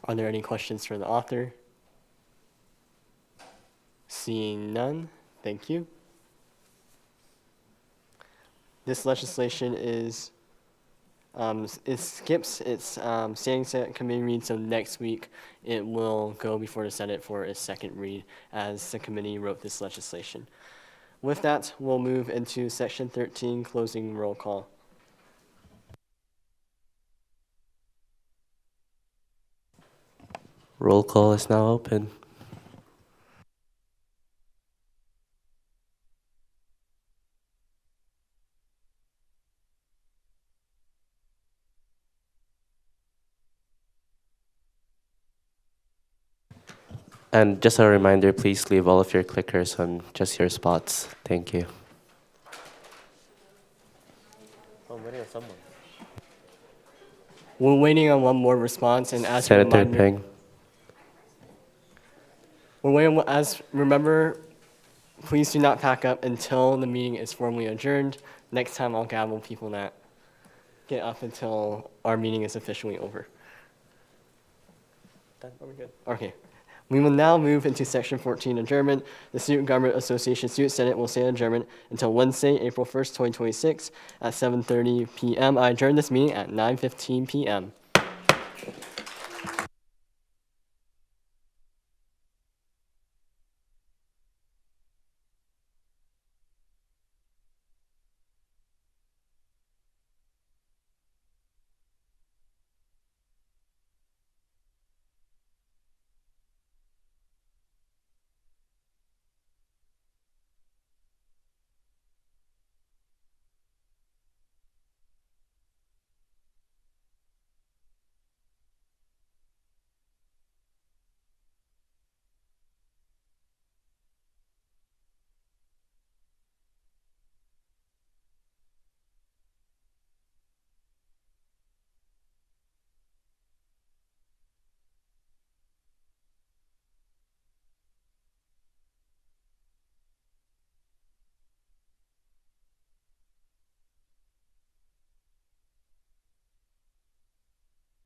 S1: Are there any questions for the author? Seeing none, thank you. This legislation is, it skips its standing Senate committee read, so next week it will go before the Senate for a second read as the committee wrote this legislation. With that, we'll move into section 13, closing roll call.
S2: Roll call is now open. And just a reminder, please leave all of your clickers on just your spots. Thank you. Oh, waiting on someone.
S1: We're waiting on one more response, and as a
S2: Senator
S1: reminder,
S2: Peng.
S1: we're waiting. As remember, please do not pack up until the meeting is formally adjourned. Next time, I'll gavel people that get up until our meeting is officially over. Done? Are we good? Okay. We will now move into section 14, adjournment. The Student Government Association Student Senate will stay adjournment until Wednesday, April 1st, 2026 at 7:30 p.m. I adjourn this meeting at 9:15 p.m.